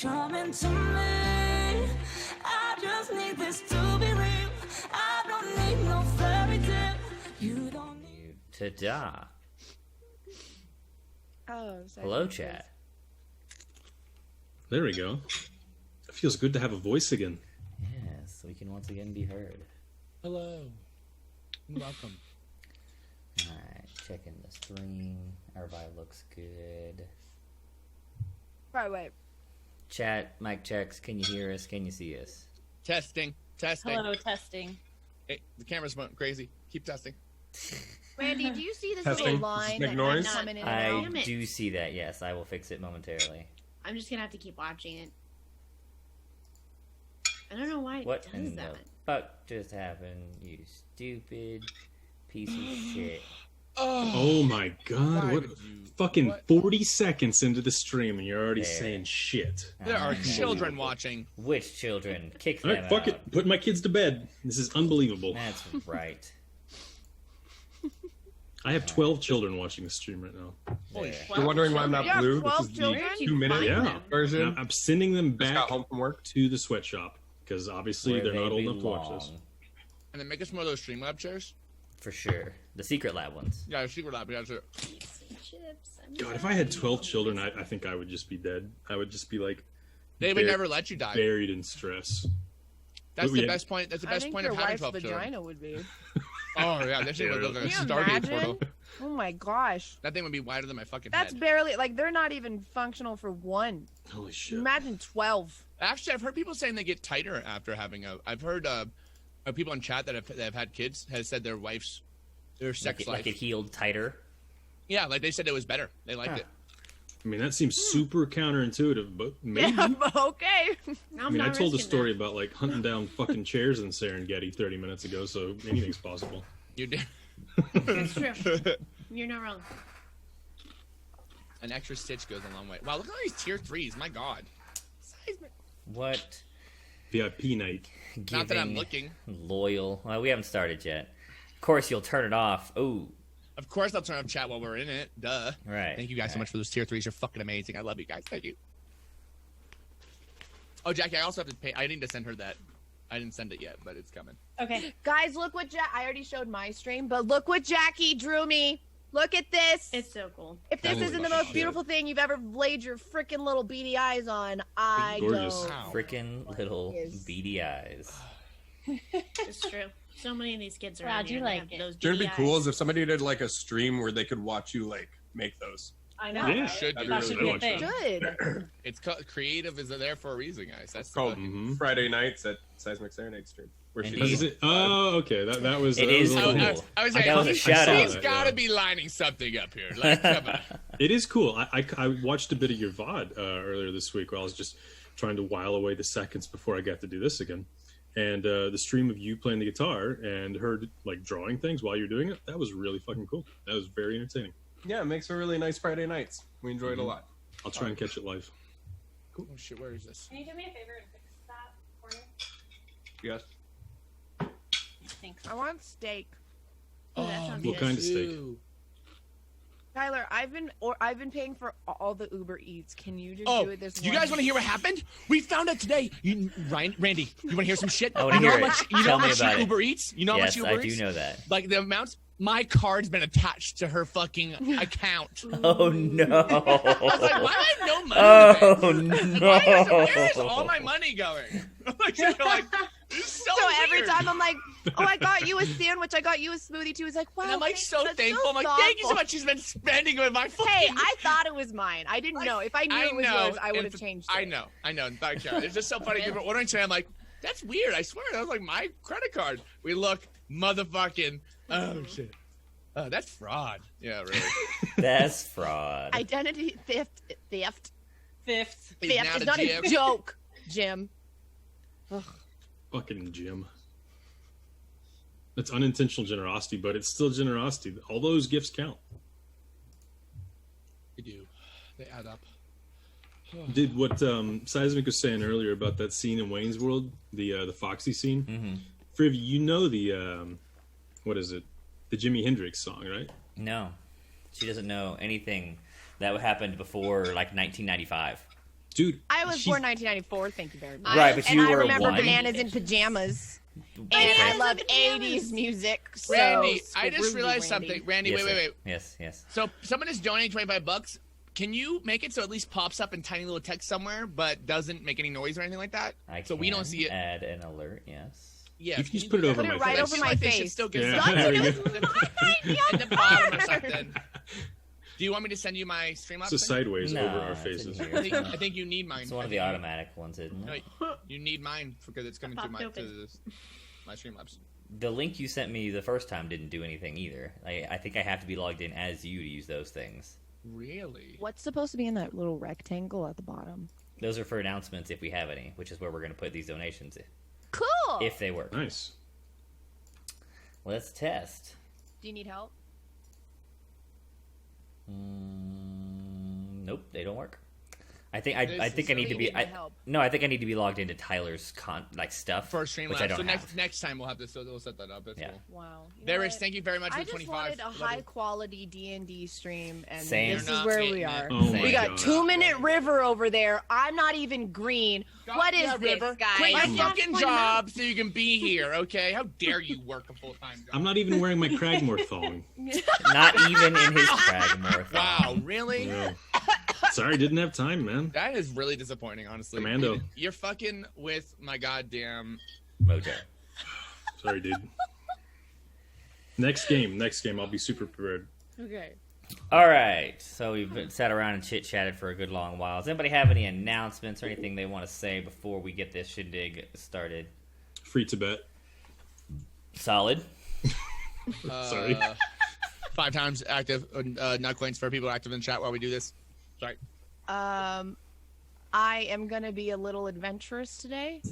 Come into me. I just need this to be real. I don't need no fairy tale. You don't need. Ta-da. Oh, sorry. Hello, chat. There we go. It feels good to have a voice again. Yes, we can once again be heard. Hello. Welcome. Alright, checking the stream. Everybody looks good. Right, wait. Chat, mic checks. Can you hear us? Can you see us? Testing. Hello, testing. Hey, the camera's went crazy. Keep testing. Randy, do you see this Testing. little line Make that noise. keeps coming in and I out? Damn it. do see that, yes. I will fix it momentarily. I'm just gonna have to keep watching it. I don't know why it What does in the that. fuck just happened, you stupid piece of shit? Oh my god, Why what would you- fucking what? 40 seconds into the stream and you're already There. saying shit. There are Unbelievable. children watching. Which children? Kick them Alright, fuck out. it. Put my kids to bed. This is unbelievable. That's right. I have 12 children watching the stream right now. Holy There. shit. You're wondering why I'm not You have blue? This 12 is the children? 2-minute Find Yeah. them. version. And I'm sending them Just got back home from work. to the sweatshop because obviously Where they're not they old enough to watch this. belong. And then make us more of those Streamlab chairs. For sure. The Secret Lab ones. Yeah, Secret Lab. Yeah, sure. Chips. God, if I had 12 children, I think I would just be dead. I would just be like They would Bur- never let you die. buried in stress. That's Yeah. the best point. That's the I best think point your of having wife's 12 children. vagina would be. Oh yeah, that shit would look like a Can you Stargate imagine? portal. Oh my gosh. That thing would be wider than my fucking That's head. barely, like, they're not even functional for one. Holy shit. Imagine 12. Actually, I've heard people saying they get tighter after having a. I've heard people in chat that have had kids has said their wife's their sex Like it life. healed tighter. Yeah, like they said it was better. They liked Huh. it. I mean, that seems super counterintuitive, but maybe. Yeah, okay. I mean, I told a story about like hunting down fucking chairs in Serengeti 30 minutes ago, so anything's possible. You did. That's true. You're not wrong. An extra stitch goes a long way. Wow, look at all these tier 3s. My god. Seismic. What? VIP night. Not that I'm Giving, looking. Loyal. Well, we haven't started yet. Of course, you'll turn it off. Ooh. Of course, I'll turn off chat while we're in it. Duh. Right. Thank you guys so much for those tier 3s. You're fucking amazing. I love you guys. Thank you. Oh, Jackie, I also have to pay. I need to send her that. I didn't send it yet, but it's coming. Okay. Guys, look what I already showed my stream, but look what Jackie drew me. Look at this. It's so cool. If this Holy isn't the most shit. beautiful thing you've ever laid your freaking little beady eyes on, I Gorgeous. don't. Wow. Freaking little Yes. beady eyes. It's true. So many of these kids around How'd you here like that have those It'd be beady cool eyes. is if somebody did like a stream where they could watch you like make those. I know. Yeah. right? Should do. That That'd should be be a really thing. Good. It's creative is there for a reason, guys. That's Called the- Mhm. Friday nights at Seismic Serenade stream. Where she Indeed. Is does it? Oh, okay. That was. It that is was a Oh, little cool. cool. I was Like, like, that was a he's shout out. He's got to be lining something up here. Like, come on. It is cool. I watched a bit of your VOD earlier this week while I was just trying to while away the seconds before I got to do this again. And the stream of you playing the guitar and her like drawing things while you're doing it, that was really fucking cool. That was very entertaining. Yeah, it makes for really nice Friday nights. We enjoy it a lot. I'll try and catch it live. Oh shit, where is this? Can you do me a favor and fix that for me? Yes. Thanks. I want steak. Oh, that sounds What good. kind of steak? Ew. Tyler, I've been paying for all the Uber Eats. Can you just Oh, do it this do you guys one? want to hear what happened? We found out today. Randy, you want to hear some shit? I wanna You know hear how it. much, you know Tell how me much about she it. Uber Eats? You know how Yes, much I Uber do Eats? know that. Like the amounts. My card's been attached to her fucking account. Oh no. I was like, why do I have no money? Oh Where is no. all my money going? Like, you're like, this is so, So every weird. time I'm like, oh, I got you a sandwich. I got you a smoothie too. It's like, wow. And I'm like thanks, so that's thankful. I'm like, thoughtful. thank you so much. She's been spending with my fucking. Hey, I thought it was mine. I didn't know. If I knew it was yours, I would have and changed it. I know. Thank you. It's just so funny. People are ordering today. I'm like, that's weird. I swear that was like my credit card. We look, motherfucking. Oh shit. Oh, that's fraud. Yeah, really. That's fraud. Identity theft. Theft. Fifth. He's Theft now is the not GM. a joke, Jim. Fucking Jim. That's unintentional generosity, but it's still generosity. All those gifts count. They do. They add up. Did what Seismic was saying earlier about that scene in Wayne's World, the Foxy scene. Mm-hmm. Friv, you know the what is it? The Jimi Hendrix song, right? No. She doesn't know anything that happened before like 1995. Dude, I was she's- born 1994. Thank you very much. Right, but and you I were remember one. Bananas in Pajamas. And I Bananas in love Pajamas. 80s music. So Randy, I just screw realized you, Randy. something. Randy, Yes, wait. sir. Yes. So someone is donating $25. Can you make it so it at least pops up in tiny little text somewhere, but doesn't make any noise or anything like that? I So we don't can see it. add an alert, yes. Yeah, You can just put it over Put my it right face. over my face. Still get Yeah, stuck there you in go. the bottom or something. Do you want me to send you my stream So sideways No, over our it's in faces. here. I think you need mine. It's one of the automatic ones, isn't No, it? you need mine because it's coming through Popped open. my Streamlabs. The link you sent me the first time didn't do anything either. I think I have to be logged in as you to use those things. Really? What's supposed to be in that little rectangle at the bottom? Those are for announcements if we have any, which is where we're going to put these donations in, Cool. if they work. Nice. Let's test. Do you need help? Nope, they don't work. I think I This think is I need to really be. need help. No, I think I need to be logged into Tyler's stuff For Streamlabs. which I don't So have. next time we'll have this. So we'll set that up. That's Yeah. cool. Wow. You know There is. what? Thank you very much for I the just 25. wanted a high quality D&D stream, and Same. this You're is not where getting we it. are. Oh Same. my We got God. 2 Minute River over there. I'm not even green. What is Yeah, this, River. guys? Quit your I have fucking one job so you can be here, okay? How dare you work a full-time job? I'm not even wearing my Cragmore thong. Not even in his Cragmore. Wow, really? Yeah. Sorry, didn't have time, man. That is really disappointing, honestly. Commando. Dude, you're fucking with my goddamn. Mojo. Sorry, dude. Next game. I'll be super prepared. Okay. All right, so we've sat around and chit-chatted for a good long while. Does anybody have any announcements or anything they want to say before we get this shindig started? Free Tibet. Solid. Sorry. 5 times active, not coins for people active in chat while we do this. Sorry. I am going to be a little adventurous today,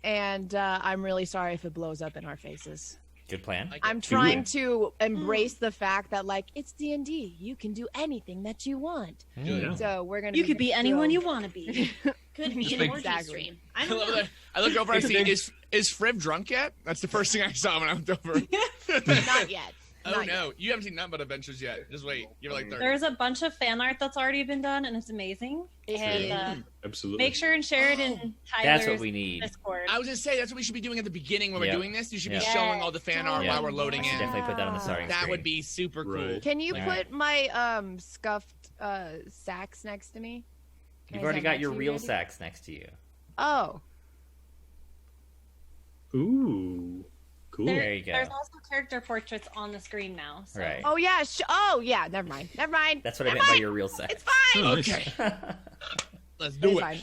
and I'm really sorry if it blows up in our faces. Good plan. I'm trying to embrace the fact that, like, it's D&D. You can do anything that you want. Yeah. So we're going to You could be anyone you want to be. Could be an Like- orgy Exactly. stream. I I don't love know. that. I look over and see, is Friv drunk yet? That's the first thing I saw when I looked over. Not yet. Oh Not no, you haven't seen nothing but adventures yet. Just wait. You're like 30. There's a bunch of fan art that's already been done, and it's amazing. And Absolutely. make sure and share it in Tyler's That's what we need. Discord. I was gonna say that's what we should be doing at the beginning when Yeah. we're doing this. You should be Yeah. showing all the fan art Yeah. while we're loading I should in. definitely put that on the starting That screen. would be super cool. Right. Can you All put right. my scuffed sacks next to me? Can You've I already send got that your to you, real Randy? sacks next to you. Oh. Ooh. Cool. There you go. There's also character portraits on the screen now. So. Right. Oh yeah. Oh yeah. Never mind. Never mind. That's what I Never meant by mind. your real sacks. It's fine. Oh, nice. Okay, let's It's do it. fine.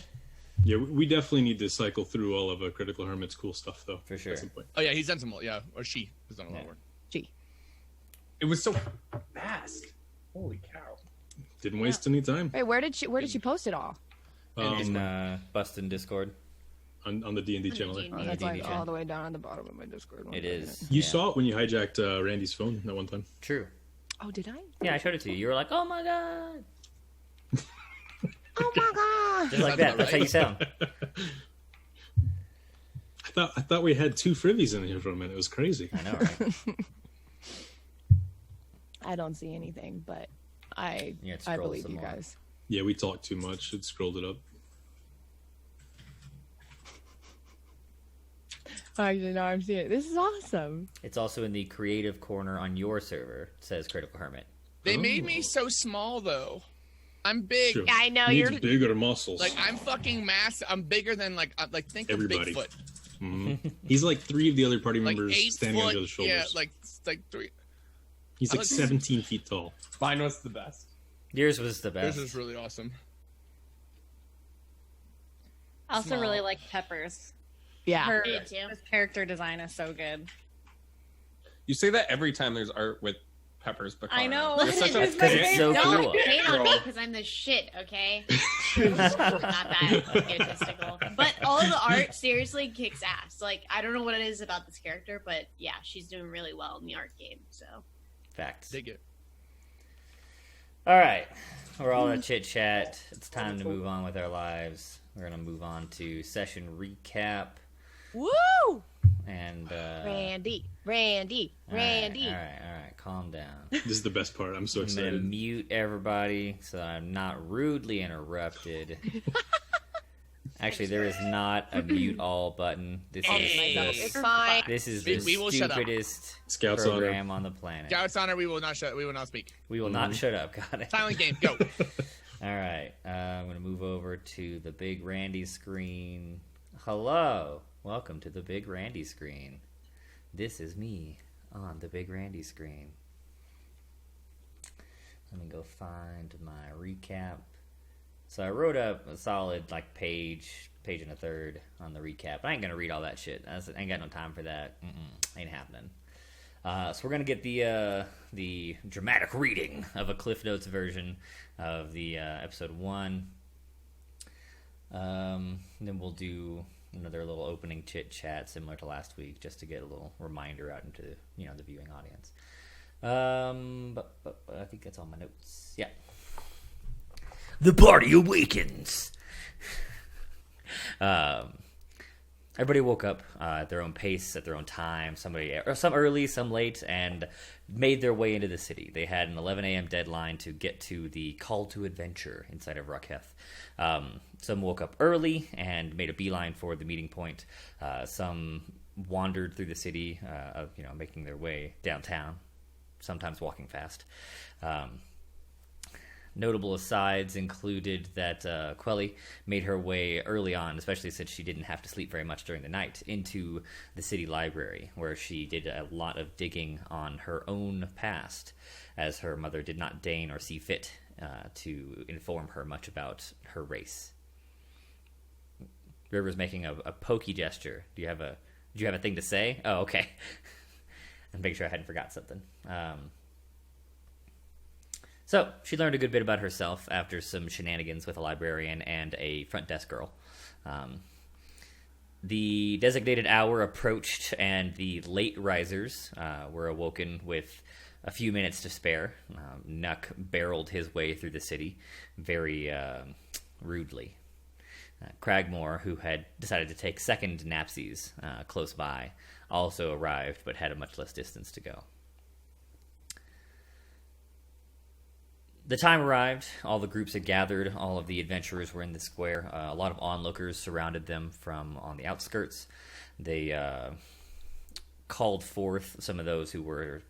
Yeah, we definitely need to cycle through all of Critical Hermit's cool stuff, though. For sure. At some point. Oh yeah, he's done some. Yeah, or she has done a lot of Yeah. work. Gee. It was so fast. Holy cow. Didn't waste any time. Wait, where did she post it all? In Bustin Discord. On the D&D channel. D&D. Oh, On that's the like D&D all channel. the way down at the bottom of my Discord. It is. You yeah. saw it when you hijacked Randy's phone that one time. True. Oh, did I? Yeah, I showed it to you. You were like, "Oh my god!" Oh my god. Just like that. That's how you sound. I thought we had 2 Frivies in here for a minute. It was crazy. I know, right? I don't see anything, but I Yeah, I scroll believe some you more. guys. Yeah, we talked too much. It scrolled it up. Actually, no, I'm seeing it. This is awesome. It's also in the creative corner on your server. Says Critical Hermit. They made me so small though. I'm big. Sure. I know Needs you're. bigger muscles. Like I'm fucking massive. I'm bigger than like think Everybody. of Bigfoot. Mhm. He's like 3 of the other party Like members 8 standing on foot. each other's shoulders. Yeah, like 3. He's I like look- 17 feet tall. Mine was the best. Yours was the best. This is really awesome. I also Small. really like Pepper's. Yeah. Her Me too. this character design is so good. You say that every time there's art with Pepper's Picard. I know. You're such a It's my Because it's so favorite. cool. Hate on me Girl. because I'm the shit, okay? Not that egotistical. But all the art seriously kicks ass. Like, I don't know what it is about this character, but yeah, she's doing really well in the art game, so. Facts. Dig it. All right. We're all in a chit chat. It's time to move on with our lives. We're going to move on to session recap. Woo! and Randy. all right, calm down. This is the best part. I'm so I'm gonna excited. mute everybody so I'm not rudely interrupted. Actually, there is not a mute all button. This It's is fine. this is Speak, the we will shut up. stupidest Scouts honor. program on the planet. Scout's honor, we will not speak. We will not shut up. Got it. Silent game, go. All right, I'm going to move over to the Big Randy screen. Hello, welcome to the Big Randy screen. This is me on the Big Randy screen. Let me go find my recap. So I wrote up a solid page and a third on the recap. I ain't going to read all that shit. I ain't got no time for that. Ain't happening. So we're gonna get the dramatic reading of a Cliff Notes version of the episode 1. Then we'll do another little opening chit chat similar to last week, just to get a little reminder out into the viewing audience. But I think that's all my notes. Yeah. The party awakens. Everybody woke up at their own pace, at their own time. Some early, some late, and made their way into the city. They had an 11 a.m. deadline to get to the Call to Adventure inside of Ruckheath. Some woke up early and made a beeline for the meeting point. Some wandered through the city, making their way downtown, sometimes walking fast. Notable asides included that Quelly made her way early on, especially since she didn't have to sleep very much during the night, into the city library, where she did a lot of digging on her own past, as her mother did not deign or see fit to inform her much about her race. River's making a pokey gesture. Do you have a thing to say? Oh, okay. And make sure I hadn't forgot something. So, she learned a good bit about herself after some shenanigans with a librarian and a front desk girl. The designated hour approached, and the late risers were awoken with a few minutes to spare. Nuck barreled his way through the city very rudely. Cragmore, who had decided to take second napsies close by, also arrived, but had a much less distance to go. The time arrived. All the groups had gathered. All of the adventurers were in the square. A lot of onlookers surrounded them from on the outskirts. They called forth some of those who were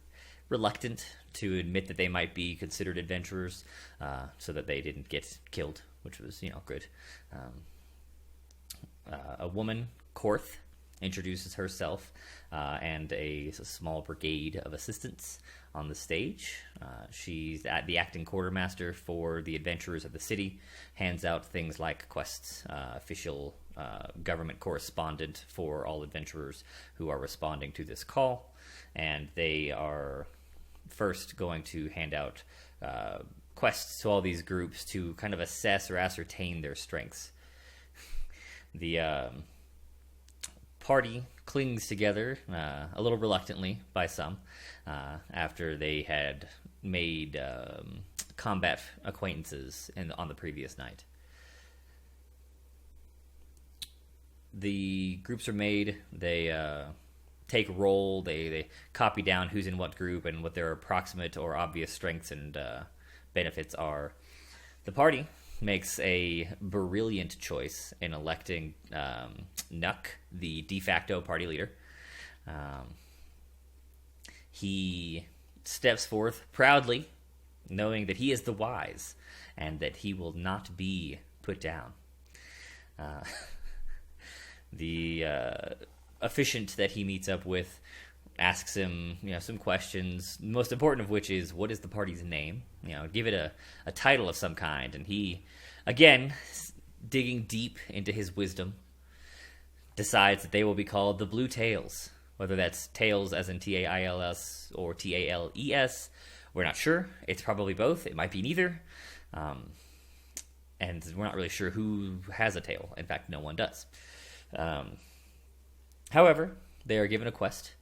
reluctant to admit that they might be considered adventurers, so that they didn't get killed, which was, good. A woman, Korth, introduces herself and a small brigade of assistants on the stage. She's the acting quartermaster for the adventurers of the city, hands out things like quests, official government correspondent for all adventurers who are responding to this call, and they are first going to hand out quests to all these groups to kind of assess or ascertain their strengths. The party clings together a little reluctantly by some after they had made combat acquaintances on the previous night. The groups are made. They take roll. They copy down who's in what group and what their approximate or obvious strengths and benefits are. The party makes a brilliant choice in electing Nuck, the de facto party leader. He steps forth proudly, knowing that he is the wise and that he will not be put down. The officiant that he meets up with asks him, some questions, the most important of which is, what is the party's name? Give it a title of some kind. And he, again, digging deep into his wisdom, decides that they will be called the Blue Tails. Whether that's tails as in Tails or Tales, we're not sure. It's probably both. It might be neither. And we're not really sure who has a tail. In fact, no one does. However, they are given a quest.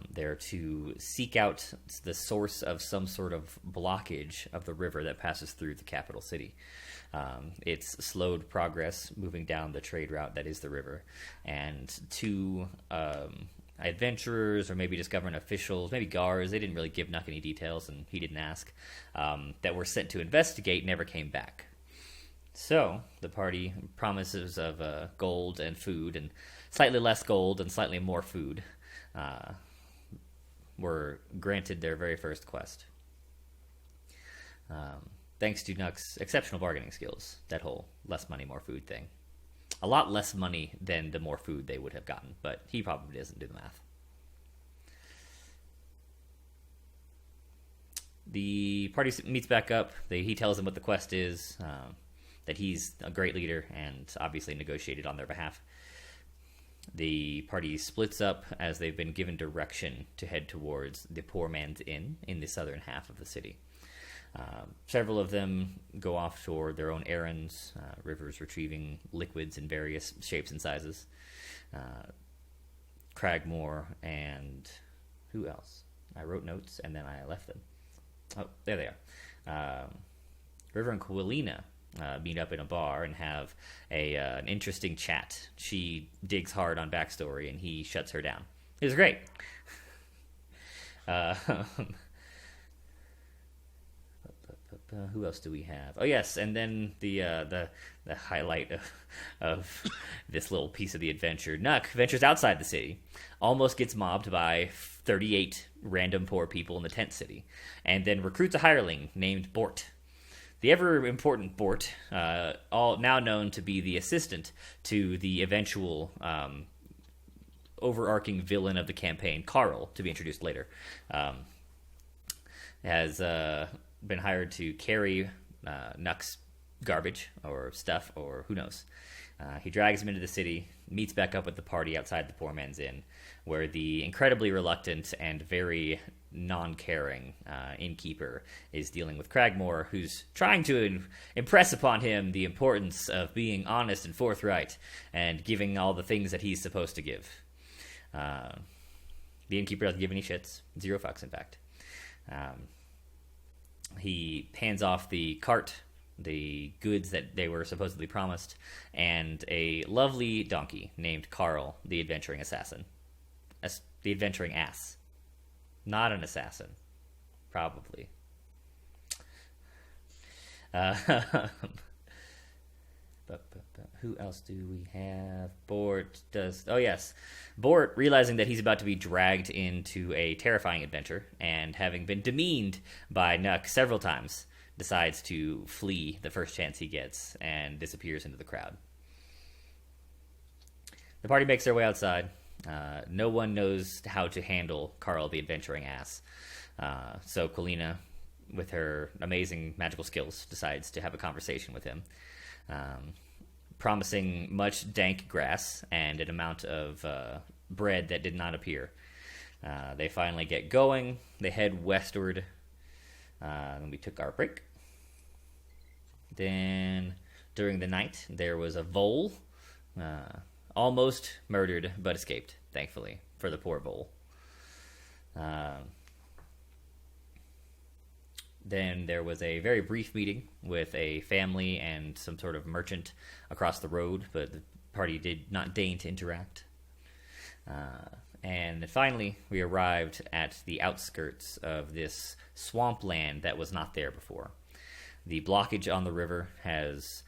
They're to seek out the source of some sort of blockage of the river that passes through the capital city. It's slowed progress moving down the trade route that is the river. And two adventurers or maybe just government officials, maybe guards. They didn't really give Nuck any details, and he didn't ask. That were sent to investigate never came back. So the party promises of gold and food, and slightly less gold and slightly more food, were granted their very first quest. Thanks to Nuck's exceptional bargaining skills, that whole less money, more food thing. A lot less money than the more food they would have gotten, but he probably doesn't do the math. The party meets back up. He tells them what the quest is, that he's a great leader and obviously negotiated on their behalf. The party splits up as they've been given direction to head towards the Poor Man's Inn in the southern half of the city. Several of them go off toward their own errands, Rivers retrieving liquids in various shapes and sizes. Cragmore and who else? I wrote notes and then I left them. Oh, there they are. River and Quilina meet up in a bar and have an interesting chat. She digs hard on backstory and he shuts her down. It was great. Who else do we have? Oh yes, and then the highlight of this little piece of the adventure. Nuck ventures outside the city, almost gets mobbed by 38 random poor people in the tent city, and then recruits a hireling named Bort. The ever-important Bort, all now known to be the assistant to the eventual overarching villain of the campaign, Carl, to be introduced later, has been hired to carry Nuck's garbage or stuff or who knows. He drags him into the city, meets back up with the party outside the Poor Man's Inn, where the incredibly reluctant and very non-caring innkeeper is dealing with Cragmore, who's trying to impress upon him the importance of being honest and forthright and giving all the things that he's supposed to give. The innkeeper doesn't give any shits. 0 fucks, in fact. He hands off the cart, the goods that they were supposedly promised, and a lovely donkey named Carl, the adventuring assassin. The adventuring ass. Not an assassin. Probably. Who else do we have? Bort does... Oh, yes. Bort, realizing that he's about to be dragged into a terrifying adventure, and having been demeaned by Nuck several times, decides to flee the first chance he gets, and disappears into the crowd. The party makes their way outside. No one knows how to handle Carl the adventuring ass. So Quilina, with her amazing magical skills, decides to have a conversation with him. Promising much dank grass and an amount of bread that did not appear. They finally get going. They head westward. And we took our break. Then, during the night, there was a vole. Almost murdered, but escaped, thankfully, for the poor vole. Then there was a very brief meeting with a family and some sort of merchant across the road, but the party did not deign to interact. And finally, we arrived at the outskirts of this swampland that was not there before. The blockage on the river has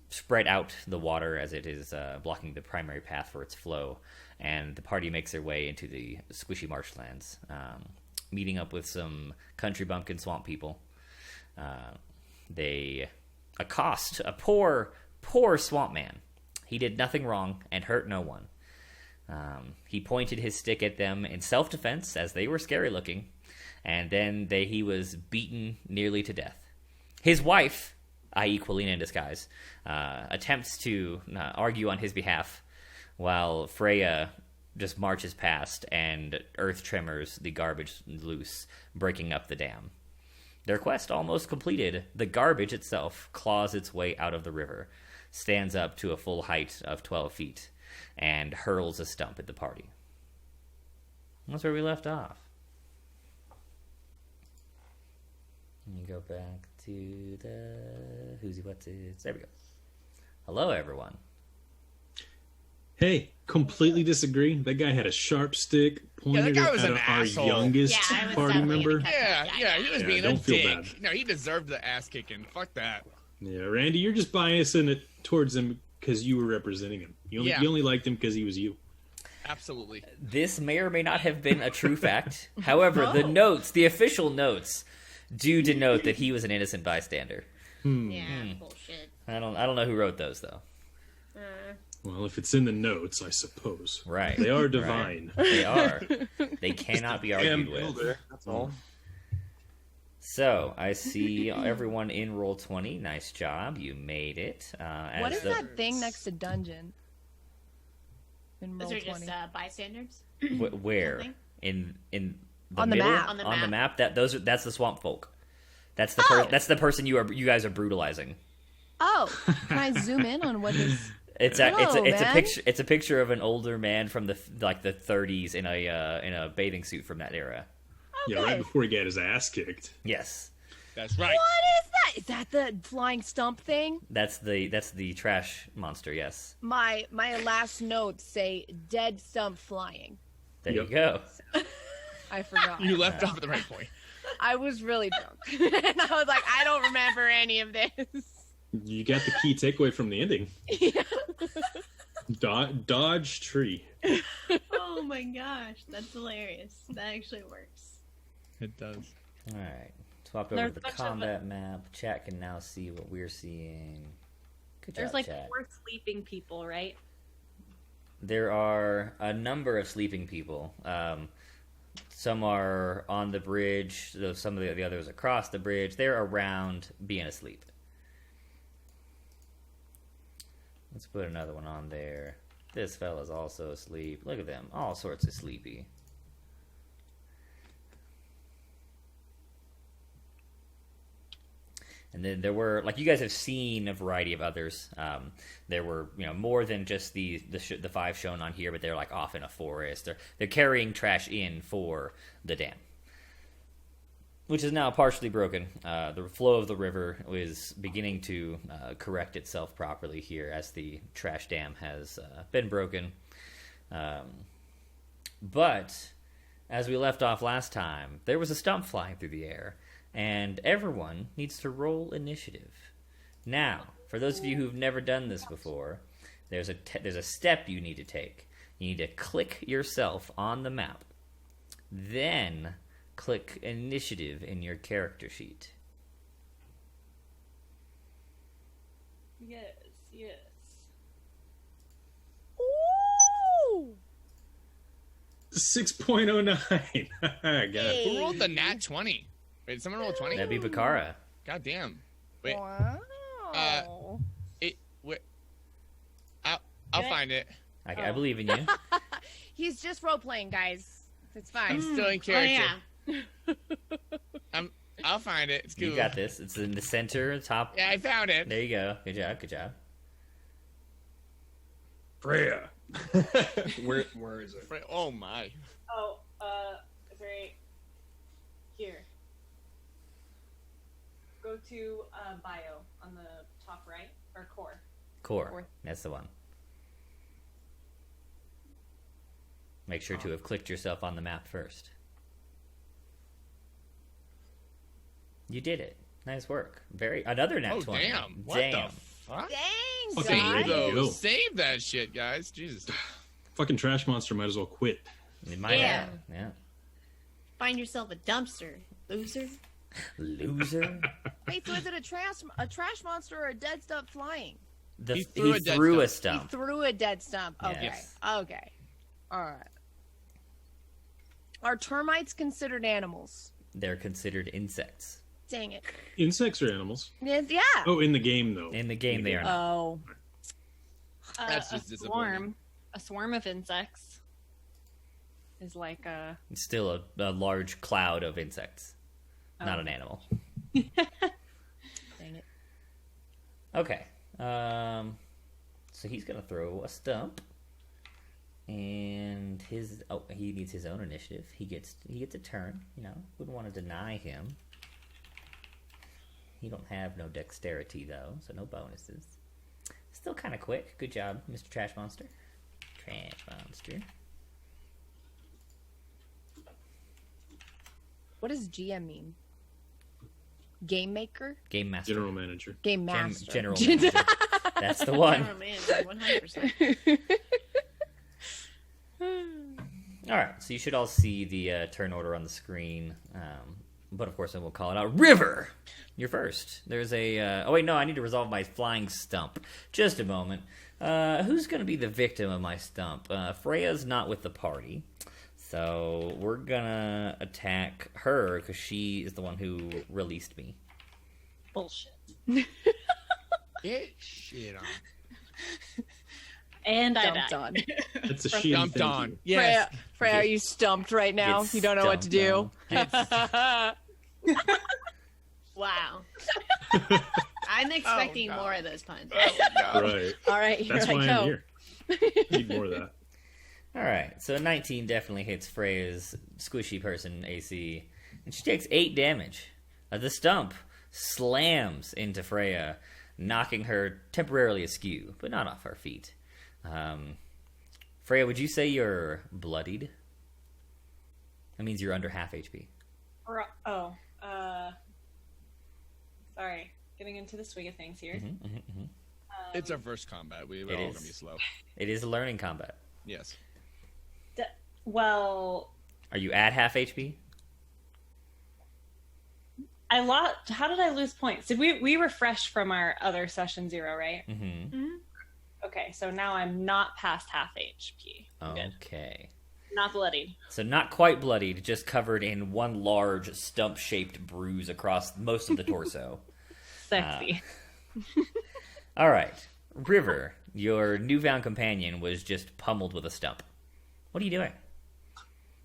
spread out the water as it is blocking the primary path for its flow, and the party makes their way into the squishy marshlands, meeting up with some country bumpkin swamp people. They accost a poor swamp man. He did nothing wrong and hurt no one. He pointed his stick at them in self-defense, as they were scary looking, and then he was beaten nearly to death. His wife, i.e. Quilina in disguise, attempts to argue on his behalf, while Freya just marches past and earth tremors the garbage loose, breaking up the dam. Their quest almost completed. The garbage itself claws its way out of the river, stands up to a full height of 12 feet, and hurls a stump at the party. That's where we left off. Let me go back to the... Who's he, what's it? There we go. Hello, everyone. Hey, completely disagree. That guy had a sharp stick, pointed guy it was at an our asshole. youngest Yeah, I was party definitely member. gonna Yeah, he was Yeah, being a don't feel dick. bad. No, he deserved the ass kicking. Fuck that. Yeah, Randy, you're just biasing it towards him because you were representing him. You only liked him because he was you. Absolutely. This may or may not have been a true fact. However, the official notes, do denote that he was an innocent bystander. Yeah, bullshit. I don't know who wrote those though. Well, if it's in the notes, I suppose. Right. They are divine. They are. They cannot be argued with. Builder, that's all. So I see everyone in roll 20. Nice job, you made it. What is that thing next to dungeon? In roll Those are 20. just bystanders. Where Something? in the On the middle? map. On the On the map. map. That's the swamp folk. That's the Oh. that's the person you guys are brutalizing. Oh, can I zoom in on what this? It's Hello, a man. picture. It's a picture of an older man from the 30s in a bathing suit from that era. Yeah, right before he got his ass kicked. Yes, That's right. What is that? Is that the flying stump thing? that's the trash monster. Yes, My last notes say dead stump flying. there Yep. you go. I forgot. You left off at the right point. I was really drunk, and I was like, I don't remember any of this. You got the key takeaway from the ending. Yeah. Dodge tree. Oh my gosh, that's hilarious. That actually works. It does. All right, swap over There's to the a bunch of- combat map. Chat can now see what we're seeing. Good There's job, like chat. 4 sleeping people, right? There are a number of sleeping people. Some are on the bridge. Though some of the others across the bridge. They're around being asleep. Let's put another one on there. This fella's also asleep. Look at them. All sorts of sleepy. And then there were, like, you guys have seen a variety of others. There were, more than just the 5 shown on here, but they're like off in a forest. They're carrying trash in for the dam, which is now partially broken. The flow of the river is beginning to correct itself properly here as the trash dam has been broken. But as we left off last time, there was a stump flying through the air, and everyone needs to roll initiative. Now, for those of you who've never done this before, there's a step you need to take. You need to click yourself on the map. Then click initiative in your character sheet. Yes, yes. Ooh. 6.09. I got it. Who rolled the nat 20? Wait, did someone roll 20? That'd be Bakara. God damn. Wait, Wow. wait. I'll find it. I believe in you. He's just role playing, guys. It's fine. I'm still in Oh character. yeah. I'll find it. It's cool. You got this. It's in the center, top. Yeah, I found it. There you go. Good job. Good job. Freya. Where is it? Oh my. Oh, it's right here. Go to bio on the top right, or core. Core. That's the one. Make sure to have clicked yourself on the map first. You did it. Nice work. Another nat Oh 20. damn. What Damn. the fuck? Dang, Okay, guys. ready. Save Go. those. Save that shit, guys. Jesus. Fucking trash monster might as well quit. It might Yeah. have. Yeah. Find yourself a dumpster, loser. Loser. Wait, so is it a trash monster or a dead stump flying? He He threw a dead threw a stump. He stump. threw a dead stump. Okay. Yes. Okay. All right. Are termites considered animals? They're considered insects. Dang it. Insects are animals. Yes, yeah. Oh, in the game, though. In the game, they are not. Oh. That's just disappointing. A swarm of insects is like a. It's still a large cloud of insects, not an animal. Dang it. Okay. So he's gonna throw a stump, and he needs his own initiative. He gets a turn. Wouldn't want to deny him. He don't have no dexterity though, so no bonuses. Still kind of quick. Good job, Mr. Trash Monster. Trash monster. What does GM mean? Game maker? Game master. General manager. Game master. General manager. That's the one. Oh man, 100%. All right, so you should all see the turn order on the screen. But of course, I will call it out. River, you're first. There's a. Oh wait, no, I need to resolve my flying stump. Just a moment. Who's going to be the victim of my stump? Freya's not with the party, so we're gonna attack her because she is the one who released me. Bullshit. Get shit on. And I Dumped died. on. That's a she. Dumped on. Yes. Freya, are you stumped right now? Get You don't know what to do? stumped Wow. I'm expecting more of those puns. Right. All right, here That's I why go. I'm here. Need more of that. All right, so 19 definitely hits Freya's squishy person AC, and she takes 8 damage. The stump slams into Freya, knocking her temporarily askew, but not off her feet. Freya, would you say you're bloodied? That means you're under half HP. Sorry. Getting into the swing of things here. It's our first combat. We're It all is. gonna be slow. It is a learning combat. Yes. Well, Are you at half HP? I lost. How did I lose points? Did we refresh from our other session 0, right? Mm-hmm. Okay, so now I'm not past half HP. Good. Okay. Not bloodied. So not quite bloodied, just covered in one large stump-shaped bruise across most of the torso. Sexy. All right. River, your newfound companion was just pummeled with a stump. What are you doing?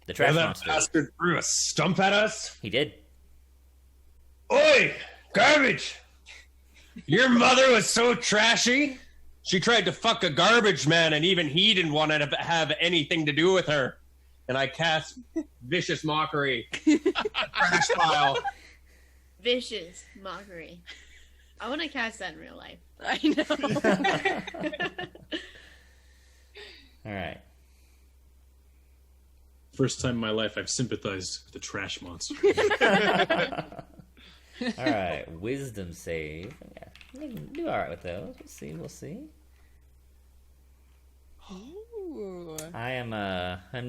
The trash that monster. bastard threw a stump at us. He did. Oi, garbage! Your mother was so trashy. She tried to fuck a garbage man, and even he didn't want to have anything to do with her. And I cast vicious mockery. Trash pile. Vicious mockery. I want to cast that in real life. I know. All right. First time in my life I've sympathized with the trash monster. All right. Wisdom save. Yeah. You can do all right with those. We'll see. Ooh. I'm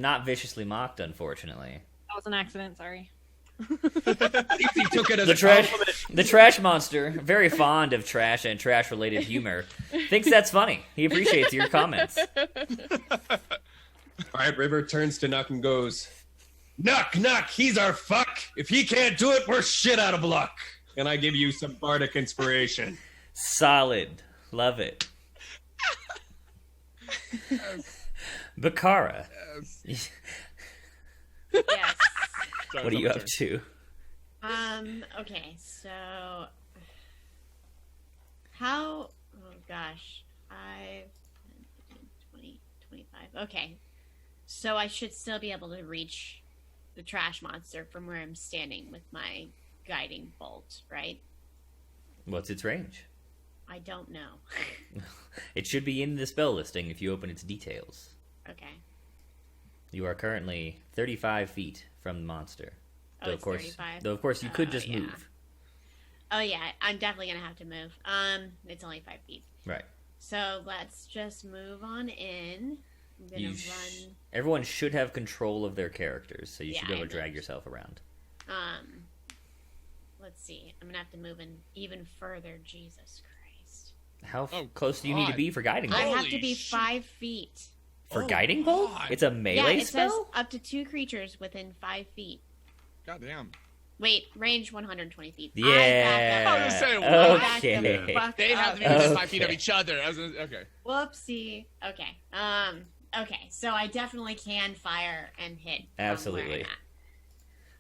not viciously mocked, unfortunately. That was an accident. Sorry. He took it as The a trash, compliment. the trash monster, very fond of trash and trash-related humor, thinks that's funny. He appreciates your comments. All right, River turns to Nuck and goes, Nuck, Nuck, he's our fuck. If he can't do it, we're shit out of luck. And I give you some bardic inspiration. Solid. Love it. Bakara, Yes. what are you up to? Okay, so how, oh gosh, 5, 10, 15, 20, 25. Okay. So I should still be able to reach the trash monster from where I'm standing with my guiding bolt, right? What's its range? I don't know. It should be in the spell listing if you open its details. Okay. You are currently 35 feet from the monster. Oh, it's 35? Though of course you could just yeah. move. Oh yeah, I'm definitely gonna have to move. It's only 5 feet. Right. So let's just move on in. I'm gonna run. Everyone should have control of their characters, so you Yeah, should be able I to drag know. yourself around. Let's see. I'm gonna have to move in even further. Jesus Christ. How Oh, close do you need to God. be for guiding I bolt? have to be shit. 5 feet. For Oh, guiding bolt? God. It's a melee yeah, it spell? says up to 2 creatures within 5 feet. God damn. Wait, range 120 feet. Yeah. I was gonna say, I what? backed the Okay. fuck They'd have to be up. within 5 feet of Okay. each other. I was gonna, okay. Whoopsie. Okay. Okay. So I definitely can fire and hit. from where Absolutely. I'm at.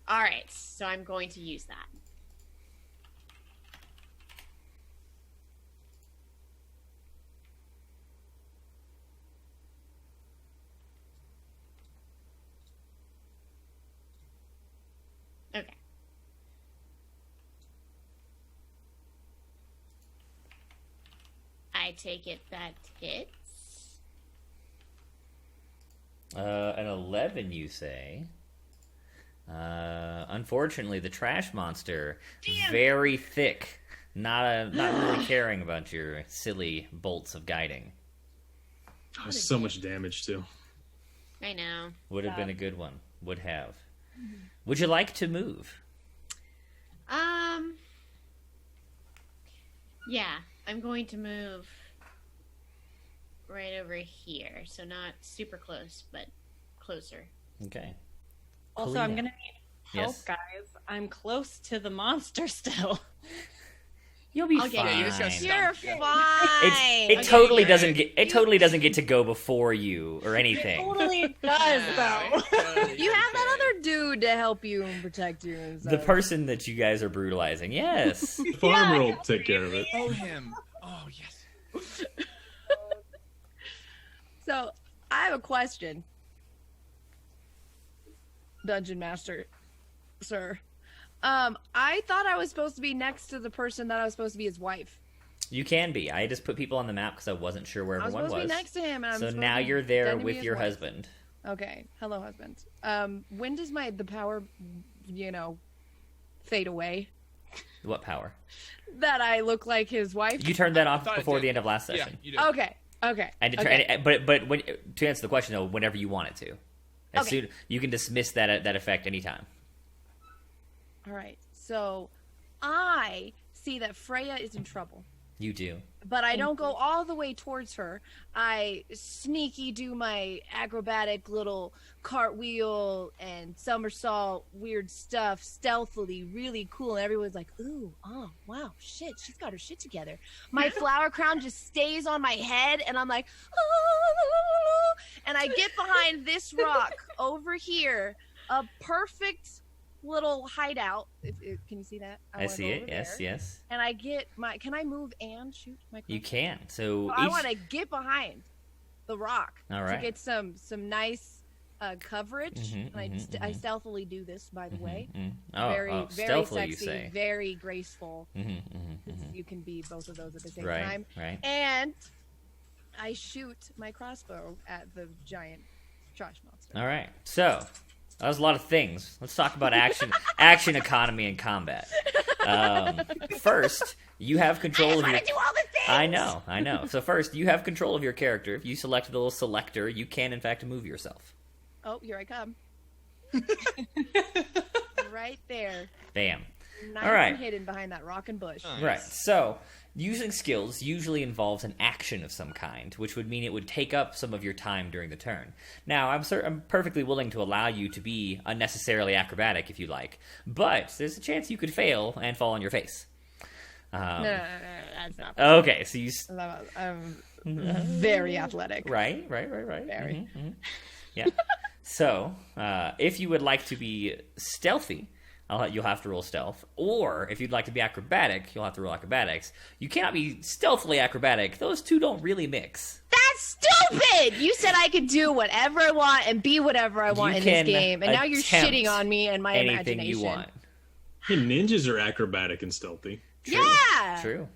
All right. So I'm going to use that. Okay. I take it that hits. An 11, you say. Unfortunately, the trash monster, very thick, not really caring about your silly bolts of guiding. Oh, so much damage too. I know. Would have been a good one. Would have. Would you like to move? Yeah, I'm going to move right over here. So not super close, but closer. Okay. Also, Kalina. I'm gonna need help, Yes? guys. I'm close to the monster still. You'll be I'll get fine. it. You just gotta You're stop. fine. It Okay, totally great. doesn't get. It totally doesn't get to go before you or anything. Totally does, though. You have that other dude to help you and protect you. And The stuff. person that you guys are brutalizing. Yes. The farmer will take care of it. Oh, him. Oh, yes. So, I have a question. Dungeon Master, sir. I thought I was supposed to be next to the person that I was supposed to be his wife. You can be. I just put people on the map because I wasn't sure where I was everyone supposed was. to be next to him. And I'm So supposed now to you're there pretend to be with his your wife. husband. Okay. Hello, husband. When does the power, fade away? What power? That I look like his wife? You turned that off thought it before did. the end of last Yeah, session. you did. Okay. And Okay. but when, to answer the question though, whenever you want it to, as Okay. soon you can dismiss that effect anytime. All right. So, I see that Freya is in trouble. You do. But I don't go all the way towards her. I sneaky do my acrobatic little cartwheel and somersault weird stuff stealthily, really cool. And everyone's like, ooh, oh, wow, shit, she's got her shit together. My flower crown just stays on my head, and I'm like, oh, and I get behind this rock over here, a perfect little hideout. Can you see that? I wanna see go it. over Yes, there. yes. And I get my. Can I move and shoot my? You crossbow? can. So So I each- want to get behind the rock All right. to get some nice coverage. Mhm, And mhm, I mhm. stealthily do this, by the way. Oh, very oh, very stealthily, sexy, you say. very graceful. Mhm, 'Cause mhm. You can be both of those at the same Right, time. right. And I shoot my crossbow at the giant trash monster. All right. So that was a lot of things. Let's talk about action economy, and combat. First, you have control of your. do all the things. I know. So first, you have control of your character. If you select the little selector, you can in fact move yourself. Oh, here I come. Right there. Bam. Nice All right. and hidden behind that rock and bush. Right. So, using skills usually involves an action of some kind, which would mean it would take up some of your time during the turn. Now, I'm perfectly willing to allow you to be unnecessarily acrobatic if you like, but there's a chance you could fail and fall on your face. No, that's not. Okay, so I'm very athletic. Right. Very. Mhm. Yeah. So, if you would like to be stealthy, you'll have to roll stealth. Or, if you'd like to be acrobatic, you'll have to roll acrobatics. You cannot be stealthily acrobatic. Those two don't really mix. That's stupid! You said I could do whatever I want and be whatever I want You in this can game, and now you're attempt shitting on me and my Anything imagination. you want. Hey, ninjas are acrobatic and stealthy. True. Yeah! True.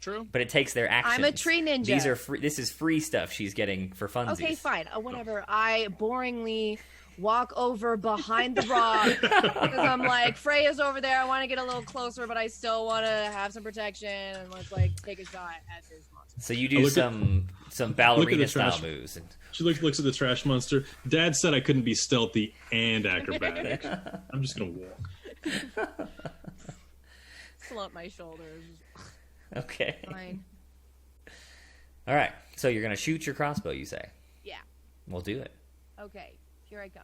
True. But it takes their actions. I'm a tree ninja. These are free. This is free stuff she's getting for funsies. Okay, fine. Whatever. I boringly walk over behind the rock because I'm like, Freya's over there. I want to get a little closer, but I still want to have some protection and let's take a shot at this monster. So you Oh, do look at- some ballerina the style trash. moves. And, She looks at the trash monster. Dad said I couldn't be stealthy and acrobatic. I'm just gonna walk. Slump my shoulders. okay. Fine. All right. So you're gonna shoot your crossbow. You say. Yeah. We'll do it. Okay. Here I come.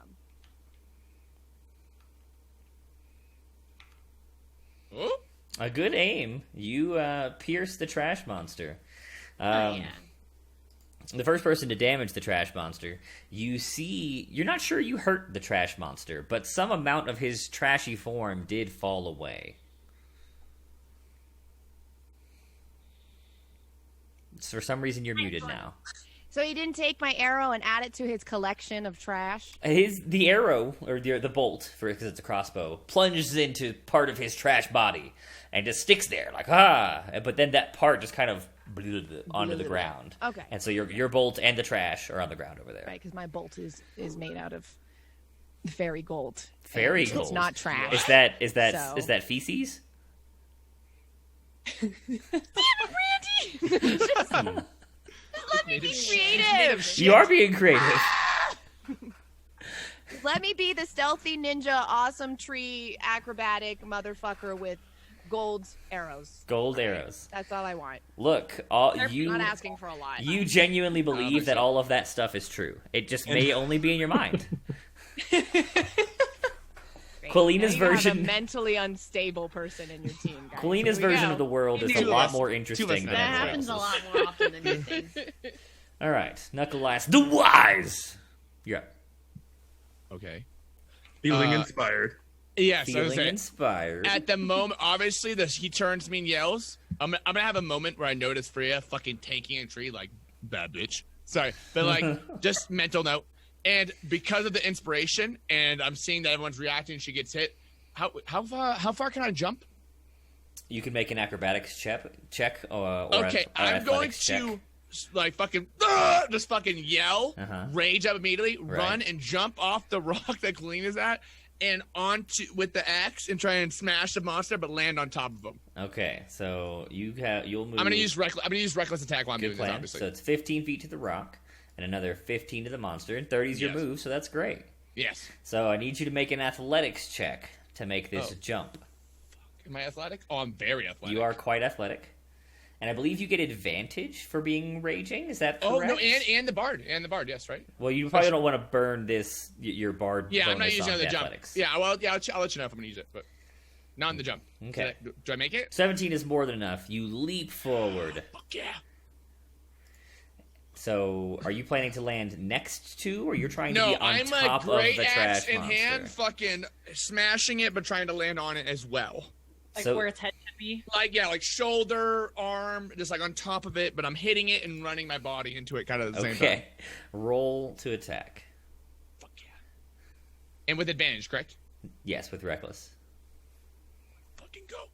Oh, A good aim. You pierce the trash monster. Oh, yeah. The first person to damage the trash monster, you're not sure you hurt the trash monster, but some amount of his trashy form did fall away. For some reason, you're muted now. So he didn't take my arrow and add it to his collection of trash? The arrow, or the bolt, because it's a crossbow, plunges into part of his trash body and just sticks there, like, but then that part just kind of onto the ground. Okay. And so your bolt and the trash are on the ground over there. Right, because my bolt is made out of fairy gold. Fairy And gold. It's not trash. Is that So- feces? Let me be Made creative. of shit. You are being creative. Let me be the stealthy ninja, awesome tree, acrobatic motherfucker with gold arrows. Gold arrows. That's all I want. Look, I'm you not asking for a lot. you genuinely believe that so. all of that stuff is true. It just may only be in your mind. Quilina's Now you have version. a mentally unstable person in your team, guys. Quilina's Here we version go. of the world is a Two lot less- more two interesting less than than That everyone happens a else's. lot more often than you think. All right, Knuckle Last, the wise. Yeah, Okay. Feeling inspired. Yeah, so feeling inspired. at the moment, obviously, he turns to me and yells. I'm gonna have a moment where I notice Freya fucking tanking a tree, like, bad bitch. Sorry, but like, just mental note. And because of the inspiration, and I'm seeing that everyone's reacting, she gets hit. How far can I jump? You can make an acrobatics check or Okay, or I'm going athletics check. to like fucking just fucking yell, rage up immediately, run and jump off the rock that Colleen is at, and onto with the axe and try and smash the monster, but land on top of him. Okay, so you'll move. I'm gonna use reckless attack while I'm Good doing plan. this. Obviously, So it's 15 feet to the rock, and another 15 to the monster, and 30 is your Yes. move. So that's great. yes. So I need you to make an athletics check to make this Oh. jump. Am I athletic? Oh, I'm very athletic. You are quite athletic, and I believe you get advantage for being raging. Is that correct? Oh no, and the bard, yes, right? Well, you probably don't want to burn your bard. Yeah, I'm not bonus using it on on the jump. athletics. Yeah, well, yeah, I'll let you know if I'm gonna use it, but not on the jump. Okay. Do I make it? 17 is more than enough. You leap forward. Fuck yeah. So, are you planning to land next to, or you're trying to No, be on I'm top a of great the axe trash in monster? hand, fucking smashing it, but trying to land on it as well. Like So- where its head should be. Like shoulder, arm, just like on top of it, but I'm hitting it and running my body into it kind of at the same time. Okay. Roll to attack. Fuck yeah. And with advantage, correct? Yes, with reckless. Fucking go.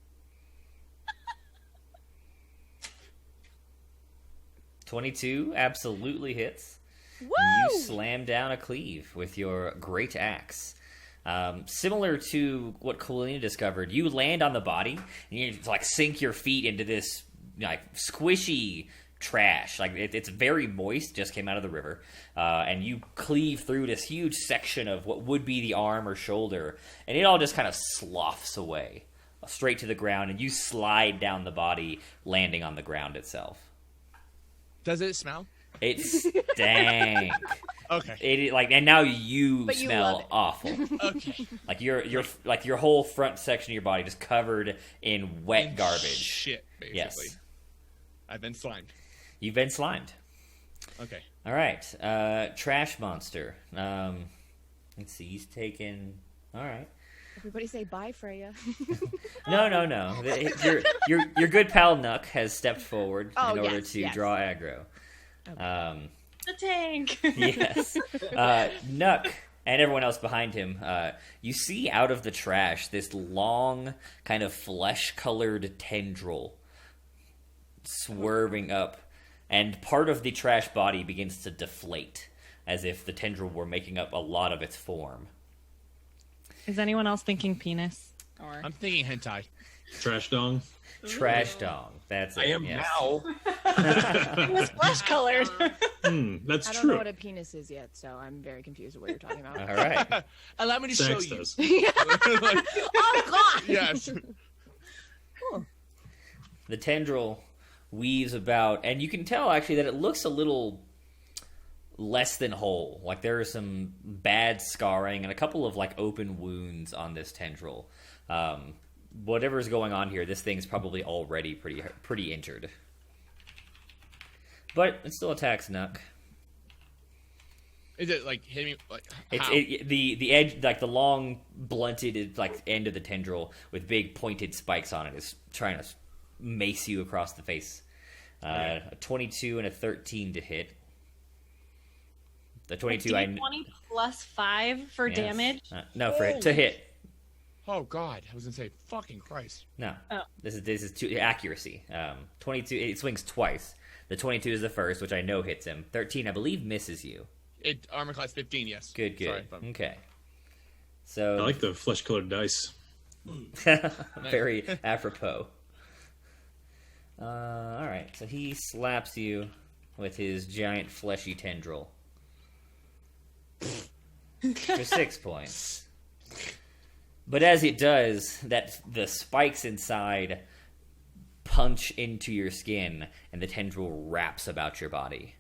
22 absolutely hits. Woo! You slam down a cleave with your great axe. Similar to what Colina discovered, you land on the body and you like sink your feet into this like squishy trash. Like it's very moist, just came out of the river, and you cleave through this huge section of what would be the arm or shoulder, and it all just kind of sloughs away straight to the ground, and you slide down the body, landing on the ground itself. Does it smell? It's stank. Okay. And now you But you smell love it. awful. Okay. Like your whole front section of your body just covered in wet garbage. Shit, basically. Yes. I've been slimed. You've been slimed. Okay. All right. Trash monster. Let's see. He's taken. All right. Everybody say bye, Freya. No. Your good pal Nuck has stepped forward Oh, in order yes, to yes. draw aggro. The tank. Yes. Nuck and everyone else behind him, you see out of the trash this long, kind of flesh-colored tendril swerving up, and part of the trash body begins to deflate, as if the tendril were making up a lot of its form. Is anyone else thinking penis? Or I'm thinking hentai. Trash dong. Trash dong. That's it. I am yes. now. it was flesh colored. That's I don't true. know what a penis is yet, so I'm very confused with what you're talking about. All right. Allow me to show Sex you. does. Oh, God! Yes. The tendril weaves about, and you can tell actually that it looks a little less than whole. Like there is some bad scarring and a couple of like open wounds on this tendril. Whatever's going on here, this thing's probably already pretty injured. But it still attacks Nuck. Is it like hitting me? Like It's how? the edge, like the long blunted like end of the tendril with big pointed spikes on it, is trying to mace you across the face. A 22 and a 13 to hit. The 22, I... 20 plus 5 for Yes. damage? No, to hit. Oh God, I was gonna say, fucking Christ. No. Oh. This is accuracy. 22, it swings twice. The 22 is the first, which I know hits him. 13, I believe, misses you. It armor class 15, yes. Good. Sorry, if I'm- Okay. So I like the flesh-colored dice. very apropos. All right, so he slaps you with his giant fleshy tendril for 6 points. But as it does, the spikes inside punch into your skin, and the tendril wraps about your body.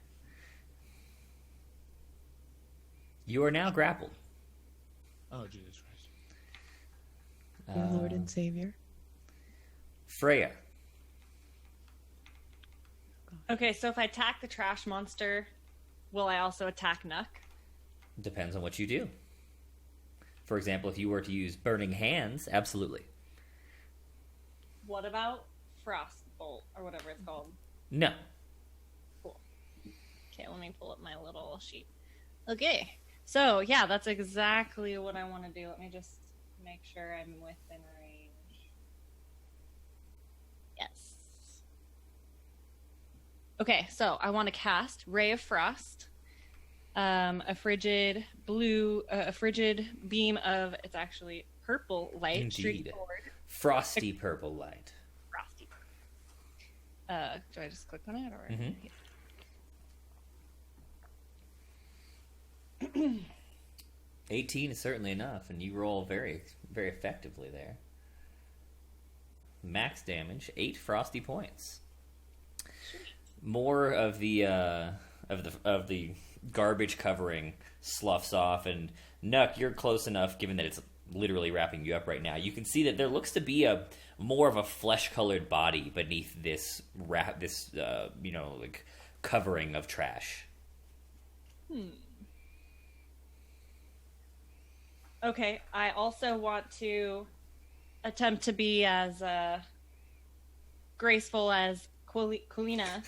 You are now grappled. Oh Jesus Christ. Our Lord and Savior. Freya. Okay, so if I attack the trash monster, will I also attack Nuck? Depends on what you do. For example, if you were to use Burning Hands, absolutely. What about Frostbolt, or whatever it's called? No. Cool. Okay, let me pull up my little sheet. Okay, so yeah, that's exactly what I want to do. Let me just make sure I'm within range. Yes. Okay, so I want to cast Ray of Frost, a frigid beam of, it's actually purple light, Indeed. straightforward, Frosty purple light. frosty. Do I just click on it, or? Mhm. Yeah. 18 is certainly enough, and you roll very, very effectively there. Max damage, 8 frosty points. More of the garbage covering sloughs off, and Nuck, you're close enough, given that it's literally wrapping you up right now. You can see that there looks to be more of a flesh-colored body beneath this covering of trash. Okay, I also want to attempt to be as graceful as Kulina.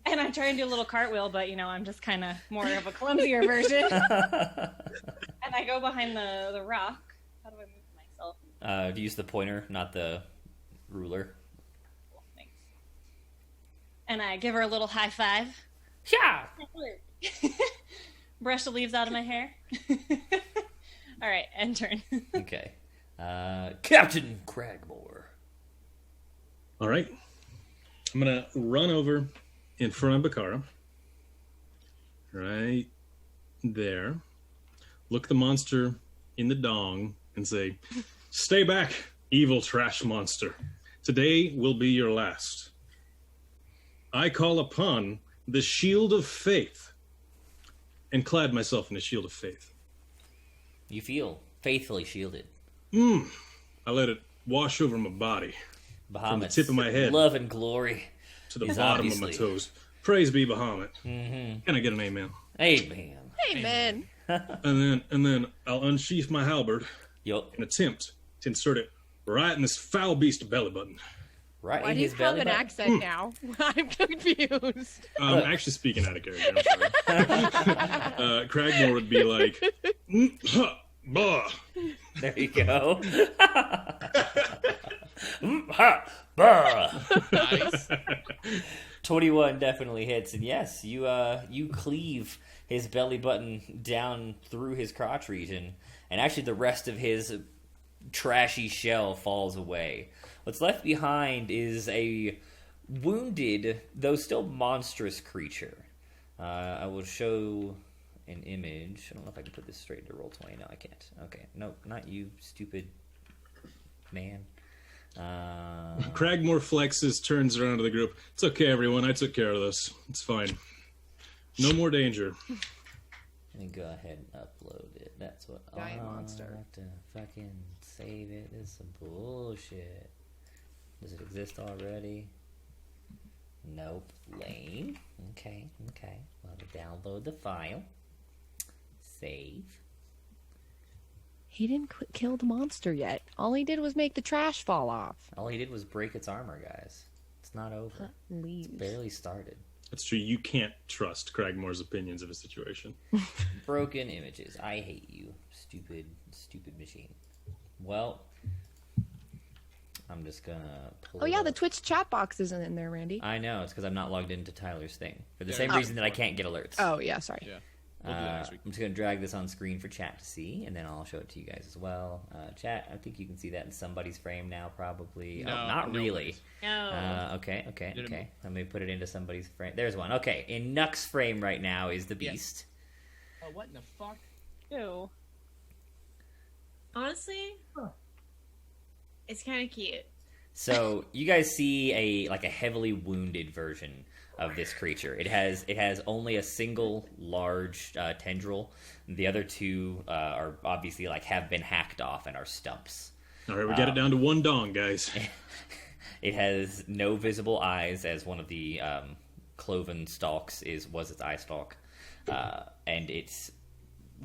And I try and do a little cartwheel, but, I'm just kind of more of a clumsier version. And I go behind the rock. How do I move myself? Use the pointer, not the ruler. Cool, thanks. And I give her a little high five. Yeah! Brush the leaves out of my hair. All right, end turn. Okay. Captain Cragmore. All right. I'm going to run over in front of Bakara. Right there. Look the monster in the dong and say, "Stay back, evil trash monster. Today will be your last. I call upon the shield of faith," and clad myself in a shield of faith. You feel faithfully shielded. I let it wash over my body, from the tip of my head love and glory to the is bottom of my obviously- toes. Praise be Bahamut. Can I get an amen? Amen. Amen. And then I'll unsheath my halberd Yup. and attempt to insert it right in this foul beast belly button. Right Why in do you his have belly an button. accent now? I'm confused. I'm actually speaking out of character. I'm sorry. Cragmore would be like, "Blah." There you go. Brr. Nice. 21 definitely hits, and yes, you cleave his belly button down through his crotch region, and actually the rest of his trashy shell falls away. What's left behind is a wounded, though still monstrous creature. I will show an image. I don't know if I can put this straight into Roll20. No, I can't. Okay, no, not you, stupid man. Cragmore flexes, turns around to the group. "It's okay, everyone. I took care of this. It's fine. No more danger." Let me go ahead and upload it. That's what Giant I'll monster. have to fucking save it. This is some bullshit. Does it exist already? Nope. Lame. Okay. Well, download the file. Save. He didn't kill the monster yet. All he did was make the trash fall off. All he did was break its armor, guys. It's not over. Leaves. Barely started. That's true. You can't trust Cragmore's opinions of a situation. Broken images. I hate you, stupid machine. Well, I'm just gonna pull. Oh yeah, it the up. Twitch chat box isn't in there, Randy. I know it's because I'm not logged into Tyler's thing for the Yeah, same oh. reason that I can't get alerts. Oh yeah, sorry. Yeah. We'll do that next week. I'm just gonna drag this on screen for chat to see, and then I'll show it to you guys as well. Chat, I think you can see that in somebody's frame now, probably. No, not no really. No. Okay. Let me put it into somebody's frame. There's one. Okay, in Nuck's frame right now is the Beast. Oh, what in the fuck? Ew. Honestly, it's kind of cute. So you guys see a heavily wounded version of this creature. It has only a single large tendril. The other two are obviously have been hacked off and are stumps. All right, we got it down to one dong, guys. It has no visible eyes, as one of the cloven stalks was its eye stalk, and it's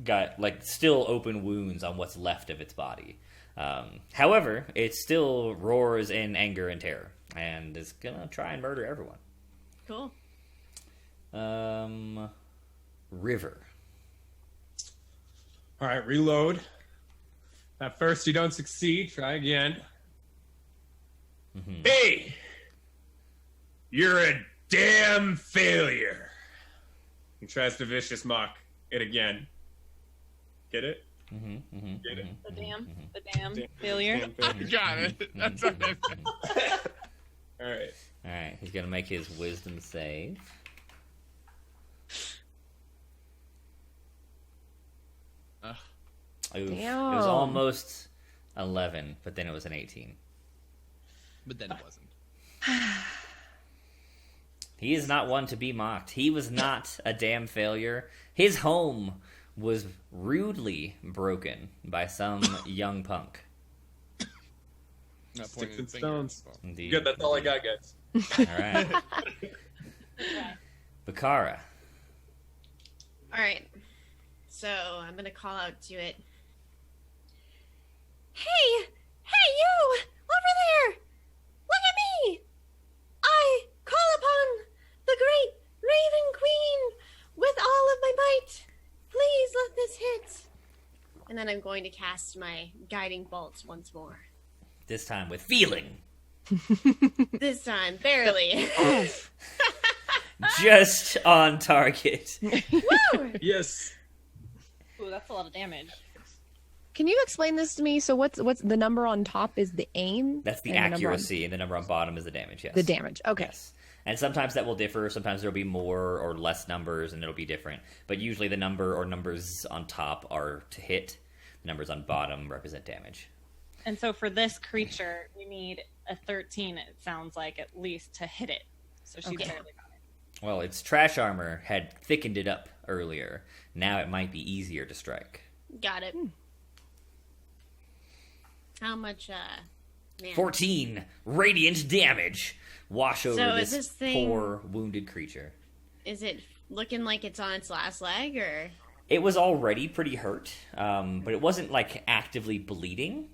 got still open wounds on what's left of its body. However, it still roars in anger and terror, and is gonna try and murder everyone. Cool. River. All right, reload. At first, you don't succeed. Try again. Mm-hmm. Hey! You're a damn failure. He tries to vicious mock it again. Get it? Get it? The damn failure. I got it. That's what I said. All right. All right, he's gonna make his wisdom save. Oof. It Damn. was almost 11, but then it was an 18. But then it wasn't. He is not one to be mocked. He was not a damn failure. His home was rudely broken by some young punk. Not Sticks pointing and the finger. stones. Indeed. Good, that's all I got, guys. All right. Bakara. All right. So I'm gonna call out to it. Hey, you over there! Look at me! I call upon the great Raven Queen with all of my might. Please let this hit. And then I'm going to cast my guiding bolt once more. This time with feeling. This time, barely. Just on target. Woo! Yes. Ooh, that's a lot of damage. Can you explain this to me? So what's the number on top is the aim? That's the and number on- accuracy, and the number on bottom is the damage, yes. The damage. Okay. Yes. And sometimes that will differ. Sometimes there'll be more or less numbers, and it'll be different. But usually the number or numbers on top are to hit. The numbers on bottom represent damage. And so for this creature, we need a 13, it sounds like, at least to hit it. So she Okay. barely got it. Well, its trash armor had thickened it up earlier. Now it might be easier to strike. Got it. How much, man? 14 radiant damage wash over So is this this thing- poor wounded creature. Is it looking like it's on its last leg, or? It was already pretty hurt, but it wasn't actively bleeding.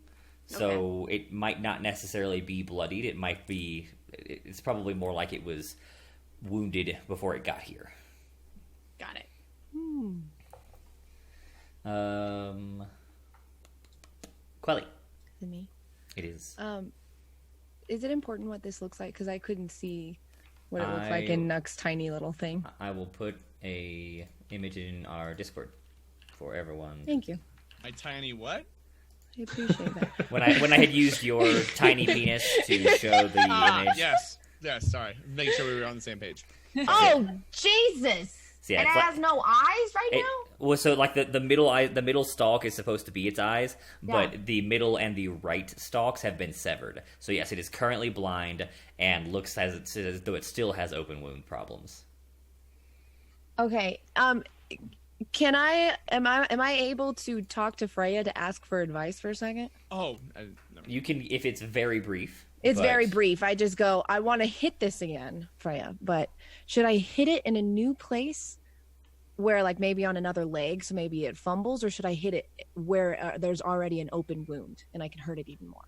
So it might not necessarily be bloodied. It might be. It's probably more like it was wounded before it got here. Got it. Quelly. Is it me? It is. Is it important what this looks like? Because I couldn't see what it looks like in Nuck's tiny little thing. I will put a image in our Discord for everyone. Thank you. My tiny what? I appreciate that. When I had used your tiny penis to show the image. Yes. Sorry. Making sure we were on the same page. Oh, Jesus. So yeah, And it it's like- has no eyes right It, now? well, so the middle eye, the middle stalk is supposed to be its eyes, but Yeah. the middle and the right stalks have been severed. So yes, it is currently blind and looks as though it still has open wound problems. Okay. Am I able to talk to Freya to ask for advice for a second? Oh, no. You can, if it's very brief. It's but- very brief. I just go, I want to hit this again, Freya, but should I hit it in a new place where maybe on another leg, so maybe it fumbles, or should I hit it where there's already an open wound and I can hurt it even more?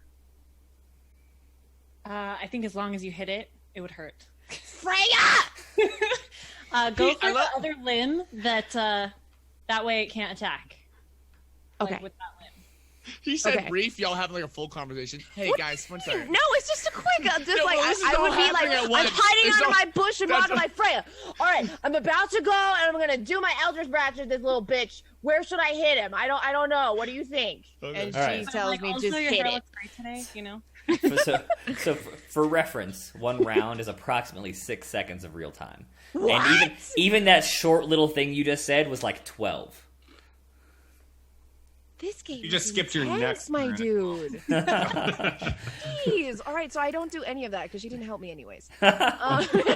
I think as long as you hit it, it would hurt. Freya! Go Hey, for the other limb that way it can't attack. Okay. Like, with that limb. He said Okay. brief. Y'all have like a full conversation. Hey guys, one second. No, it's just a quick. Just No, like well, this is I all would be like, happening at I'm once. hiding It's under all- my bush and that's talking to my Freya. All right, I'm about to go and I'm gonna do my Eldritch Blast with this little bitch. Where should I hit him? I don't know. What do you think? Okay. And All she right. tells Like, me also, just your hit hair it. looks great today, you know? So for reference, 1 round is approximately 6 seconds of real time. What? And even that short little thing you just said was like 12. This game. You just is skipped your intense, next my turn. dude. Jeez. All right, so I don't do any of that because she didn't help me anyways. Just hit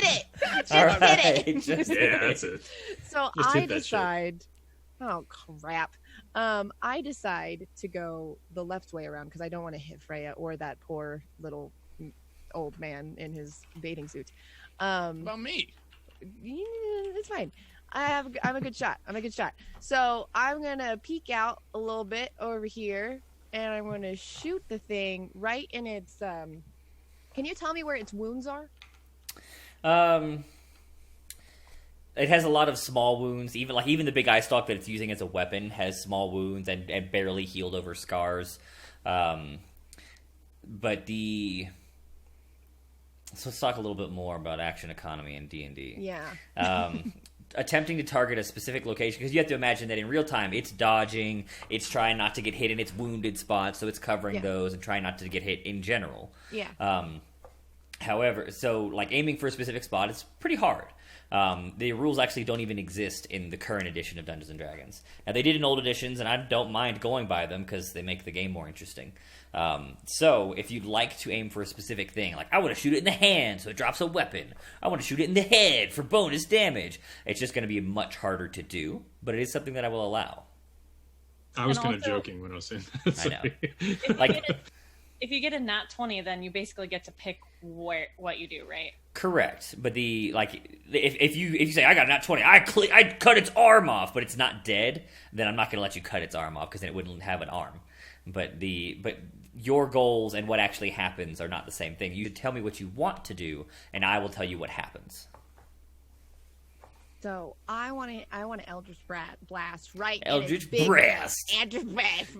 it. Just All hit right, it. just Yeah, hit it. that's it. So Just I hit that shit. decide. Oh crap! I decide to go the left way around because I don't want to hit Freya or that poor little old man in his bathing suit. About me. Yeah, it's fine. I'm a good shot. I'm a good shot. So I'm gonna peek out a little bit over here, and I'm gonna shoot the thing right in its. Can you tell me where its wounds are? It has a lot of small wounds. Even the big eye stalk that it's using as a weapon has small wounds and barely healed over scars. But so let's talk a little bit more about action economy in D&D. Yeah. Attempting to target a specific location, because you have to imagine that in real time it's dodging, it's trying not to get hit in its wounded spots, so it's covering Yeah. those and trying not to get hit in general. Yeah. However, so like aiming for a specific spot is pretty hard. The rules actually don't even exist in the current edition of Dungeons and Dragons. Now they did in old editions, and I don't mind going by them because they make the game more interesting. So if you'd like to aim for a specific thing, like I want to shoot it in the hand so it drops a weapon, I want to shoot it in the head for bonus damage, it's just going to be much harder to do, but it is something that I will allow. I was And kind of also- joking when I was saying that. I know. Sorry. Like, If you get a nat 20, then you basically get to pick what you do, right? correct, but if you say I got a nat 20, I cut its arm off, but it's not dead, then I'm not going to let you cut its arm off because then it wouldn't have an arm. But your goals and what actually happens are not the same thing. You tell me what you want to do, and I will tell you what happens. So I want to Eldritch Blast right Eldritch in its big Blast. Eldritch Blast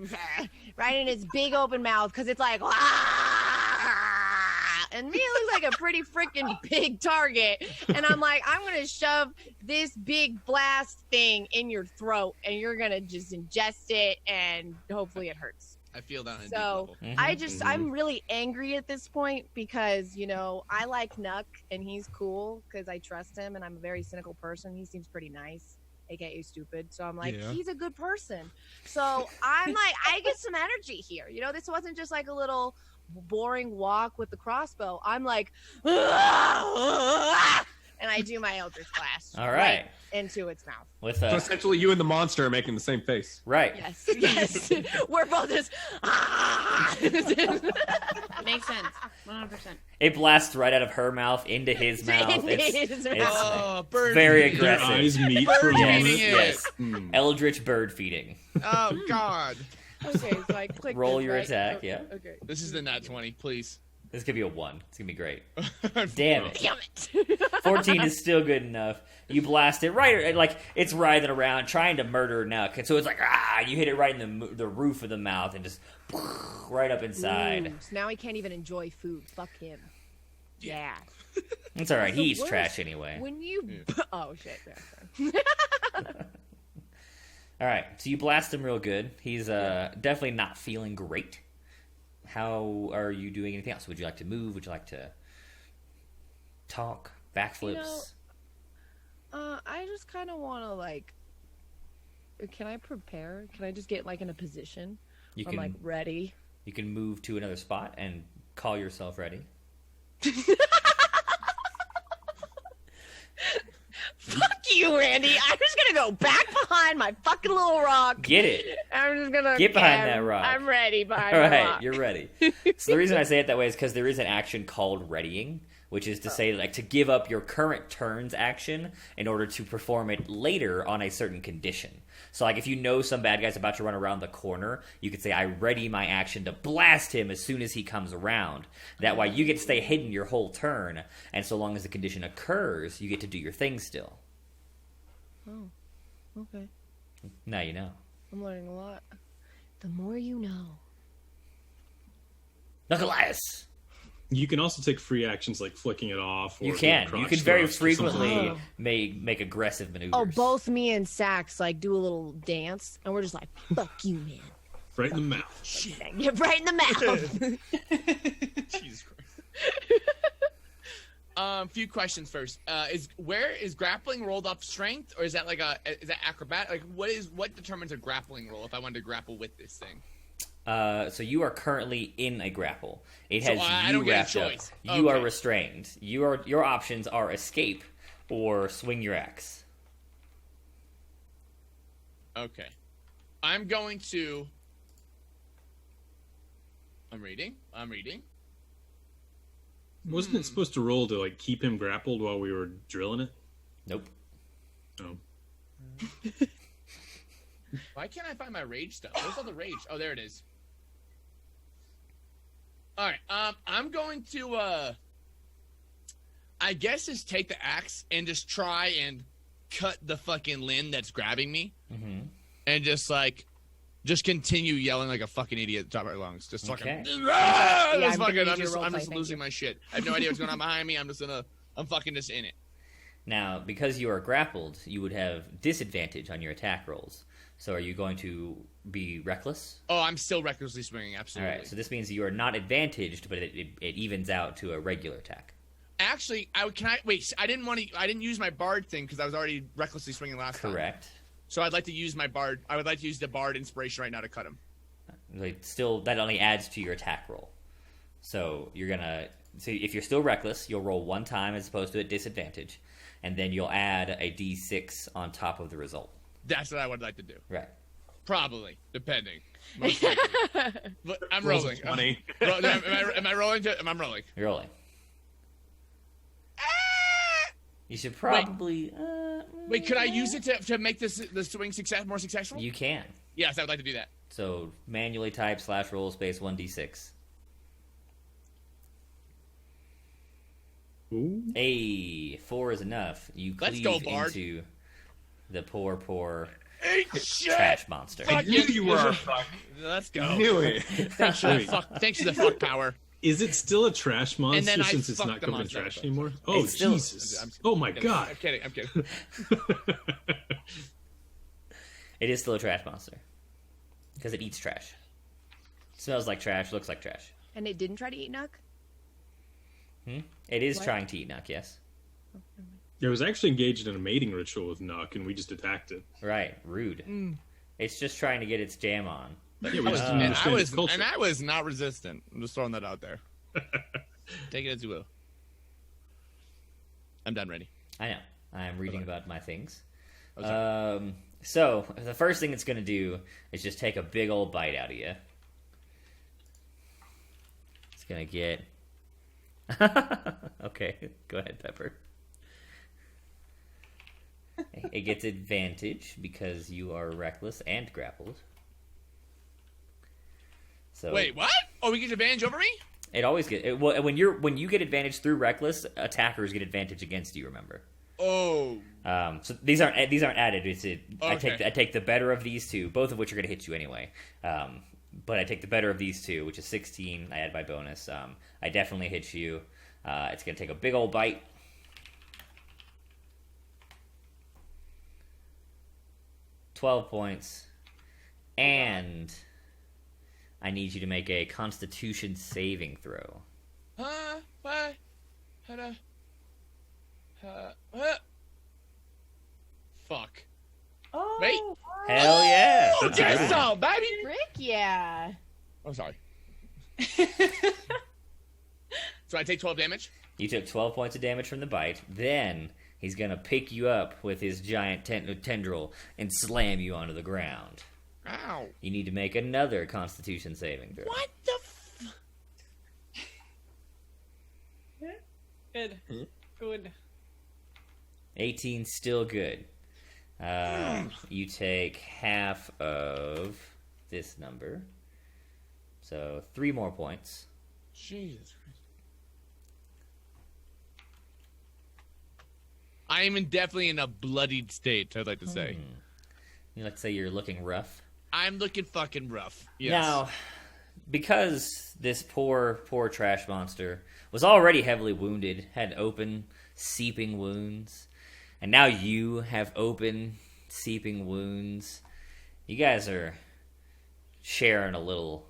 right in its big open mouth because it's like and me it looks like a pretty freaking big target, and I'm like I'm gonna shove this big blast thing in your throat, and you're gonna just ingest it, and hopefully it hurts. I feel that on a deep So level. I'm really angry at this point because, I like Nuck and he's cool because I trust him and I'm a very cynical person. He seems pretty nice, aka stupid. So I'm like, Yeah. he's a good person. So I'm like, I get some energy here. This wasn't just like a little boring walk with the crossbow. I'm like, and I do my Eldritch Blast. All right. Into its mouth. With So essentially, you and the monster are making the same face. right. Yes. We're both just. Makes sense. 100%. It blasts right out of her mouth into his mouth. His mouth. Oh, bird very feeding. Their aggressive. eyes meet for a Bird moment. feeding it. Yes. Hmm. Eldritch bird feeding. Oh God. Okay, so I click. Roll this, your right? attack, Oh, yeah. Okay. This is the nat 20, please. This could be a 1. It's going to be great. Damn it. Damn it. 14 is still good enough. You blast it right, like it's writhing around, trying to murder Nuck, and so it's like you hit it right in the roof of the mouth and just right up inside. Ooh, so now he can't even enjoy food. Fuck him. Yeah. It's all right. the He eats worst. trash anyway. When you. Oh shit. Yeah, All right, so you blast him real good. He's definitely not feeling great. How are you doing? Anything else? Would you like to move? Would you like to talk? Backflips? I just kind of want to Can I prepare? Can I just get in a position? You I'm can ready. you can move to another spot and call yourself ready. Fuck you, Randy. I'm just gonna go back behind my fucking little rock. Get it. I'm I'm just gonna Get behind that rock. I'm ready behind All the right, rock. you're ready. So the reason I say it that way is because there is an action called readying, which is to say, like, to give up your current turn's action in order to perform it later on a certain condition. So, like, if you know some bad guy's about to run around the corner, you could say, I ready my action to blast him as soon as he comes around. That way, you get to stay hidden your whole turn, and so long as the condition occurs, you get to do your thing still. Oh, okay. Now you know. I'm learning a lot. The more you know. Nicholas! You can also take free actions like flicking it off. Or You can. doing You crotch can very thrust or something frequently like that. make aggressive maneuvers. Oh, both me and Sax like do a little dance, and we're just like, "Fuck you, man!" Right in the mouth. Shit. Get right in the mouth. Jesus Christ. Few questions first. Is grappling rolled off strength, or is that is that acrobat? Like, what determines a grappling roll if I wanted to grapple with this thing? So you are currently in a grapple. It has I you don't get a wrapped up. choice. You are Okay. restrained. Your options are escape or swing your axe. Okay. I'm going to. I'm reading. Wasn't it supposed to roll to like keep him grappled while we were drilling it? Nope. Oh. Why can't I find my rage stuff? Where's all the rage? Oh, there it is. All right. I'm going to. I guess just take the axe and just try and cut the fucking limb that's grabbing me, and just continue yelling like a fucking idiot at the top of my lungs. Just fucking. Okay. "Ah!" Yeah, Just I'm gonna fucking. need you to I'm roleplay, just thank losing you. my shit. I have no idea what's going on behind me. I'm fucking just in it. Now, because you are grappled, you would have disadvantage on your attack rolls. So are you going to be reckless? Oh, I'm still recklessly swinging. All Absolutely. right. So this means you are not advantaged, but it evens out to a regular attack. Actually, I didn't use my bard thing because I was already recklessly swinging last time. Correct. So I'd like to use my bard. I would like to use the bard inspiration right now to cut him. Like, still, that only adds to your attack roll. So you're gonna. So if you're still reckless, you'll roll one time as opposed to at disadvantage, and then you'll add a d6 on top of the result. That's what I would like to do. Right. Probably, depending. Most likely. But I'm rolling. Funny. Am I rolling? I'm rolling. You're rolling. You should probably. Wait, could I use it to make the swing more successful? You can. Yes, I would like to do that. So manually type /roll space 1d6. Ooh. Hey, 4 is enough. You Let's cleave go, Bard. into the poor Hey, shit! trash monster. Fuck knew you were a fuck. Let's go. Knew it. Thanks for the fuck. Thanks for the fuck power. Is it still a trash monster then I since it's fucked not the covered in monster. trash anymore? Oh, It's still- Jesus. Oh, my God. I'm kidding. It is still a trash monster. Because it eats trash. Smells like trash, looks like trash. And it didn't try to eat Nuck? It is What? trying to eat Nuck, yes. It was actually engaged in a mating ritual with Nuck, and we just attacked it. Right, rude. It's just trying to get its jam on. Yeah, we just didn't And understand its culture. I was not resistant. I'm just throwing that out there. Take it as you will. I'm done. Ready. I know. I'm reading about my things. sorry. So, the first thing it's going to do is just take a big old bite out of you. It's going to get... Okay, go ahead, Pepper. It gets advantage because you are reckless and grappled. So Wait, what? Oh, we get advantage over me? It always get when you get advantage through reckless, attackers get advantage against you. Remember. Oh. So these aren't added. I Okay. take the better of these two, both of which are going to hit you anyway. But I take the better of these two, which is 16. I add my bonus. I definitely hit you. It's going to take a big old bite. $12 points, and I need you to make a Constitution saving throw. What? Fuck. Oh, Wait. Hell yeah! Oh, yes, so, baby. Frick yeah. I'm sorry. So I take 12 damage? You took 12 points of damage from the bite. Then he's gonna pick you up with his giant tendril and slam you onto the ground. Ow. You need to make another Constitution saving throw. What the Good. Good. 18 still good. You take half of this number. So 3 more points. Jesus Christ. I am definitely in a bloodied state, I'd like to say. You like to say you're looking rough? I'm looking fucking rough. Yes. Now, because this poor trash monster was already heavily wounded, had open, seeping wounds, and now you have open, seeping wounds, you guys are sharing a little,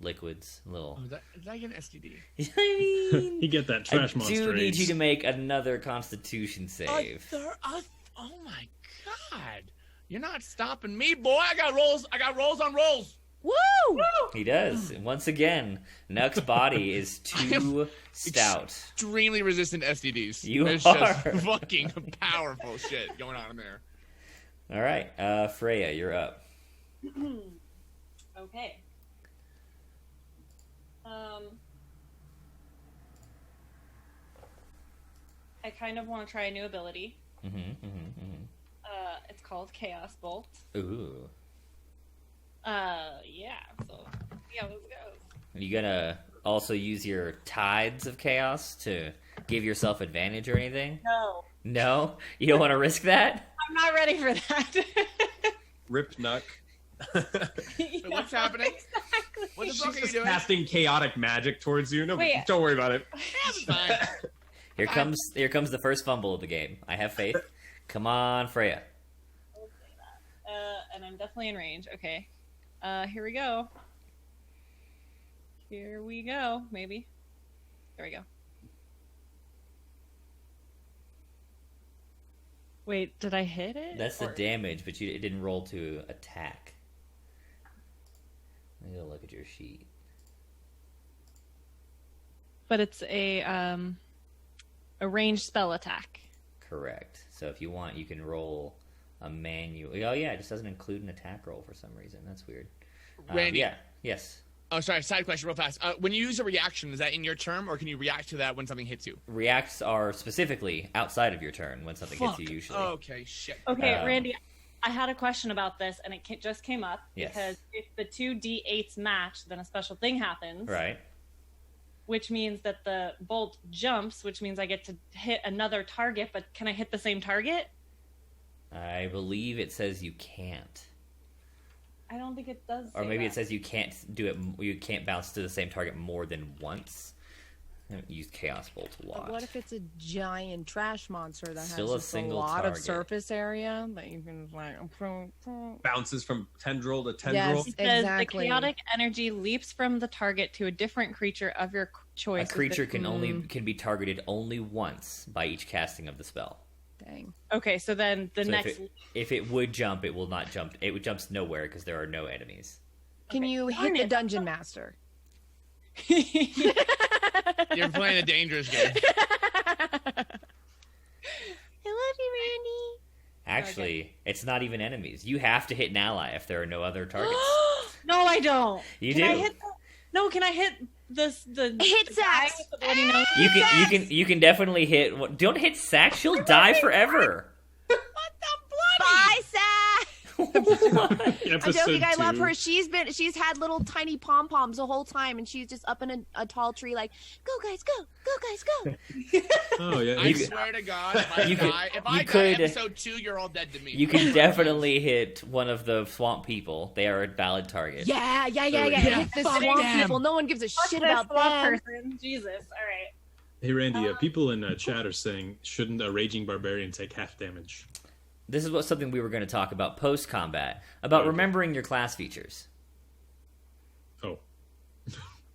liquids, a little. Oh, is that an STD? I mean, You get that trash I monster. do need AIDS. you to make another Constitution save. Oh my god. You're not stopping me, boy. I got rolls on rolls. Woo! He does. Once again, Nuck's body is too stout. Extremely resistant to STDs. You There's are. just fucking powerful shit going on in there. All right, Freya, you're up. Okay. I kind of want to try a new ability. It's called Chaos Bolt. Ooh. Yeah. So, yeah, let's go. Are you gonna also use your tides of chaos to give yourself advantage or anything? No, No? You don't want to risk that? I'm not ready for that. Rip Nuck. Wait, what's happening? Exactly. What the She's fuck are you just doing? casting chaotic magic towards you. No, Wait. don't worry about it. It's fine. Here comes the first fumble of the game. I have faith. Come on, Freya. And I'm definitely in range. Okay. Here we go. Here we go. Maybe. There we go. Wait, did I hit it? That's the Or- damage, but it didn't roll to attack. Let me go look at your sheet. But it's a ranged spell attack. Correct. So if you want, you can roll a manual. Oh yeah, it just doesn't include an attack roll for some reason. That's weird. Randy. Yeah. Yes. Oh, sorry. Side question, real fast. When you use a reaction, is that in your turn, or can you react to that when something hits you? Reacts are specifically outside of your turn when something hits Fuck. you usually. Okay, shit. Okay, Um, Randy, I had a question about this, and it just came up. Yes. Because if the two D8s match, then a special thing happens. Right. Which means that the bolt jumps, which means I get to hit another target, but can I hit the same target? I believe it says you can't. I don't think it does. Or say maybe it that. says you can't do it. You can't bounce to the same target more than once. I haven't used Chaos Bolt a lot. But what if it's a giant trash monster that Still a has just a single lot target. of surface area that you can like? Bounces from tendril to tendril. Yes, It says exactly. the chaotic energy leaps from the target to a different creature of your choice. A creature can be targeted only once by each casting of the spell. Dang. Okay, so then the So next. if it would jump, it will not jump. It would jumps nowhere because there are no enemies. Can Okay, you darn hit the it. dungeon master? You're playing a dangerous game. I love you, Randy. Actually, it's not even enemies. You have to hit an ally if there are no other targets. No, I don't. You Can I do. hit no, can I hit the Hit the guy Zax. with the bloody nose? You can definitely hit. Don't hit Sack. She'll die forever. Bye, Sack. I'm Episode joking. I love 2. her. She's had little tiny pom poms the whole time, and she's just up in a tall tree, like, go guys, go, go guys, go. Oh yeah. I You could- swear to God, if I you could- die, if you I could- die episode 2, you're all dead to me. You can definitely hit one of the swamp people. They are a valid target. Yeah. Yeah, Hit the fuck swamp them. people. No one gives a Fuck shit this about swamp them. person. Jesus. All right. Hey Randy, people in chat are saying, shouldn't a raging barbarian take half damage? This is something we were going to talk about post combat about Okay. remembering your class features. Oh,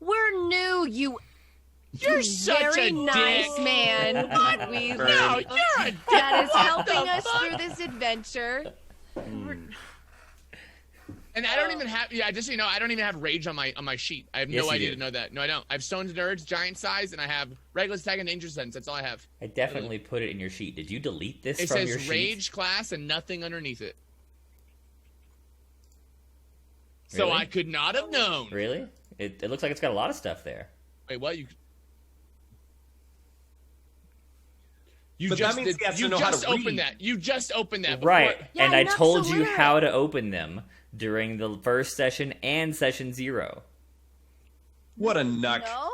We're new. You're such very a nice, dick. man. What? We No, you're a that is helping the us fuck? through this adventure. And I don't even have, just so you know, I don't even have rage on my sheet. I have Yes, no you idea do. to know that. No, I don't. I have Stones and Nerds, Giant Size, and I have Regular Attack and Danger Sense. That's all I have. I definitely put it in your sheet. Did you delete this It from says your sheet? Rage class and nothing underneath it. So Really? I could not have known. Really? It looks like it's got a lot of stuff there. Wait, what? You But that just means did, he has to you know how just to opened read. that. You just opened that. Before. Right. Yeah, and I not told so you literal. how to open them during the first session and session 0. What a nuck. No, I don't know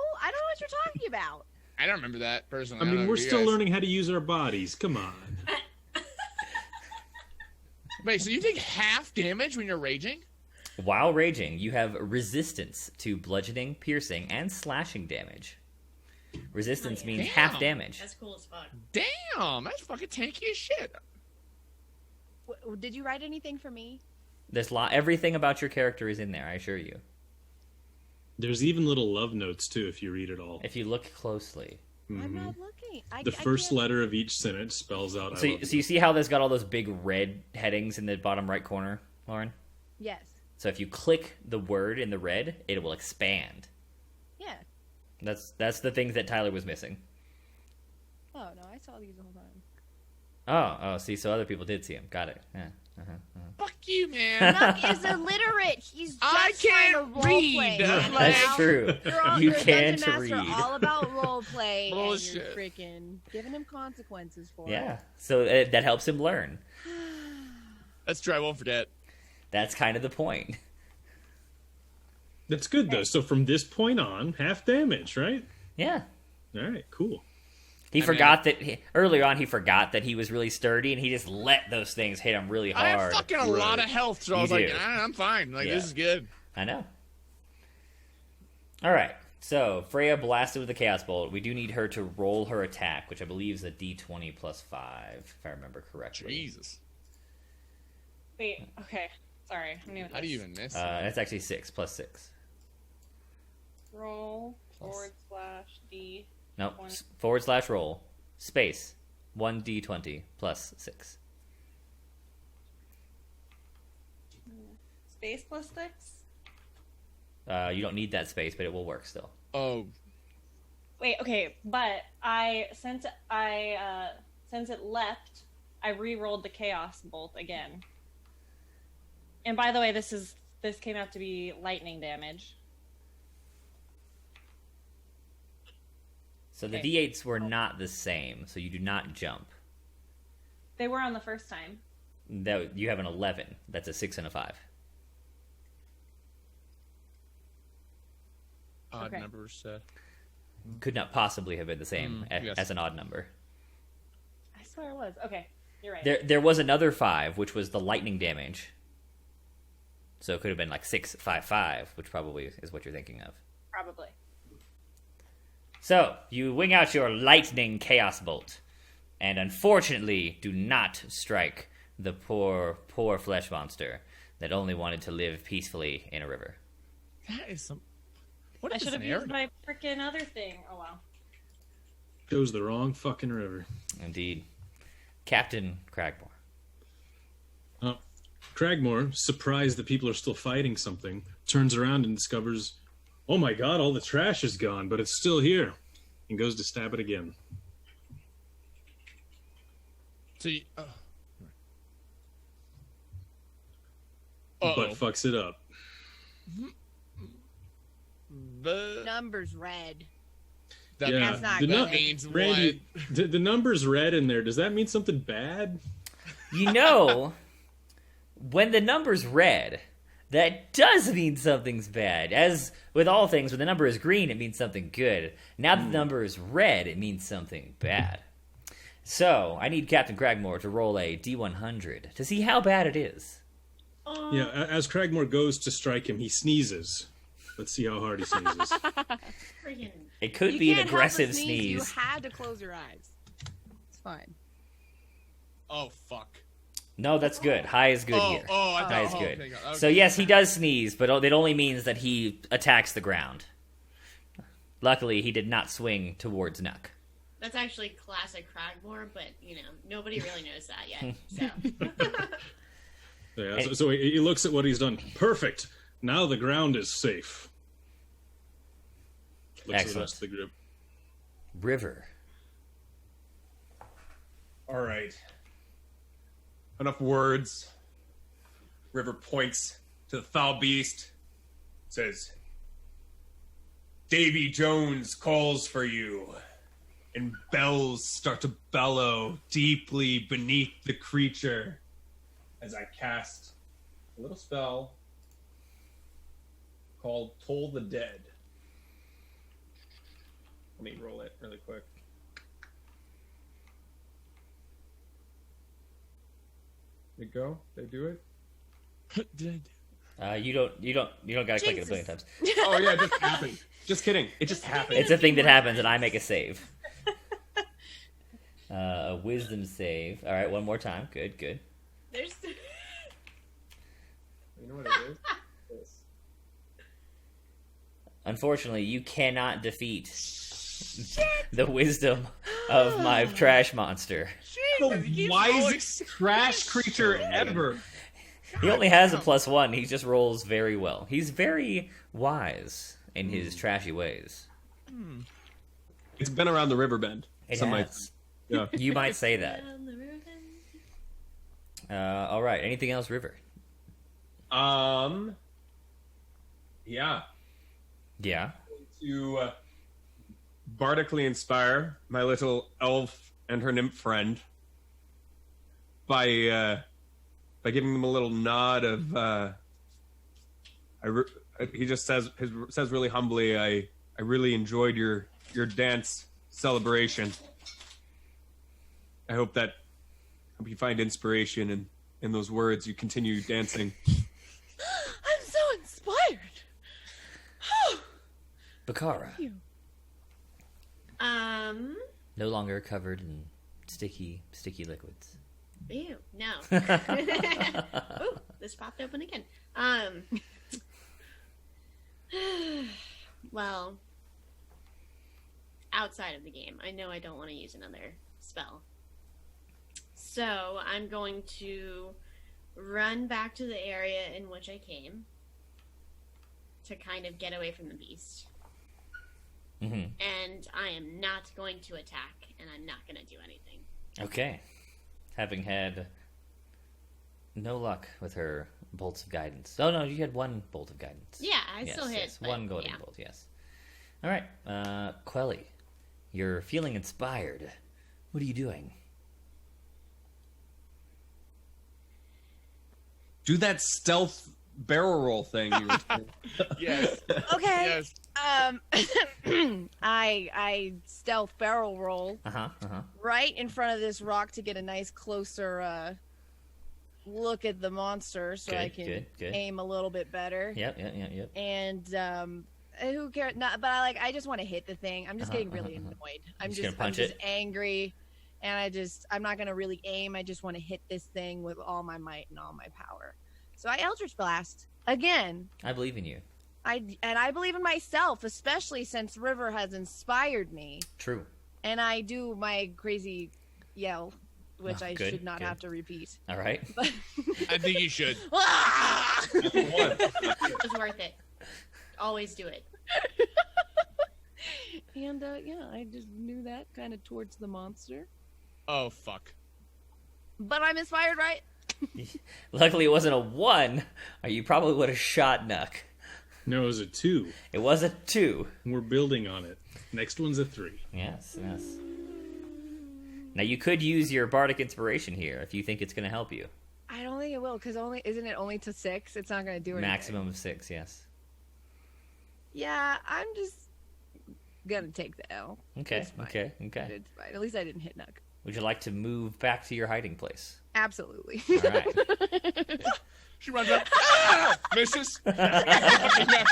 what you're talking about. I don't remember that personally. I don't know mean, we're if you still guys- learning how to use our bodies. Come on. Wait, so you take half damage when you're raging? While raging, you have resistance to bludgeoning, piercing, and slashing damage. Resistance Oh, yeah. means Damn. half damage. That's cool as fuck. Damn, that's fucking tanky as shit. Did you write anything for me? There's everything about your character is in there, I assure you. There's even little love notes too if you read it all. If you look closely. I'm not looking. The first letter of each sentence spells out. So you see how there's got all those big red headings in the bottom right corner, Lauren? Yes. So if you click the word in the red, it will expand. Yeah. That's the things that Tyler was missing. Oh no, I saw these the whole time. Oh, see, so other people did see him. Got it. Yeah. Fuck you, man. Nuck is illiterate. He's just I trying can't to role read. play. That's man. That's true. You You're a can't dungeon master read. all about role play, and you're Bullshit. freaking giving him consequences for Yeah. it. So that helps him learn. That's true. I won't forget. That's kind of the point. That's good though. So from this point on, half damage, right? Yeah. All right, cool. He I forgot that earlier on. He forgot that he was really sturdy, and he just let those things hit him really I have hard. fucking a lot of health, so I You was like, do. I'm fine. Like, Yeah. this is good. I know. All right. So Freya blasted with the Chaos Bolt. We do need her to roll her attack, which I believe is a D20 plus 5, if I remember correctly. Jesus. Wait, okay. Sorry, I'm new with How do you this. even miss? That's actually 6 plus 6. Roll Plus. / D. Nope. 20. / roll space 1d20 plus 6. Space plus 6? You don't need that space, but it will work still. Oh, Wait, okay, but since it left, I re-rolled the Chaos Bolt again. And by the way, this came out to be lightning damage. So the Okay. D8s were not the same, so you do not jump. They were on the first time. That you have an 11. That's a 6 and a 5. odd Okay. numbers. Could not possibly have been the same yes. as an odd number. I swear it was. Okay, you're right. There was another 5, which was the lightning damage. So it could have been like 6, 5, 5, which probably is what you're thinking of. Probably. So you wing out your lightning chaos bolt, and unfortunately do not strike the poor flesh monster that only wanted to live peacefully in a river. That is some. What I is should have an used arrow? my freaking other thing. Oh wow. Chose the wrong fucking river. Indeed. Captain Cragmore. Cragmore, surprised that people are still fighting something, turns around and discovers, oh my god, all the trash is gone, but it's still here, and goes to stab it again. So you, But fucks it up. Numbers red. That Yeah, That's not the good. nu- means Randy, the number's red in there. Does that mean something bad? You know, when the number's red, that does mean something's bad. As with all things, when the number is green, it means something good. Now that the number is red, it means something bad. So, I need Captain Cragmore to roll a D100 to see how bad it is. Yeah, as Cragmore goes to strike him, he sneezes. Let's see how hard he sneezes. Freaking. It could You be an can't help but aggressive sneeze. sneeze. You had to close your eyes. It's fine. Oh fuck. No, that's good. High is good here. Oh, I thought. High is oh, good. thank God. So Okay. yes, he does sneeze, but it only means that he attacks the ground. Luckily, he did not swing towards Nuck. That's actually classic Cragmore, but you know nobody really knows that yet. So Yeah, so he looks at what he's done. Perfect. Now the ground is safe. Looks at the Excellent. rest of the group. River. All right. Enough words. River points to the foul beast. says, Davy Jones calls for you. And bells start to bellow deeply beneath the creature as I cast a little spell called Toll the Dead. Let me roll it really quick. Did it go? Did I do it? You don't gotta click it a billion times. Oh yeah, it just happened. Just kidding. It just happened. It's a thing that happens, and I make a save. A wisdom save. All right, one more time. Good, good. There's. You know what it is? This. Unfortunately, you cannot defeat the wisdom of my trash monster. The wisest trash creature ever. He only has a +1. He just rolls very well. He's very wise in his trashy ways. It's been around the river bend. It Some might- has. yeah. You might say that. All right. Anything else, River? Yeah. Yeah. To bardically inspire my little elf and her nymph friend by giving them a little nod of he just says really humbly, I really enjoyed your dance celebration. I hope you find inspiration in those words. You continue dancing. I'm so inspired. Bakara. No. No longer covered in sticky liquids. Ew, no. Ooh, this popped open again. Well, outside of the game, I know I don't want to use another spell. So I'm going to run back to the area in which I came to kind of get away from the beast. Mm-hmm. And I am not going to attack, and I'm not going to do anything. Okay. Having had no luck with her bolts of guidance. Oh, no, you had one bolt of guidance. Yeah, I still hit. Yes. But, One golden yeah. bolt, yes. All right. Quelly, you're feeling inspired. What are you doing? Do that stealth barrel roll thing you were saying. Yes. Okay. Yes. I stealth barrel roll Uh-huh, uh-huh. right in front of this rock to get a nice closer look at the monster, so I can good. aim a little bit better. Yep. And who cares? Not, but I just want to hit the thing. I'm just getting really annoyed. I'm Just gonna just punch it? angry, and I'm not gonna really aim. I just want to hit this thing with all my might and all my power. So I Eldritch Blast again. I believe in you. I believe in myself, especially since River has inspired me. True. And I do my crazy yell, which Oh, I good, should not good. have to repeat. All right. But I think you should. Ah! It was worth it. Always do it. And yeah, I just knew that kind of towards the monster. Oh, fuck. But I'm inspired, right? Luckily, it wasn't a 1, or you probably would have shot Nuck. No, it was a 2. It was a 2. We're building on it. Next one's a 3. Yes. Now, you could use your bardic inspiration here if you think it's going to help you. I don't think it will, because isn't it only to 6? It's not going to do anything. Maximum of 6, yes. Yeah, I'm just gonna take the L. Okay, It's fine. okay. It's fine. At least I didn't hit Nuck. Would you like to move back to your hiding place? Absolutely. All right. She runs up. Ah! Misses. I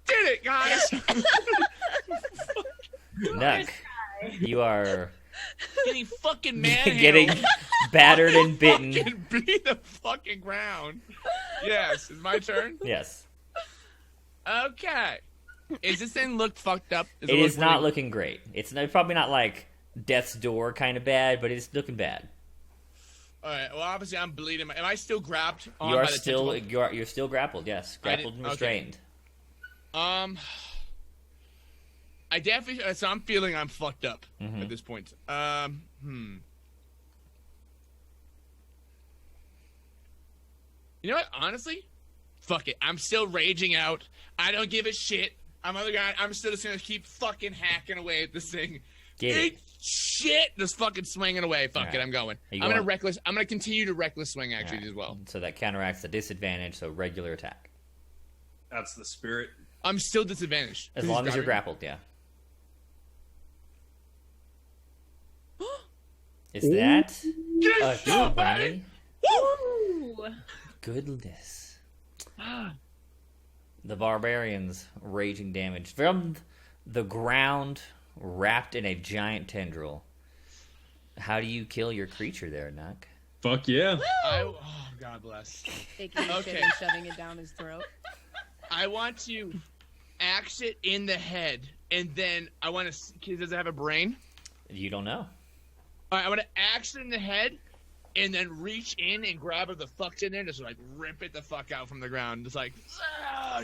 did it, guys. Nuck, you are Getting fucking manhandled. getting battered and bitten. Fucking beat the fucking ground. Yes, it's my turn. Yes. Okay. Is this thing look fucked up? It is not really- looking great. It's probably not like death's door kind of bad, but it's looking bad. All right. Well, obviously I'm bleeding. Am I still grabbed? On You are by the still tentacle? you're still grappled. Yes, grappled and okay. restrained. I definitely. So I'm feeling I'm fucked up Mhm. at this point. You know what? Honestly, fuck it. I'm still raging out. I don't give a shit. I'm still just gonna keep fucking hacking away at this thing. Get it. Shit, just fucking swinging away. Fuck it, right. I'm going. You I'm going? gonna continue to reckless swing actually Alright. as well. So that counteracts the disadvantage, so regular attack. That's the spirit. I'm still disadvantaged. As 'cause long he's as you're grabbing. grappled, yeah. Is that a go, 20? Ooh. Goodness. The barbarians raging damage from the ground, wrapped in a giant tendril. How do you kill your creature there, Nuck? Fuck yeah. Oh, God bless. Taking the shit Okay. and shoving it down his throat. I want to axe it in the head, and then I want to. Does it have a brain? You don't know. All right, I want to axe it in the head, and then reach in and grab it the fuck's in there, and just like rip it the fuck out from the ground, just like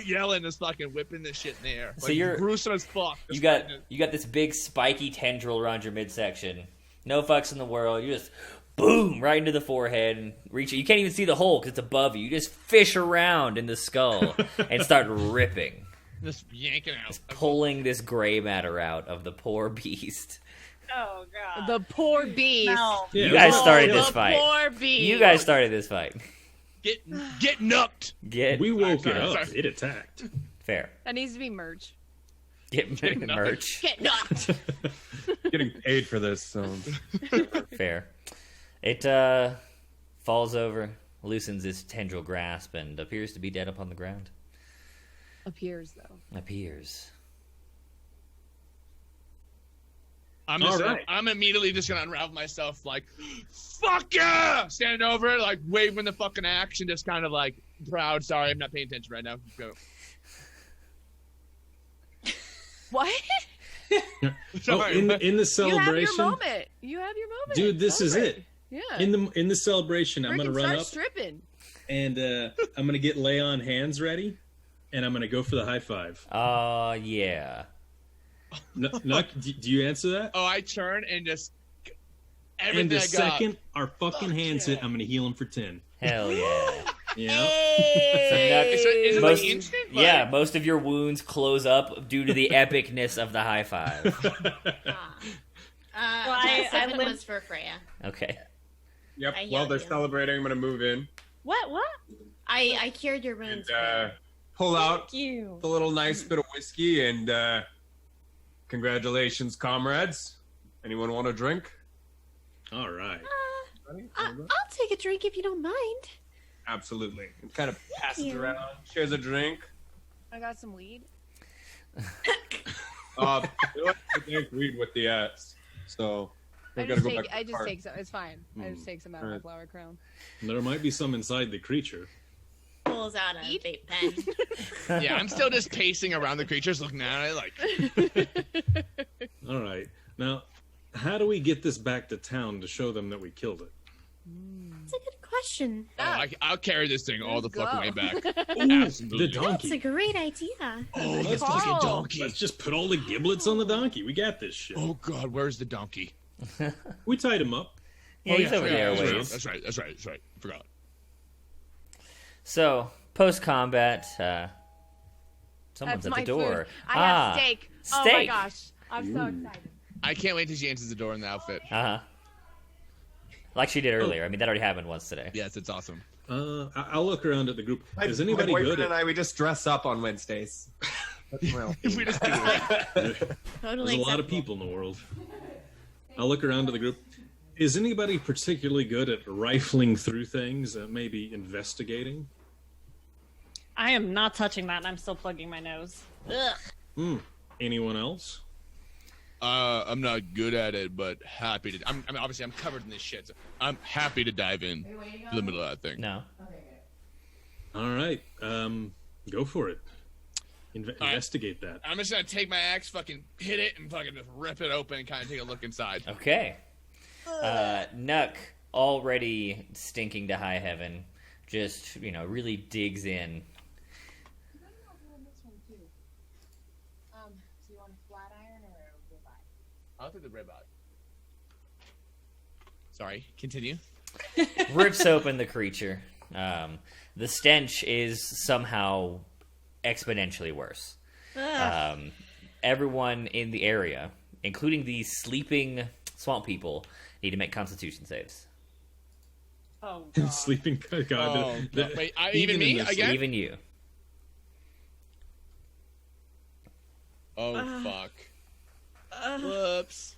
yelling, just fucking whipping this shit in the air. So Like, you're- gruesome as fuck. You Just got fucking- this big spiky tendril around your midsection. No fucks in the world. You just boom right into the forehead and reach it. You can't even see the hole because it's above you. You just fish around in the skull and start ripping, just yanking out. pulling this gray matter out of the poor beast. Oh god. The poor beast. No. Yeah, You guys it was- started the this fight. poor beast. You guys started this fight. Get nucked. Get We woke it Sorry, up. sorry. It attacked. fair. That needs to be merch. Get merch. Get knocked. Getting paid for this, so Fair. It falls over, loosens its tendril grasp, and appears to be dead upon the ground. Appears though. Appears. I'm immediately just gonna unravel myself, like, fuck yeah! Standing over it, like waving the fucking axe, and just kind of like proud. Sorry, I'm not paying attention right now. Go. What? Oh, Sorry. in the You have your celebration, moment. You have your moment. dude. This is Celebrate. it. Yeah. In the celebration, I'm gonna Freaking run start up stripping. and I'm gonna get lay on hands ready, and I'm gonna go for the high five. Yeah. Nuck, do you answer that? Oh, I turn and just And everything the I got. second our fucking hands hit, I'm gonna heal him for 10. Hell yeah. Yeah. Is it Most- like instant? Like, Yeah, most of your wounds close up due to the epicness of the high five. I 7 lived- was for Freya. Okay. yep. I While heal they're you. celebrating, I'm gonna move in What? I cured your and wounds. Freya. pull out Thank you. the little nice bit of whiskey and congratulations, comrades. Anyone want a drink? All right. I'll take a drink if you don't mind. Absolutely. And kind of passes you. around, shares a drink. I got some weed. We don't have to drink weed with the ass, so we I gotta just go take. back. I to the just park. take some. It's fine. I just take some out of my Alright. flower crown. There might be some inside the creature. Pulls out a Eat? vape pen. Yeah, I'm still just pacing around the creatures, looking at it like. All right. Now, how do we get this back to town to show them that we killed it? That's a good question. Oh, I'll carry this thing all the Let's fucking go. way back. The Absolutely. That's donkey. a great idea. Oh, the Let's fucking go. donkey. Let's just put all the giblets on the donkey. We got this shit. Oh God, where's the donkey? We tied him up. Yeah, he's over yeah, there. that's right, Ways. That's right. That's right. That's right. Forgot. So, post combat, someone's That's at my the door. food. I have steak. Oh my steak. gosh. I'm so excited. I can't wait till she answers the door in the outfit. Uh huh. Like she did earlier. I mean, that already happened once today. Yes, it's awesome. I'll look around at the group. Is My anybody boyfriend good and at? I, we just dress up on Wednesdays. That's my If we just do it. There's Totally a lot of acceptable. people in the world. I'll look around to the group. Is anybody particularly good at rifling through things, maybe investigating? I am not touching that, and I'm still plugging my nose. Ugh. Anyone else? I'm not good at it, but happy to. I mean, obviously, I'm covered in this shit. So I'm happy to dive in to the middle of that thing. No. All right. Go for it. right. Investigate that. I'm just gonna take my axe, fucking hit it, and fucking just rip it open and kind of take a look inside. Okay. Nuck, already stinking to high heaven, just, really digs in. Do you want a flat iron or a ribeye? I'll take the ribeye. Sorry, continue. Rips open the creature, The stench is somehow exponentially worse. Everyone in the area, including the sleeping swamp people, need to make Constitution saves. Oh, God. Sleeping God. Oh, no. Wait, even me in this- again? Even you. Oh, fuck. Whoops.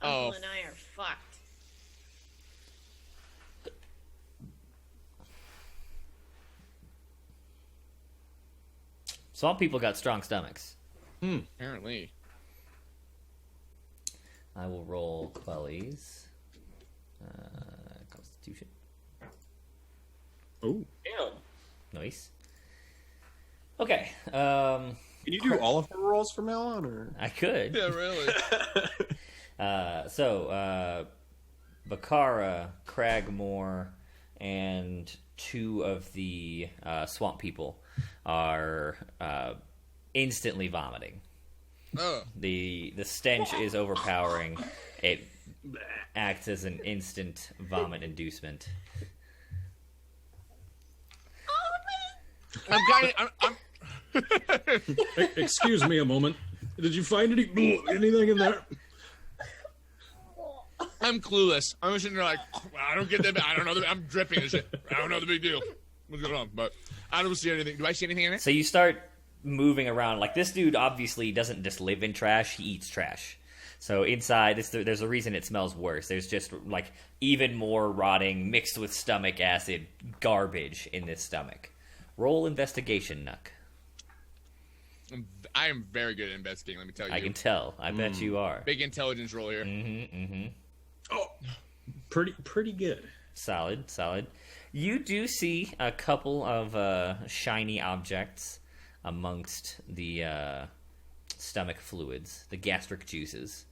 Oh. Uncle and I are fucked. Swamp people got strong stomachs. Apparently. I will roll Quelly's Constitution. Oh, Nice. Okay. Can you do all of her rolls from now on, or? I could. Yeah, really. Bakara, Cragmore, and two of the swamp people are instantly vomiting. Oh. The stench is overpowering. It acts as an instant vomit inducement. I'm kind of. I'm excuse me a moment. Did you find anything in there? I'm clueless. I'm sitting there like, I don't get that. I don't know. I'm dripping and shit. I don't know the big deal. What's going on? But I don't see anything. Do I see anything in it? So you start moving around. Like, this dude obviously doesn't just live in trash, he eats trash. So inside, there's a reason it smells worse. There's just, like, even more rotting, mixed with stomach acid, garbage in this stomach. Roll investigation, Nuck. I am very good at investigating, let me tell you. I can tell. I bet you are. Big intelligence roll here. Oh, pretty good. Solid. You do see a couple of shiny objects amongst the stomach fluids, the gastric juices.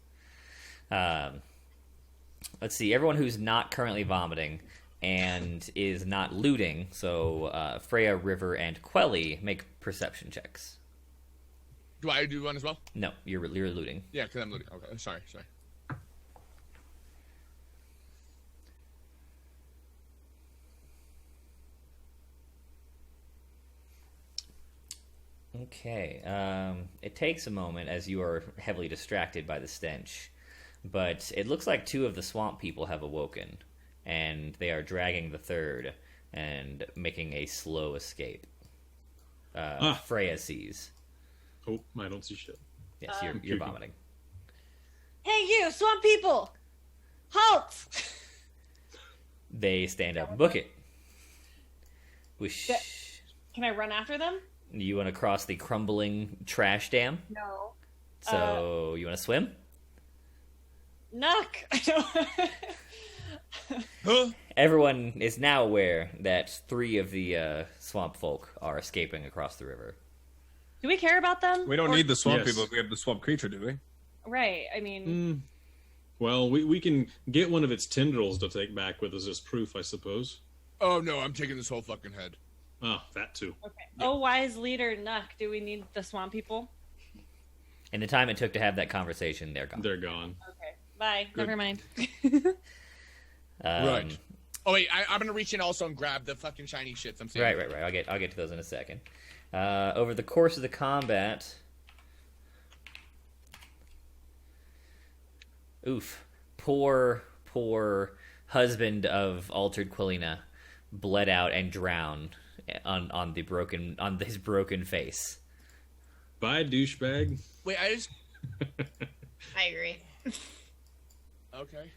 Let's see, everyone who's not currently vomiting and is not looting, so Freya, River, and Quelly make perception checks. Do I do one as well? No, you're looting. Yeah, because I'm looting. Okay, sorry. Okay. It takes a moment as you are heavily distracted by the stench, but it looks like two of the swamp people have awoken, and they are dragging the third and making a slow escape. Freya sees. Oh, I don't see shit. Yes, you're vomiting. Hey, you, swamp people! Halt! They stand up and book it. Whoosh. Can I run after them? You want to cross the crumbling trash dam? No. So you want to swim? Nuck! Huh? Everyone is now aware that three of the swamp folk are escaping across the river. Do we care about them? We don't need the swamp Yes. people if we have the swamp creature, do we? Right, I mean... Well, we can get one of its tendrils to take back with us as proof, I suppose. Oh, no, I'm taking this whole fucking head. Ah, that too. Okay. Oh, wise leader Nuck, do we need the swamp people? In the time it took to have that conversation, they're gone. They're gone. Okay. Bye. Good. Never mind. Right. Oh, wait, I'm going to reach in also and grab the fucking shiny shits I'm seeing. Right. I'll get to those in a second. Over the course of the combat, poor husband of altered Quilina bled out and drowned on his broken face. Bye, douchebag. Wait, I agree. Okay.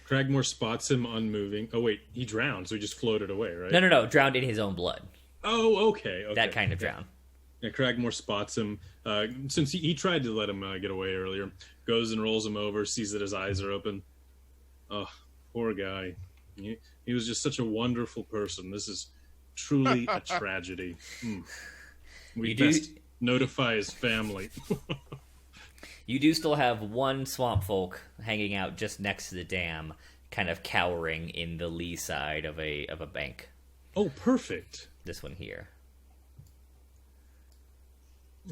Cragmore spots him unmoving. Oh, wait, he drowned, so he just floated away, right? No, drowned in his own blood. Oh, okay. That kind of drown. Yeah, Cragmore spots him. Since he tried to let him get away earlier, goes and rolls him over, sees that his eyes are open. Oh, poor guy. He was just such a wonderful person. This is truly a tragedy. We You do- best notify his family. You do still have one swamp folk hanging out just next to the dam, kind of cowering in the lee side of a bank. Oh, perfect. This one here.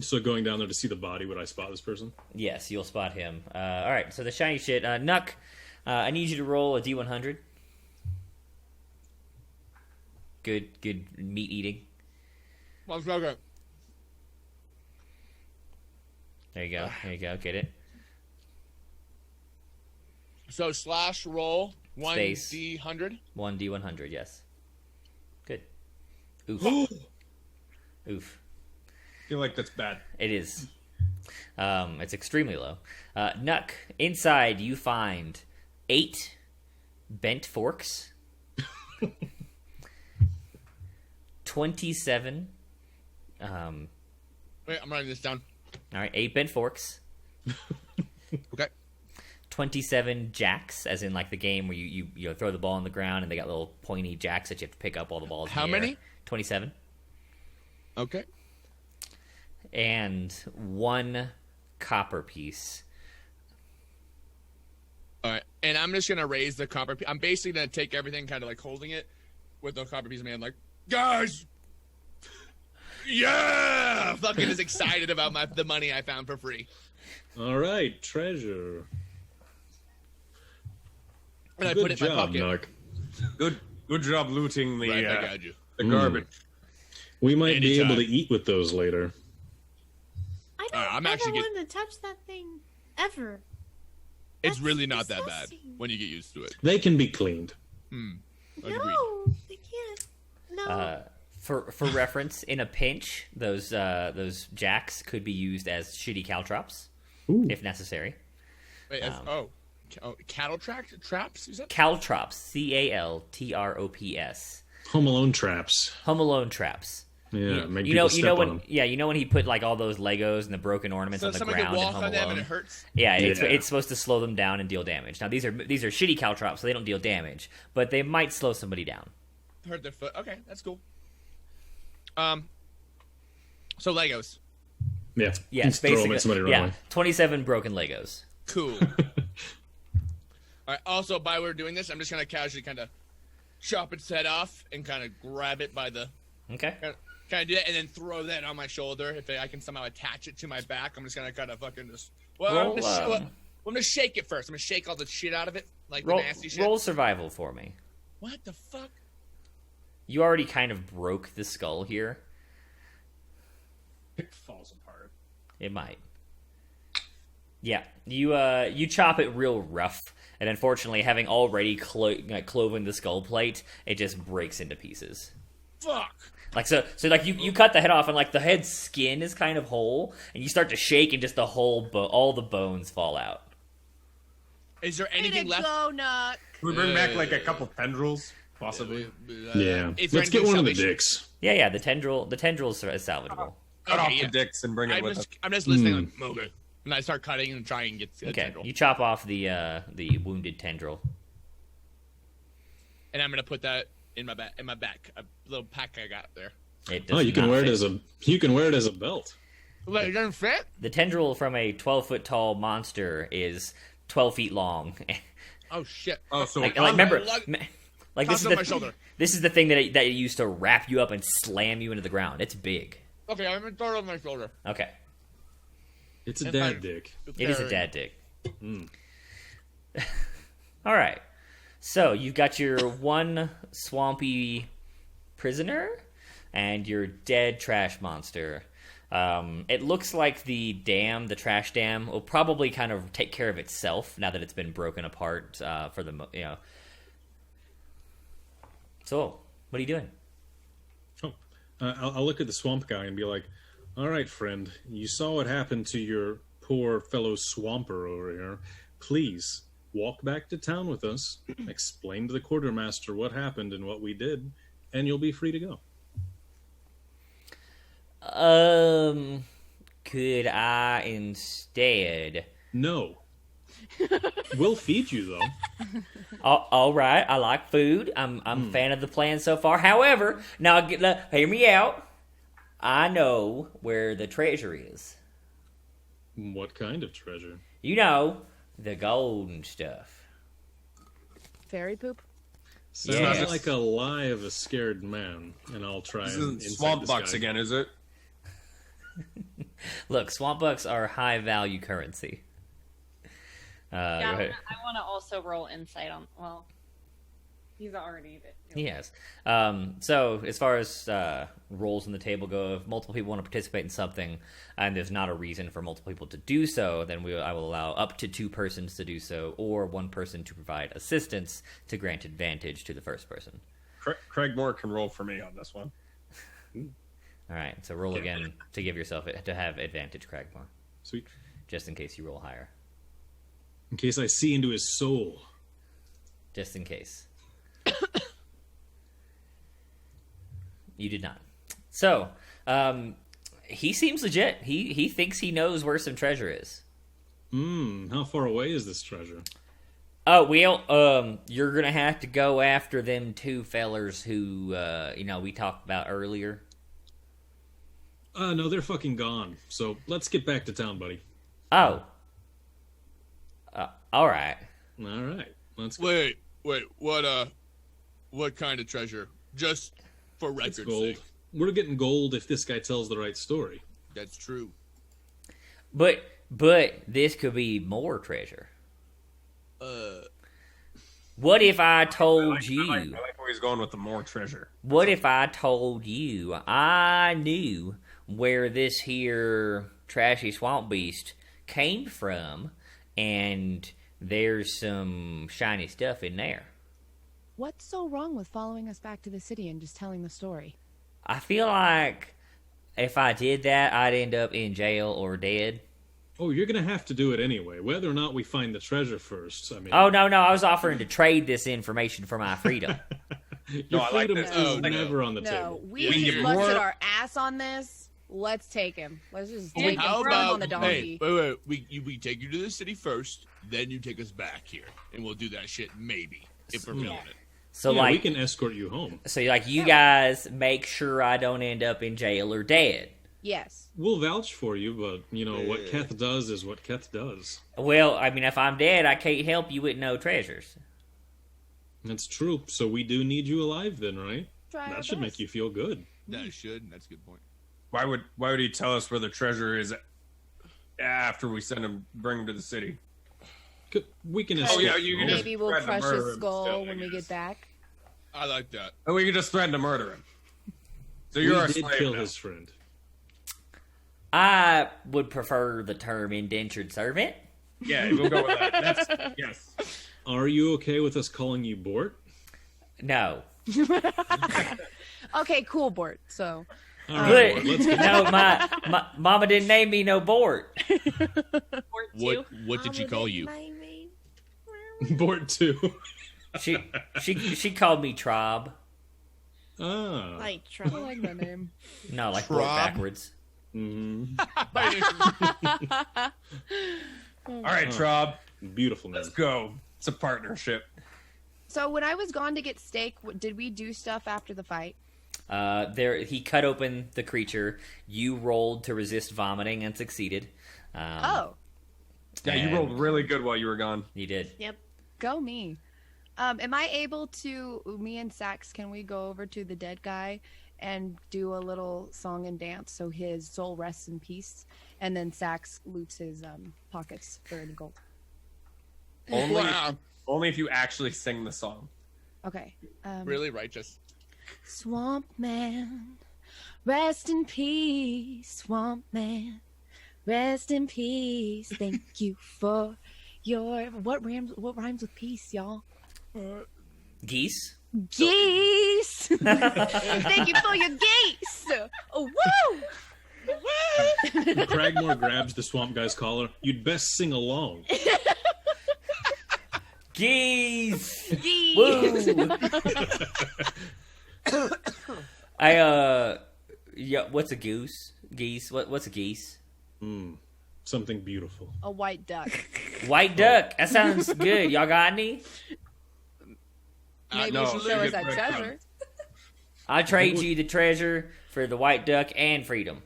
So going down there to see the body, would I spot this person? Yes, you'll spot him. All right, so the shiny shit. Nuck, I need you to roll a D100. Good meat eating. Let's go. Okay. There you go. Get it. So slash roll Space. 1d100. 1D100, yes. Good. Oof. Oof. I feel like that's bad. It is. It's extremely low. Nuck, inside you find 8 bent forks, 27. Wait, I'm writing this down. All right, 8 bent forks. Okay. 27 jacks, as in like the game where you throw the ball on the ground and they got little pointy jacks that you have to pick up all the balls. How in the air. many? 27. Okay. And 1 copper piece. All right. And I'm just gonna raise the copper piece. I'm basically gonna take everything, kind of like holding it with the copper piece in my hand, like, guys. Yeah, fucking is excited about the money I found for free. All right, treasure. And I Good put it in my job, pocket. Nuck. Good job looting the Right back at you. the garbage. We might be Anytime. able to eat with those later. I don't I'm ever actually want to touch that thing ever. It's That's really not that bad disgusting. when you get used to it. They can be cleaned. Agreed. No, they can't. No. For reference, in a pinch, those jacks could be used as shitty caltrops Ooh. if necessary. Wait, cattle traps? You said? Caltrops, CALTROPS. Home Alone traps. Home Alone traps. Yeah, make you know people step on when them. you know when he put like all those Legos and the broken ornaments So on the somebody ground could in walk Home on them Alone. and it hurts. Yeah, Yeah. it's supposed to slow them down and deal damage. Now these are shitty caltrops, so they don't deal damage, but they might slow somebody down. Hurt their foot. Okay, that's cool. So Legos. Yeah. Yes, Throw 'em basically. at somebody right Yeah, away. 27 broken Legos. Cool. All right. Also, while we're doing this, I'm just gonna casually kind of chop its head off and kind of grab it by the Okay. kind of do that, and then throw that on my shoulder. If I can somehow attach it to my back, I'm just gonna kind of fucking just. Well, Roll, I'm gonna shake it first. I'm gonna shake all the shit out of it, like Roll, the nasty shit. roll survival for me. What the fuck? You already kind of broke the skull here. It falls apart. It might. Yeah, you chop it real rough, and unfortunately, having already cloven the skull plate, it just breaks into pieces. Fuck. Like so like you cut the head off, and like the head skin is kind of whole, and you start to shake, and just the whole all the bones fall out. Is there Way anything to left? go, Nuck. Can we bring back like a couple tendrils, possibly? Yeah. Is there Let's get anything one of the salvation? dicks. Yeah, the tendrils are salvageable. Cut Okay, off yeah. the dicks and bring it with us. I'm just listening. Like, okay. And I start cutting and trying to get a Okay, tendril. you chop off the wounded tendril. And I'm gonna put that in my back, a little pack I got there. It does Oh, you can not wear it fit. as a belt. Wait, it doesn't fit? The tendril from a 12-foot tall monster is 12 feet long. Oh shit! Oh, so like remember, Lug- like toss this is it the on my shoulder. this is the thing that it used to wrap you up and slam you into the ground. It's big. Okay, I'm gonna throw it on my shoulder. Okay, It's a And dad I- dick. it is a dad dick. All right, so you've got your one swampy prisoner and your dead trash monster. It looks like the trash dam, will probably kind of take care of itself now that it's been broken apart for the. So, what are you doing? Oh, I'll look at the swamp guy and be like, "All right, friend, you saw what happened to your poor fellow swamper over here. Please walk back to town with us, explain to the quartermaster what happened and what we did, and you'll be free to go." Could I instead? No. We'll feed you though. All right, I like food. I'm a fan of the plan so far. However, now hear me out. I know where the treasure is. What kind of treasure? You know, the gold and stuff. Fairy poop. Sounds Yes. like a lie of a scared man, and I'll try this and isn't insight swamp this bucks guy. again, is it? Look, swamp bucks are high value currency. Yeah, Go ahead. I want to also roll insight on. Well, he's already. Yes. So as far as roles on the table go, if multiple people want to participate in something, and there's not a reason for multiple people to do so, then I will allow up to 2 persons to do so, or 1 person to provide assistance to grant advantage to the first person. Craig Moore can roll for me on this one. All right. So roll again to give yourself to have advantage, Cragmore, Sweet. just in case you roll higher. In case I see into his soul. Just in case. You did not. So, he seems legit. He thinks he knows where some treasure is. How far away is this treasure? Oh, well, you're gonna have to go after them 2 fellers who, we talked about earlier. No, they're fucking gone. So let's get back to town, buddy. Oh. All right. All right. Let's go. Wait, what kind of treasure? Just for It's record's gold. sake. We're getting gold if this guy tells the right story. That's true. But this could be more treasure. What if I told you? I like where he's going with the more treasure. What if I told you I knew where this here trashy swamp beast came from, and there's some shiny stuff in there? What's so wrong with following us back to the city and just telling the story? I feel like if I did that, I'd end up in jail or dead. Oh, you're gonna have to do it anyway, whether or not we find the treasure first. I mean, Oh, no, I was offering to trade this information for my freedom. your No, I like freedom this. is Oh, no. never on the No, table. we Yeah, just you're- busted our ass on this. Let's take him. Let's just take him, How throw him about on the donkey. Wait, we take you to the city first, then you take us back here, and we'll do that shit maybe if we're feeling it. So, Yeah, we like, can escort you home. you guys make sure I don't end up in jail or dead. Yes. We'll vouch for you, but what Keth does is what Keth does. Well, I mean, if I'm dead, I can't help you with no treasures. That's true. So we do need you alive, then, right? Try our That should make best. you feel good. That should. That's a good point. Why would he tell us where the treasure is after we bring him to the city? We can. Oh, escort yeah, you can just Maybe we'll threaten to crush murder his him skull still, I when we guess. get back. I like that. And we can just threaten to murder him. So We you're our did slave kill now. his friend. I would prefer the term indentured servant. Yeah, we'll go with that. Yes. Are you okay with us calling you Bort? No. Okay, cool, Bort. So, All But, right, Bort, let's go. no, my mama didn't name me no Bort. What did she call you? Bort 2. She called me Trob. Ah. Like I trouble. like that name. No, like Bort Trob? backwards. Mhm. All right, Trob, Beautiful name. let's go. It's a partnership. So when I was gone to get steak, did we do stuff after the fight? He cut open the creature. You rolled to resist vomiting and succeeded. Oh, Yeah, you And- rolled really good while you were gone. You did. Yep. go me. Am I able to, me and Sax, can we go over to the dead guy and do a little song and dance so his soul rests in peace? And then Sax loots his pockets for any gold. Only if you actually sing the song. Okay. Really righteous. Swamp Man, rest in peace. Swamp Man, rest in peace. Thank you for your what rhymes with peace, y'all? Geese. Geese. Thank you for your geese. Oh, woo! Cragmore grabs the swamp guy's collar. You'd best sing along. Geese. Geese. Woo. Yeah. What's a goose? Geese. What's a geese? Something beautiful. A white duck. White duck. That sounds good. Y'all got any? Maybe no, you should show you us get that breadcrumbs. treasure. I trade you the treasure for the white duck and freedom.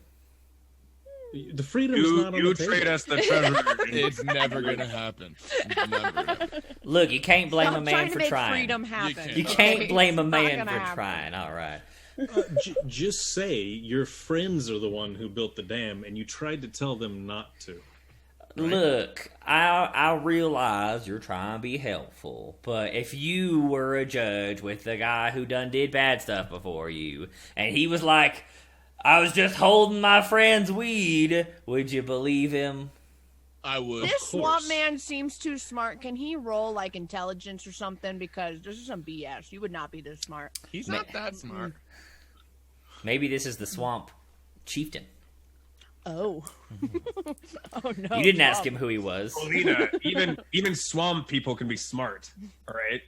The freedom's not on You the table. trade us the treasure. It's never gonna happen. Never gonna happen. Look, you can't blame a I'm man trying for to make trying. freedom happen. You okay? can't blame a It's not man gonna for happen. trying. All right. Just say your friends are the one who built the dam, and you tried to tell them not to. Look, I realize you're trying to be helpful, but if you were a judge with the guy who done did bad stuff before you, and he was like, I was just holding my friend's weed, would you believe him? I would. This swamp man seems too smart. Can he roll like intelligence or something? Because this is some BS. You would not be this smart. He's not that smart. Maybe this is the swamp chieftain. Oh. Oh no. You didn't ask him who he was. Paulina, even swamp people can be smart. All right.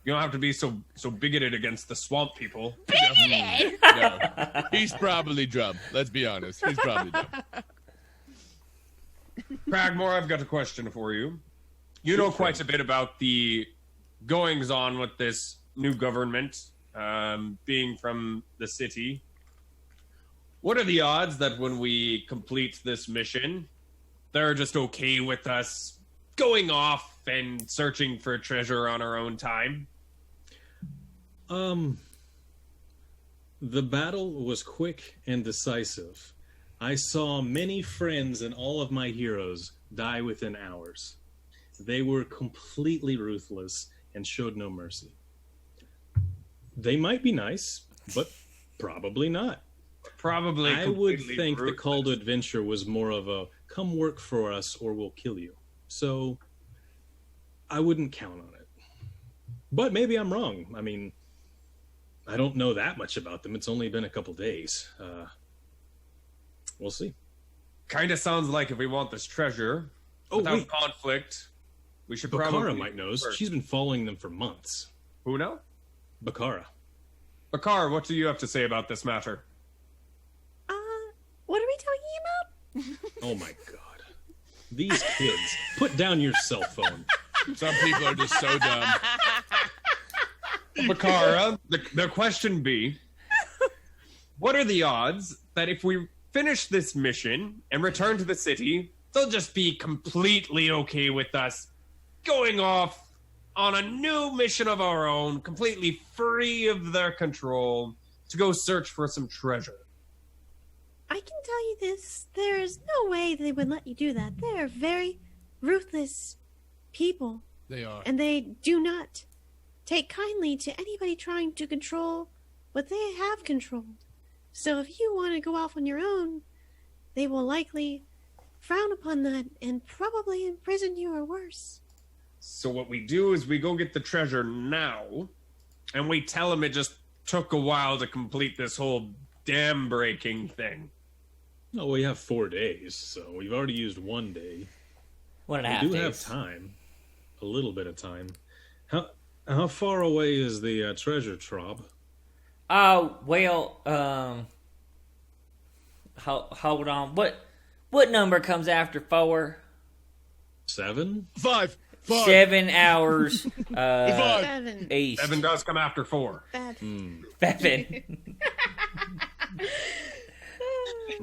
You don't have to be so bigoted against the swamp people. Bigoted? No. He's probably dumb. Let's be honest. He's probably dumb. Cragmore, I've got a question for you. You know quite a bit about the goings on with this new government, being from the city. What are the odds that when we complete this mission, they're just okay with us going off and searching for treasure on our own time? The battle was quick and decisive. I saw many friends and all of my heroes die within hours. They were completely ruthless and showed no mercy. They might be nice, but probably not. Probably. I would completely think the ruthless. call to adventure was more of a come work for us or we'll kill you. So I wouldn't count on it. But maybe I'm wrong. I mean, I don't know that much about them. It's only been a couple days. We'll see. Kind of sounds like if we want this treasure without conflict, we should Bakara probably... might knows. first. She's been following them for months. Who now? Bakara. Bakar, what do you have to say about this matter? What are we talking about? Oh my god. These kids. Put down your cell phone. Some people are just so dumb. Bakara, the question be, what are the odds that if we finish this mission and return to the city, they'll just be completely okay with us going off on a new mission of our own, completely free of their control, to go search for some treasure? I can tell you this. There is no way they would let you do that. They are very ruthless people. They are. And they do not take kindly to anybody trying to control what they have controlled. So if you want to go off on your own, they will likely frown upon that and probably imprison you or worse. So what we do is we go get the treasure now, and we tell them it just took a while to complete this whole dam breaking thing. No, we have 4 days, so we've already used 1 day. 1.5 We do days. have time. A little bit of time. How far away is the treasure, Trob? Hold on. What number comes after 4? 7? 5. 7 hours 7. east. 7 does come after 4. Bad. 7.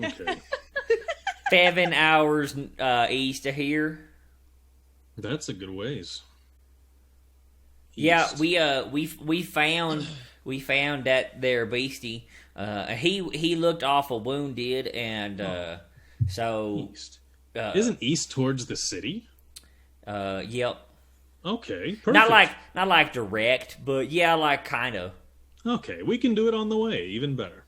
Okay. 7 hours east of here. That's a good ways. Yeah, East. we found that there beastie. He looked awful wounded, and so East. Isn't east towards the city? yep. Okay, perfect. Not like direct, but yeah, like kind of. Okay, we can do it on the way. Even better.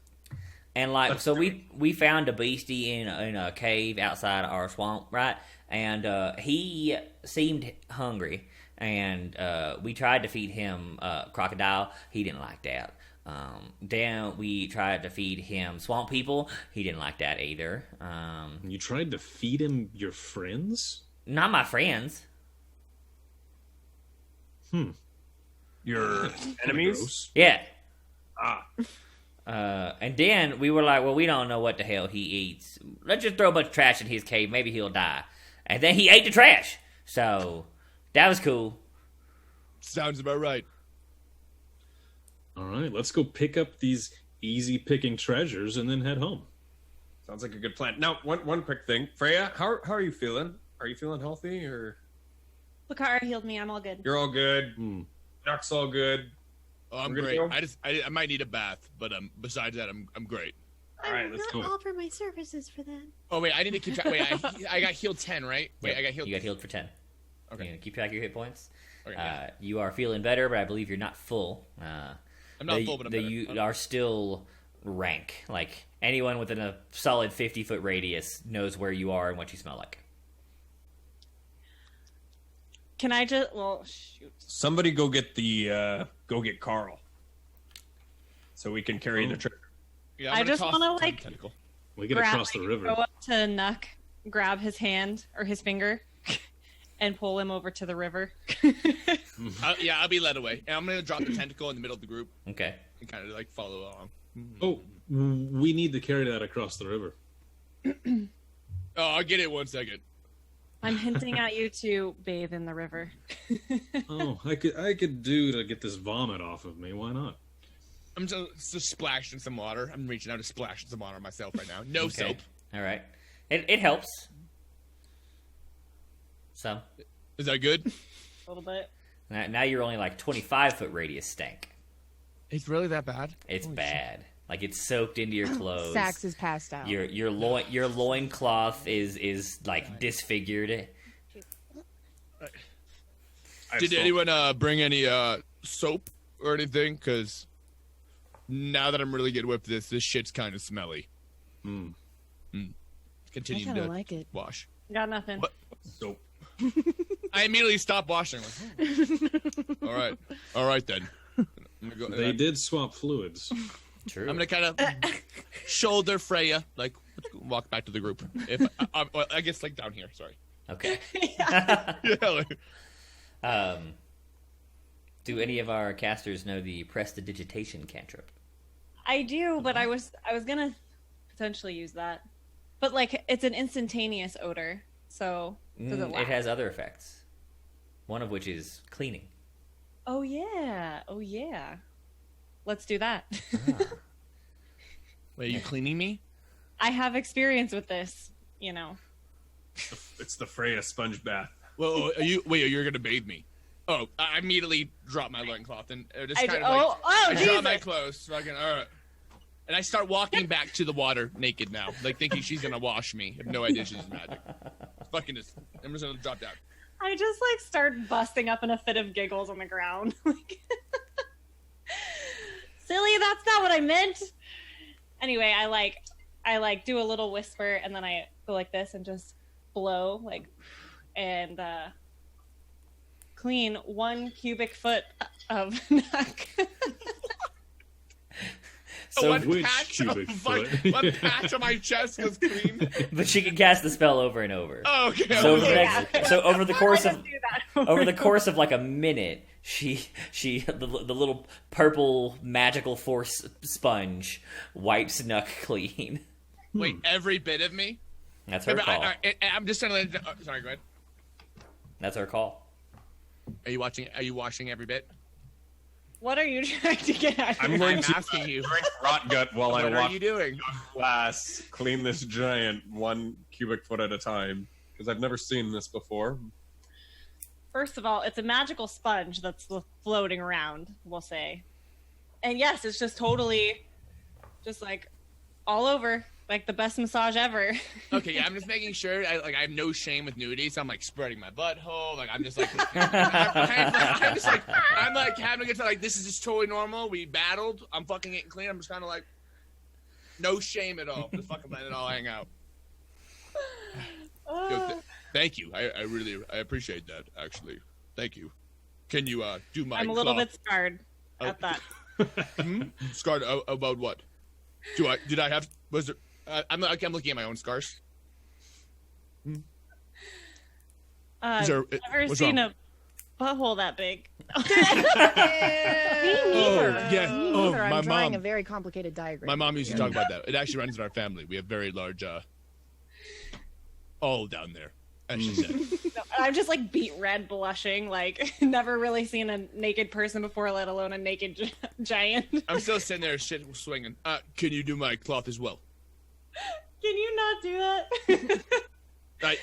And like, so we found a beastie in a cave outside our swamp, right? And he seemed hungry, and we tried to feed him crocodile. He didn't like that. Then we tried to feed him swamp people. He didn't like that either. You tried to feed him your friends? Not my friends. Your enemies? Gross. Yeah. Ah. And then we were like, well, we don't know what the hell he eats. Let's just throw a bunch of trash in his cave. Maybe he'll die. And then he ate the trash. So that was cool. Sounds about right. All right, let's go pick up these easy picking treasures and then head home. Sounds like a good plan. Now, one quick thing. Freya, how are you feeling? Are you feeling healthy, or Bakara healed me. I'm all good. you're all good? Duck's all good. Oh, I'm We're great. gonna go? I might need a bath, but besides that, I'm great. I right, will let's not go. offer my services for that. Oh wait, I need to keep track. Wait, I got healed 10, right? Wait, Yep, I got healed. You got healed for 10. Okay. You gonna keep track of your hit points. Okay, yeah. You are feeling better, but I believe you're not full. I'm not full, but I'm better. You are still rank. Like anyone within a solid 50-foot radius knows where you are and what you smell like. Can I just? Well, shoot. Somebody go get Carl, so we can carry the trip. Yeah, I I'm gonna just toss wanna, the like, tentacle. We gotta cross the Go river. up to Nuck, grab his hand or his finger, and pull him over to the river. Yeah, I'll be led away, and I'm gonna drop the tentacle in the middle of the group Okay. and kind of like follow along. Oh, we need to carry that across the river. Oh, I'll get it 1 second. I'm hinting at you to bathe in the river. Oh, I could do to get this vomit off of me. Why not? I'm just splashing some water. I'm reaching out to splash some water myself right now. No Okay. soap. All right. It helps. Some. Is that good? A little bit. Now you're only like 25-foot radius stank. It's really that bad? It's bad. Like it's soaked into your clothes. Sax is passed out. Your loincloth is like disfigured. Did anyone bring any soap or anything? Because now that I'm really getting whipped, this shit's kind of smelly. Continue I kinda to like it. wash. Got nothing. What? Soap. I immediately stopped washing. Like, all right then. I'm gonna go, They did swap fluids. True. I'm gonna kind of shoulder Freya, like walk back to the group. If well, I guess like down here. Sorry. Okay. Yeah. Like, Do any of our casters know the prestidigitation cantrip? I do, but I was gonna potentially use that. But like it's an instantaneous odor, so does it It last? has other effects. One of which is cleaning. Oh yeah. Let's do that. wait, are you cleaning me? I have experience with this, you know. It's the Freya sponge bath. Well, you're gonna bathe me? Oh, I immediately drop my loincloth and just kind of oh, I drop Jesus. my clothes. Fucking all right. And I start walking back to the water naked now, like thinking she's gonna wash me. I have no idea she's magic. Fucking just, I'm just gonna drop down. I just like start busting up in a fit of giggles on the ground. Like, silly, that's not what I meant. Anyway, I do a little whisper and then I go like this and just blow like and clean 1 cubic foot of neck. So, Which cubic foot? One patch on my chest was clean. but she can cast the spell over and over. Oh, okay. So, over the Yeah. so over the course of Just do that over the course of like a minute, the little purple magical force sponge wipes Nuck clean. Wait, every bit of me? That's her call. I'm just trying to. Oh, sorry, go ahead. That's her call. Are you watching? Are you washing every bit? What are you trying to get at? I'm going I'm to asking you. drink rot gut while I What are walk you doing? glass, clean this giant 1 cubic foot at a time because I've never seen this before. First of all, it's a magical sponge that's floating around, we'll say. And yes, it's just totally just like all over, like the best massage ever. Okay, yeah, I'm just making sure. I have no shame with nudity, so I'm like spreading my butthole. Like I'm just like, I'm like having a good time. Like this is just totally normal. We battled. I'm fucking getting clean. I'm just kind of like, no shame at all. Just fucking letting it all hang out. Yo, thank you. I really appreciate that. Actually, thank you. Can you do my? I'm a little claw? bit scarred at that. Scarred about what? Did I have? Was there? I'm looking at my own scars. Is there- Ever what's seen wrong? a butthole that big? Oh yeah. Oh, I'm my drawing mom. a very complicated diagram. My mom used to talk about that. It actually runs in our family. We have very large, all down there, as she said. No, I'm just like beet red, blushing. Like never really seen a naked person before, let alone a naked giant. I'm still sitting there, shit swinging. Can you do my cloth as well? Can you not do that?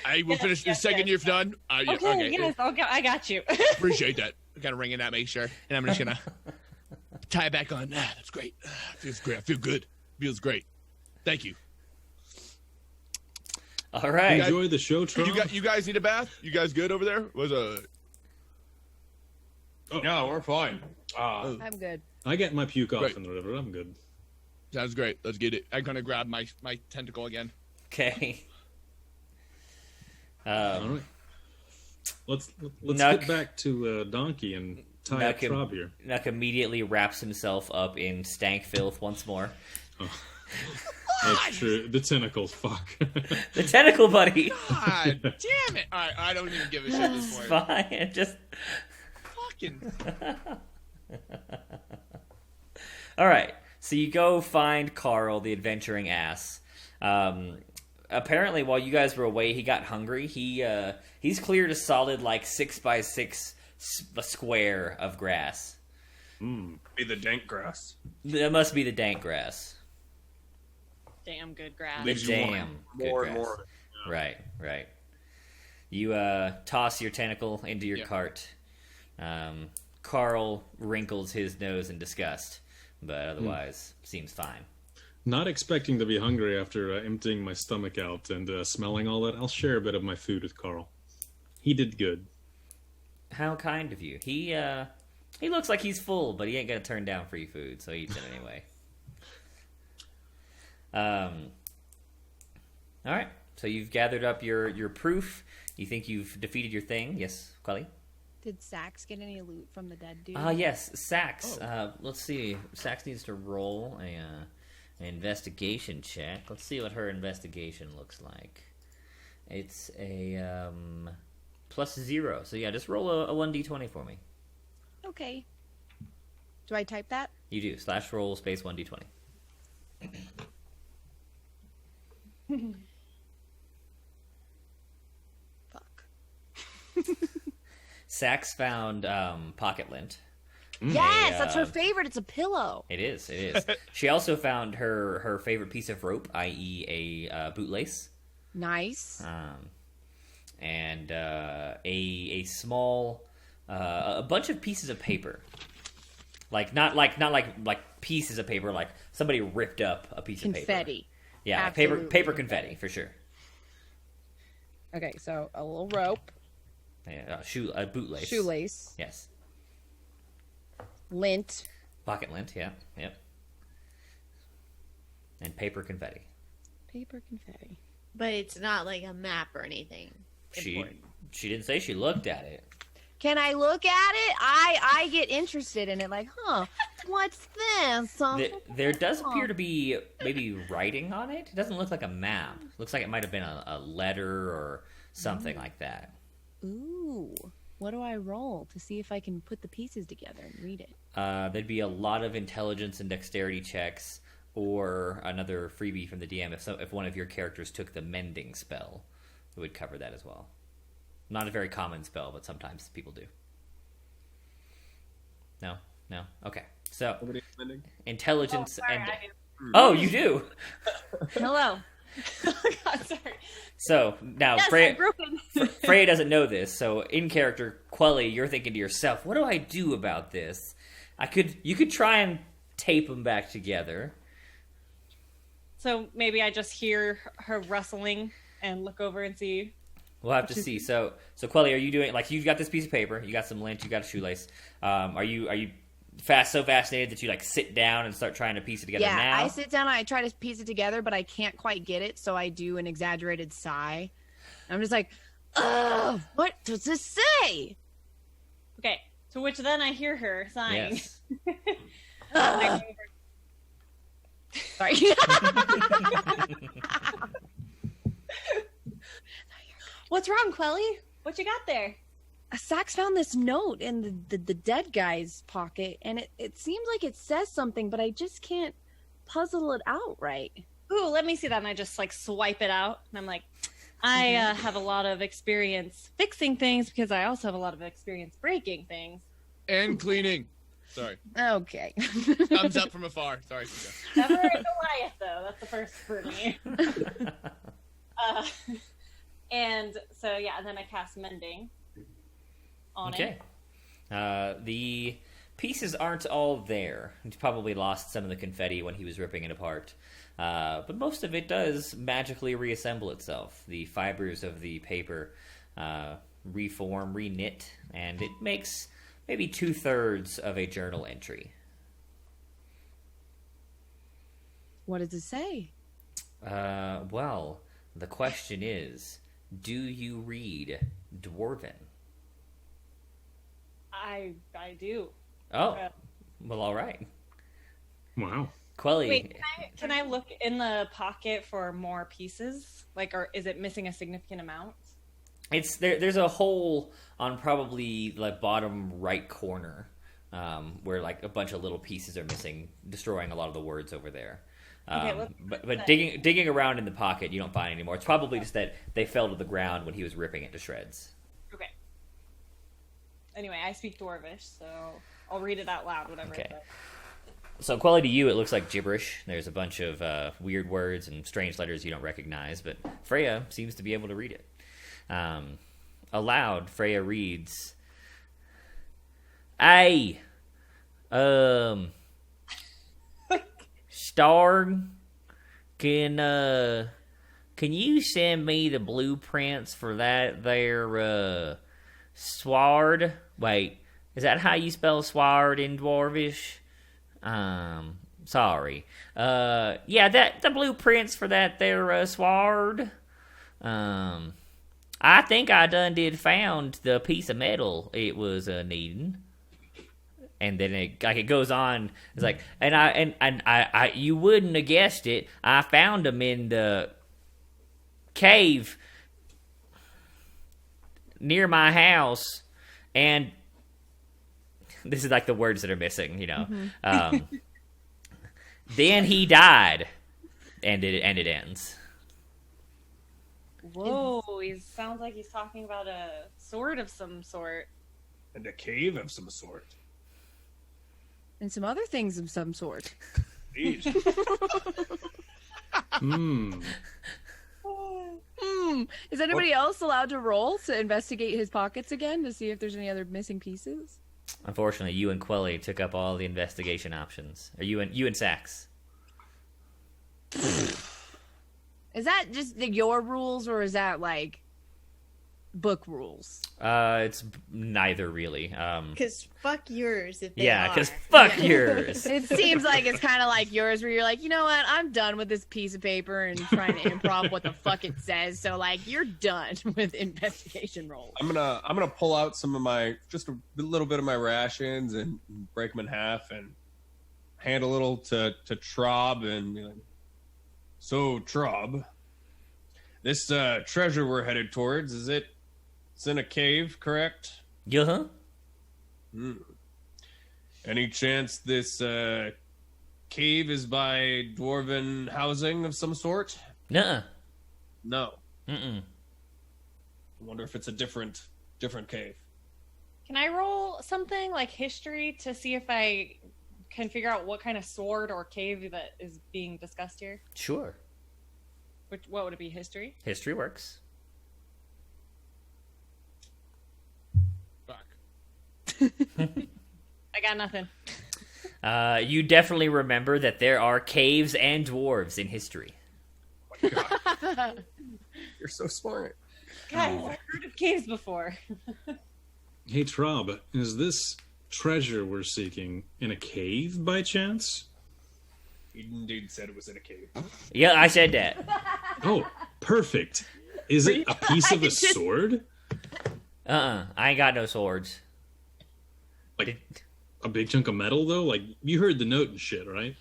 I will finish the second yes. you're done. Yeah, Okay, yes, okay, I got you. Appreciate that. Kind of ringing that, make sure, and I'm just gonna tie it back on. That's great. Feels great. I feel good. Feels great. Thank you. All right. Enjoy the show, Tron. You guys need a bath? You guys good over there? No, we're fine. I'm good. I get my puke off Right. and whatever. I'm good. Sounds great. Let's get it. I'm gonna grab my tentacle again. Okay. All right. Let's Nuck- get back to Donkey and tie up Trob here. Nuck immediately wraps himself up in stank filth once more. That's true. The tentacles, fuck. The tentacle buddy. God damn it! All right, I don't even give a shit at this point. Fine. Just. Fucking. All right. So you go find Carl, the adventuring ass. Apparently, while you guys were away, he got hungry. He's cleared a solid 6x6 square of grass. Be the dank grass. That must be the dank grass. Damn good grass. The Leaves you wanting damn good more grass. and more of it. Right. You toss your tentacle into your Yeah. cart. Carl wrinkles his nose in disgust, but otherwise seems fine. Not expecting to be hungry after emptying my stomach out and smelling all that, I'll share a bit of my food with Carl. He did good. How kind of you. He looks like he's full, but he ain't gonna turn down free food, so he eats it anyway. All right. So you've gathered up your proof. You think you've defeated your thing? Yes, Quelly? Did Sax get any loot from the dead dude? Yes, Sax. Let's see. Sax needs to roll an investigation check. Let's see what her investigation looks like. It's a +0. So yeah, just roll a 1d20 for me. Okay. Do I type that? You do. /roll space 1d20. Fuck. Sax found pocket lint. Yes, that's her favorite. It's a pillow. It is. She also found her favorite piece of rope, i.e. a bootlace. Nice. And a small a bunch of pieces of paper. Not like pieces of paper, like somebody ripped up a piece of paper. Confetti. Yeah, Absolutely paper confetti for sure. Okay, so a little rope, Yeah, a bootlace. shoelace, Yes. lint. Pocket lint, yeah. Yep. And paper confetti. Paper confetti. But it's not like a map or anything. Important. She didn't say she looked at it. Can I look at it? I get interested in it. Like, what's this? There does appear to be maybe writing on it. It doesn't look like a map. Looks like it might have been a letter or something like that. Ooh. What do I roll to see if I can put the pieces together and read it? There'd be a lot of intelligence and dexterity checks, or another freebie from the DM if one of your characters took the mending spell. It would cover that as well. Not a very common spell, but sometimes people do. No? Okay. So, intelligence Sorry, and... I do. Oh, you do? Hello. Oh God, sorry. So, now, Yes, Freya, I'm broken. Freya doesn't know this, so in character, Quelly, you're thinking to yourself, what do I do about this? You could try and tape them back together. So maybe I just hear her rustling and look over and see. We'll have to see. So Quelly, are you doing, you've got this piece of paper, you got some lint, you got a shoelace. Are you so fascinated that you sit down and start trying to piece it together now? Yeah, I sit down and I try to piece it together, but I can't quite get it, so I do an exaggerated sigh. I'm just like, ugh, what does this say? Okay, to which then I hear her sighing. Yes. I go over, Sorry. what's wrong, Quelly? What you got there? Sax found this note in the dead guy's pocket, and it seems like it says something, but I just can't puzzle it out right. Ooh, let me see that. And I just swipe it out. And I'm like, I have a lot of experience fixing things because I also have a lot of experience breaking things. And cleaning. Sorry. Okay. Thumbs up from afar. Sorry. Never a Goliath, though. That's the first for me. And so, yeah, and then I cast Mending on it. Okay. The pieces aren't all there. He probably lost some of the confetti when he was ripping it apart. but most of it does magically reassemble itself. The fibers of the paper reform, reknit, and it makes maybe 2/3 of a journal entry. What does it say? Well, the question is, do you read Dwarven? I do. Oh, well, all right. Wow. Quelly. Wait, can I look in the pocket for more pieces? Like, or is it missing a significant amount? It's there's a hole on probably like bottom right corner where like a bunch of little pieces are missing, destroying a lot of the words over there. Okay, but digging around in the pocket, you don't find any more. It's probably just that they fell to the ground when he was ripping it to shreds. Okay. Anyway, I speak Dwarvish, so I'll read it out loud, whatever Okay. it says. So, Quelly, to you, it looks like gibberish. There's a bunch of weird words and strange letters you don't recognize, but Freya seems to be able to read it. Aloud, Freya reads, "Hey, Star, can you send me the blueprints for that there sword? Wait, is that how you spell sword in Dwarvish? Sorry. Yeah, the blueprints for that there sword. I think I done did found the piece of metal it was needing." And then it goes on. It's like, and I you wouldn't have guessed it. I found them in the cave near my house, and this is like the words that are missing, you know. Then he died, and it ends. Whoa, he sounds like he's talking about a sword of some sort. And a cave of some sort. And some other things of some sort. Jeez. Is anybody else allowed to roll to investigate his pockets again to see if there's any other missing pieces? Unfortunately, you and Quelly took up all the investigation options. Or you and Sax. Is that just your rules, or is that like book rules? It's neither really. Because fuck yours if they Yeah, are. because fuck yours. It seems like it's kind of like yours, where you're like, you know what? I'm done with this piece of paper and trying to improv what the fuck it says. So like, you're done with investigation rolls. I'm gonna pull out some of my just a little bit of my rations and break them in half and hand a little to Trob and be like, "So Trob, this treasure we're headed towards, it's in a cave, correct? Yeah. Any chance this cave is by dwarven housing of some sort?" Nuh-uh. No. Mm-mm. I wonder if it's a different cave. Can I roll something like history to see if I can figure out what kind of sword or cave that is being discussed here? Sure. What would it be? History? History works. Fuck. I got nothing. You definitely remember that there are caves and dwarves in history. Oh my God. You're so smart. Guys, I've heard of caves before. Hey, Trob, is this treasure we're seeking in a cave by chance? He indeed said it was in a cave. Yeah, I said that. Oh, perfect. Is it a piece of a sword? I ain't got no swords. Like a big chunk of metal, though? Like, you heard the note and shit, right?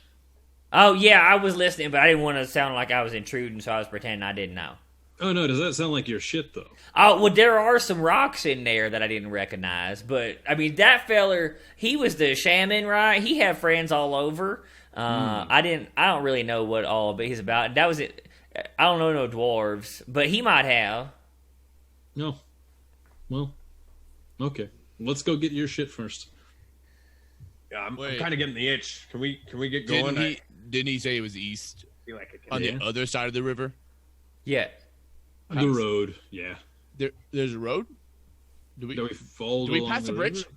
Oh, yeah, I was listening, but I didn't want to sound like I was intruding, so I was pretending I didn't know. Oh, no, does that sound like your shit, though? Oh, well, there are some rocks in there that I didn't recognize, but, I mean, that feller, he was the shaman, right? He had friends all over. I don't really know what all he's about. That was it. I don't know no dwarves, but he might have. No. Well, okay. Let's go get your shit first. Yeah, I'm Wait. kind of getting the itch. Can we get going? Didn't he say it was east I feel like I on can. the other side of the river? Yeah. The road, yeah. There's a road. Do we That we followed do we along pass the bridge? river?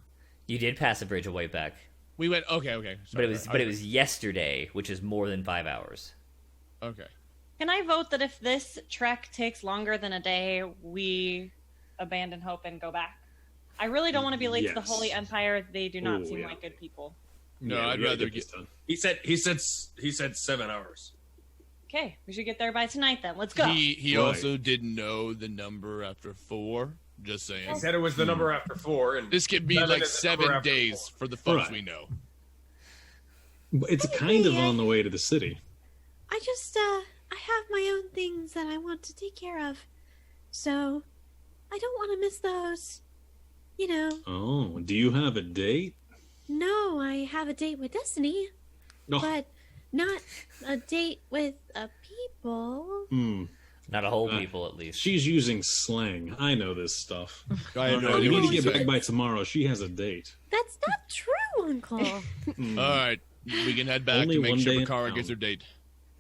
You did pass the bridge a way back. We went. Okay. But it was yesterday, which is more than 5 hours. Okay. Can I vote that if this trek takes longer than a day, we abandon hope and go back? I really don't want to be late to the Yes. Holy Empire. They do not Oh, seem yeah. like good people. No, Yeah, I'd we gotta rather this get. done. He said 7 hours. Okay, we should get there by tonight then. Let's go. He Right. also didn't know the number after 4. Just saying. He said it was the number after 4, and This could be 7 like is the number 7 after days 4. for the folks Right. we know. But it's kind of on the way to the city. I just, I have my own things that I want to take care of. So, I don't want to miss those. You know, Oh, do you have a date? no, I have a date with Destiny, No. but not a date with a people. Not a whole people, at least. She's using slang. I know this stuff. I have no We idea need what to you're get back saying. by tomorrow. She has a date. That's not true, Uncle. All right, we can head back Only to make one sure day in Bakara town. gets her date.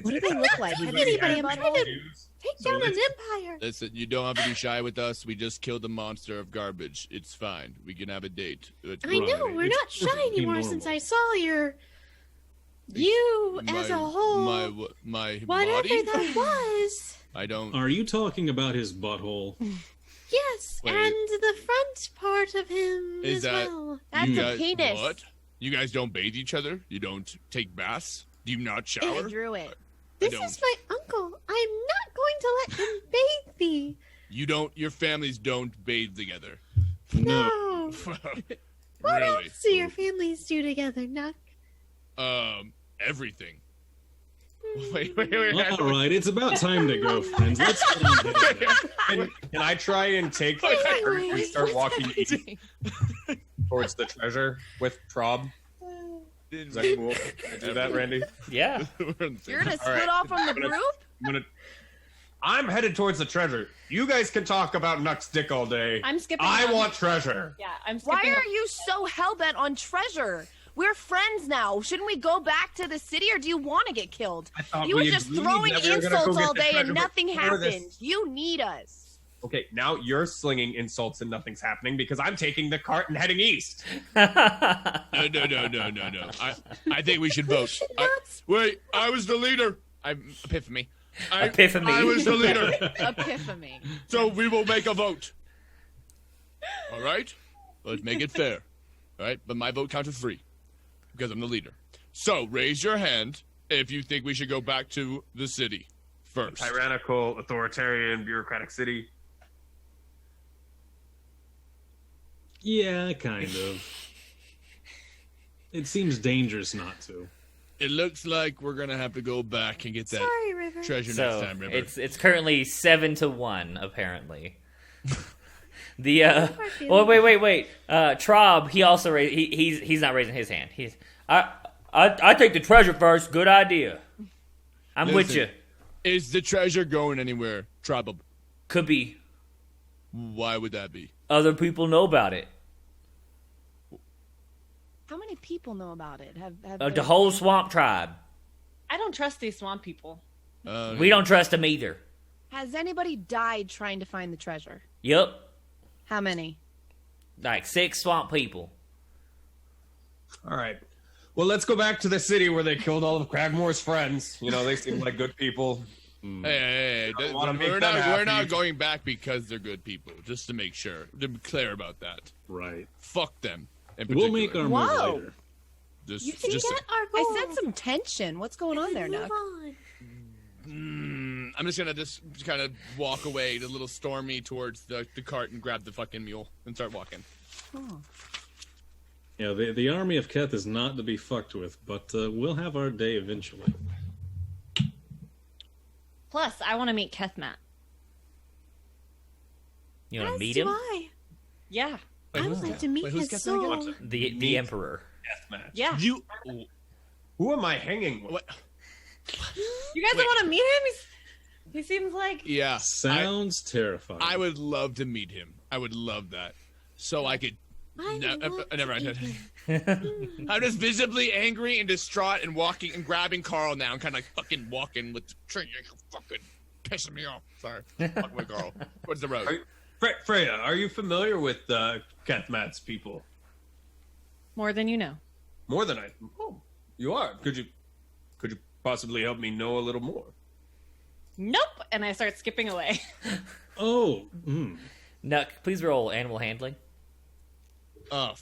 What do they look like? Have you Anybody, seen I'm their trying buttholes? to take down an empire. Listen, you don't have to be shy with us. We just killed a monster of garbage. It's fine. We can have a date. It's I know, Right. we're It's not shy perfectly anymore normal. since I saw you as a whole. My Whatever body. that was. I don't. Are you talking about his butthole? Yes, Wait. and the front part of him Is as that- well. That's you a guys, penis. What? You guys don't bathe each other? You don't take baths? Do you not I shower? drew it. This don't. is my uncle. I'm not going to let him bathe me. You don't. Your families don't bathe together. No. What Really? else do your families do together, Nuck? Everything. Wait. All right, it's about time to go, friends. Let's get on headed there. can I try and take the treasure and start walking east towards the treasure with Prob? Is that cool? Can I do that, Randy? Yeah. You're gonna All split right. off from the group? I'm headed towards the treasure. You guys can talk about Nuck's dick all day. I'm skipping. I on- want treasure. Yeah, I'm Why skipping. are you so hell-bent on treasure? We're friends now. Shouldn't we go back to the city, or do you want to get killed? thought You were we just agreed throwing that we were gonna go insults get all the day treasure and nothing before this. happened. You need us. Okay, now you're slinging insults and nothing's happening because I'm taking the cart and heading east. No. I think we should vote. Wait, I was the leader. Epiphany. Epiphany. I was the leader. Epiphany. So we will make a vote. All right? Let's make it fair. All right? But my vote counts as 3 because I'm the leader. So raise your hand if you think we should go back to the city first. Tyrannical, authoritarian, bureaucratic city. Yeah, kind of. It seems dangerous not to. It looks like we're going to have to go back and get that Sorry, River. treasure next So time, River. it's currently 7-1, apparently. The well, wait. Trob, he also he's not raising his hand. I take the treasure first. Good idea. I'm with you. Listen, Is the treasure going anywhere, Tribal? Could be Why would that be? other people know about it. How many people know about it? Have The there- whole swamp tribe. I don't trust these swamp people. We don't trust them either. Has anybody died trying to find the treasure? Yep, How many? like 6 swamp people. All right. Well, let's go back to the city where they killed all of Cragmore's friends. You know, they seem like good people. Hey, I wanna make we're them not happy. going back because they're good people. Just to make sure, to be clear about that. Right. Fuck them. In We'll make particular. our Whoa. move later. Just, You can just get our goal. I sense some tension. What's going on there, Move Nuck? on. I'm just gonna kind of walk away, a little stormy towards the cart and grab the fucking mule and start walking. Yeah, the army of Keth is not to be fucked with, but we'll have our day eventually. Plus, I want to meet Kethmat. You want to As meet do him? I. Yeah, I would like to meet Wait, who's his Kethmat again? soul. The emperor. Deathmatch. yeah. You, Who am I hanging with? what? You guys don't want to meet him? He seems like Yeah, Sounds terrifying. I would love to meet him. I would love that, so I could. I No, would love to never mind. meet him. I'm just visibly angry and distraught and walking and grabbing Carl now and kind of like fucking walking with the train. You're fucking pissing me off. Sorry. Fuck with Carl. What's the road? Freya, are you familiar with Kethmat's people? more than you know. More than I. Oh, you are. Could you possibly help me know a little more? nope, and I start skipping away. Oh, Nuck, please roll animal handling. Oh,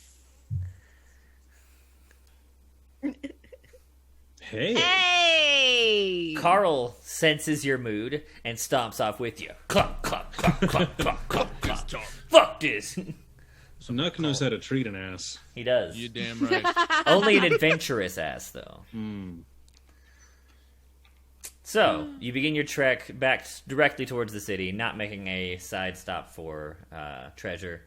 hey. Hey! Carl senses your mood and stomps off with you. Clop, clop, clop, clop, clop, clop, clop. Fuck this. Nuck knows how to treat an ass. He does. you damn right. Only an adventurous ass, though. So, you begin your trek back directly towards the city, not making a side stop for treasure.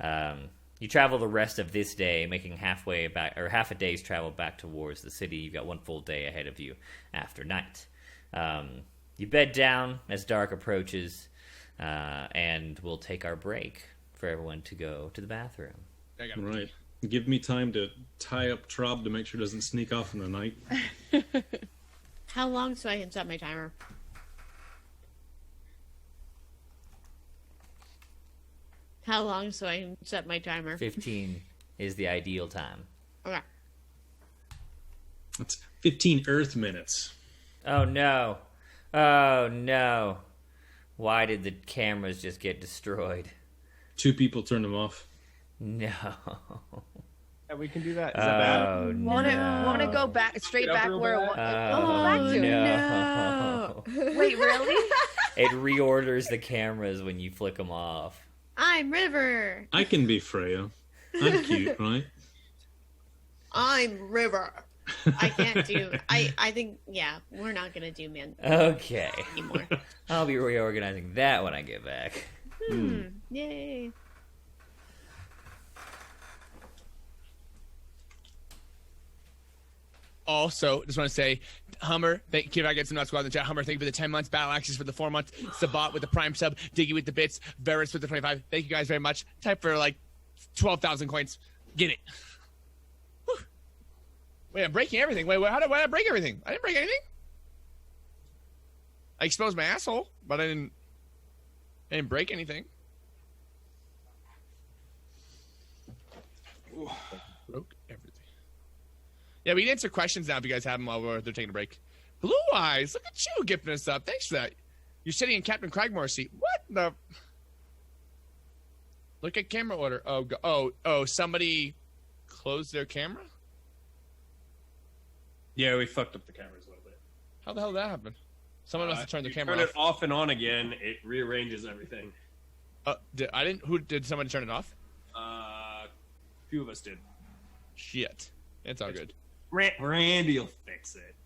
You travel the rest of this day, making halfway back, or half a day's travel back towards the city. You've got one full day ahead of you after night. You bed down as dark approaches, and we'll take our break for everyone to go to the bathroom. Right. Give me time to tie up Trob to make sure it doesn't sneak off in the night. How long so I can set my timer? How long so I can set my timer? 15 is the ideal time. Okay. That's 15 Earth minutes. Oh no. Oh no. Why did the cameras just get destroyed? 2 people turned them off. No. Yeah, we can do that. Is that bad? Oh no. Want to go back straight Get up back real where it bad? was? Oh, back to no. Wait, really? It reorders the cameras when you flick them off. I'm River. I can be Freya. I'm cute, right? I'm River. I can't do. I think. Yeah, we're not gonna do man Okay. anymore. I'll be reorganizing that when I get back. Yay. Also, just want to say, Hummer, thank you. If I get some nuts squad in the chat. Hummer, thank you for the 10 months. Battle Axes for the 4 months. Sabat with the Prime sub. Diggy with the bits. Varus with the 25. Thank you guys very much. Time for like 12,000 coins. Get it. Whew. Wait, I'm breaking everything. Wait, why did I break everything? I didn't break anything. I exposed my asshole, but I didn't break anything. Broke everything. Yeah, we can answer questions now if you guys have them while they're taking a break. Blue Eyes, look at you gifting us up. Thanks for that. You're sitting in Captain Cragmore's seat. What the? Look at camera order. Oh, somebody closed their camera? Yeah, we fucked up the cameras a little bit. How the hell did that happen? Someone must have turned their You camera turn off. it off and on again. It rearranges everything. Did somebody turn it off? A few of us did. Shit. It's all good. Randy'll fix it.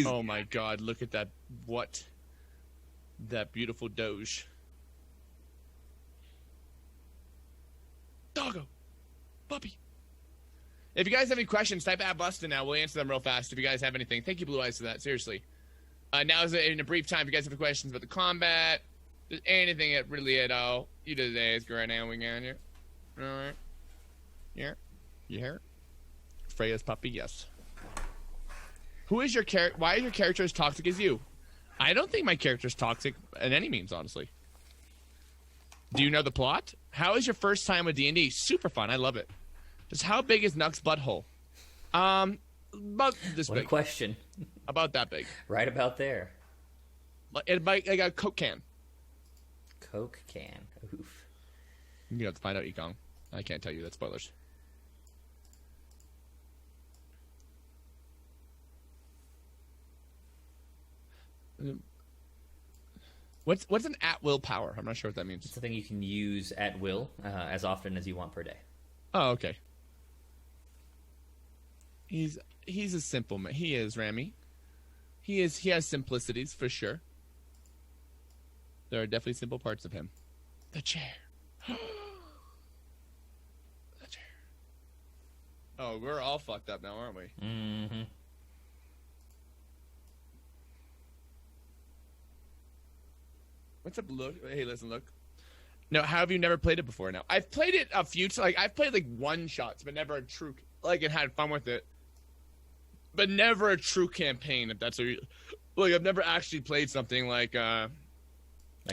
Oh my god, look at that. What? That beautiful Doge. Doggo. Puppy. If you guys have any questions, type at Bustin now. We'll answer them real fast if you guys have anything. Thank you, Blue Eyes, for that. Seriously. Now is in a brief time. If you guys have any questions about the combat, just anything really at all, you just ask right now. We got you. All right. Yeah. You hear? Freya's puppy, yes. Who is your character? Why is your character as toxic as you? I don't think my character is toxic in any means, honestly. Do you know the plot? How is your first time with D&D? Super fun. I love it. Just how big is Nuck's butthole? About this What big. a question. About that big. Right about there. Like a Coke can. Coke can. Oof. You have to find out, Ekong. I can't tell you. That's spoilers. What's an at-will power? I'm not sure what that means. It's something you can use at will, as often as you want per day. Oh, okay. He's a simple man. He is, Rami. He has simplicities for sure. There are definitely simple parts of him. The chair. The chair. Oh, we're all fucked up now, aren't we? Mm-hmm. What's up, look? Hey, listen, look. No, how have you never played it before? Now, I've played it a few. Like, I've played like one shots, but never a true. Like, and had fun with it, but never a true campaign. If that's what you, like, I've never actually played something like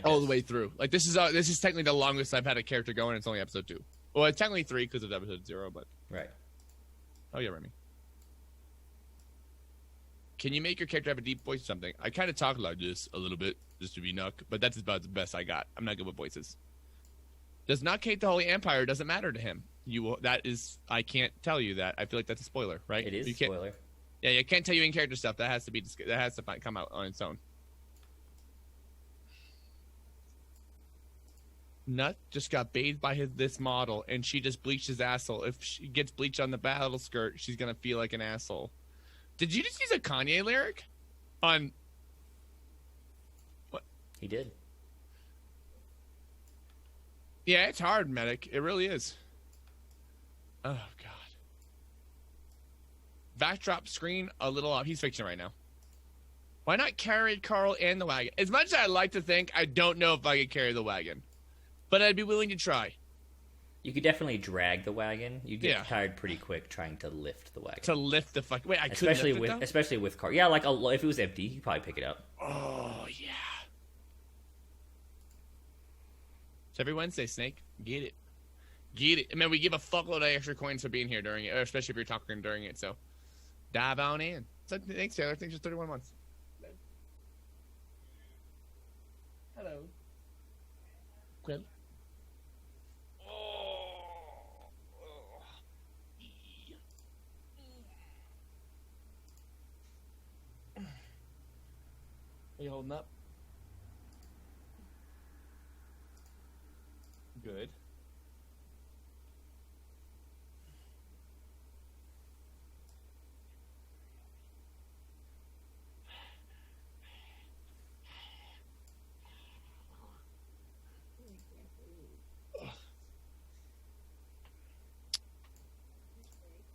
all the way through. Like, this is technically the longest I've had a character going. It's only episode 2. Well, it's technically 3 because of episode 0, but Right. oh yeah, Remy. Can you make your character have a deep voice or something? I kind of talk like this a little bit, just to be Nuck, but that's about the best I got. I'm not good with voices. Does not hate the Holy Empire doesn't matter to him. I can't tell you that. I feel like that's a spoiler, right? It is you a spoiler. Yeah, you can't tell you in character stuff. That has to come out on its own. Nut just got bathed by this model, and she just bleached his asshole. If she gets bleached on the battle skirt, she's gonna feel like an asshole. Did you just use a Kanye lyric? On what? He did. Yeah, it's hard, medic. It really is. Oh god. Backdrop screen a little off. He's fixing it right now. Why not carry Carl and the wagon? As much as I'd like to think, I don't know if I could carry the wagon, but I'd be willing to try. You could definitely drag the wagon. You get tired pretty quick trying to lift the wagon. To lift the fuck. Wait, I could lift it, though? Especially with Carl. Yeah, like if it was empty, you could probably pick it up. Oh yeah. So every Wednesday, Snake, get it. I mean, we give a fuckload of extra coins for being here during it, especially if you're talking during it. So dive on in. So thanks, Taylor. Thanks for 31 months. Hello. Quill. Are you holding up? Good.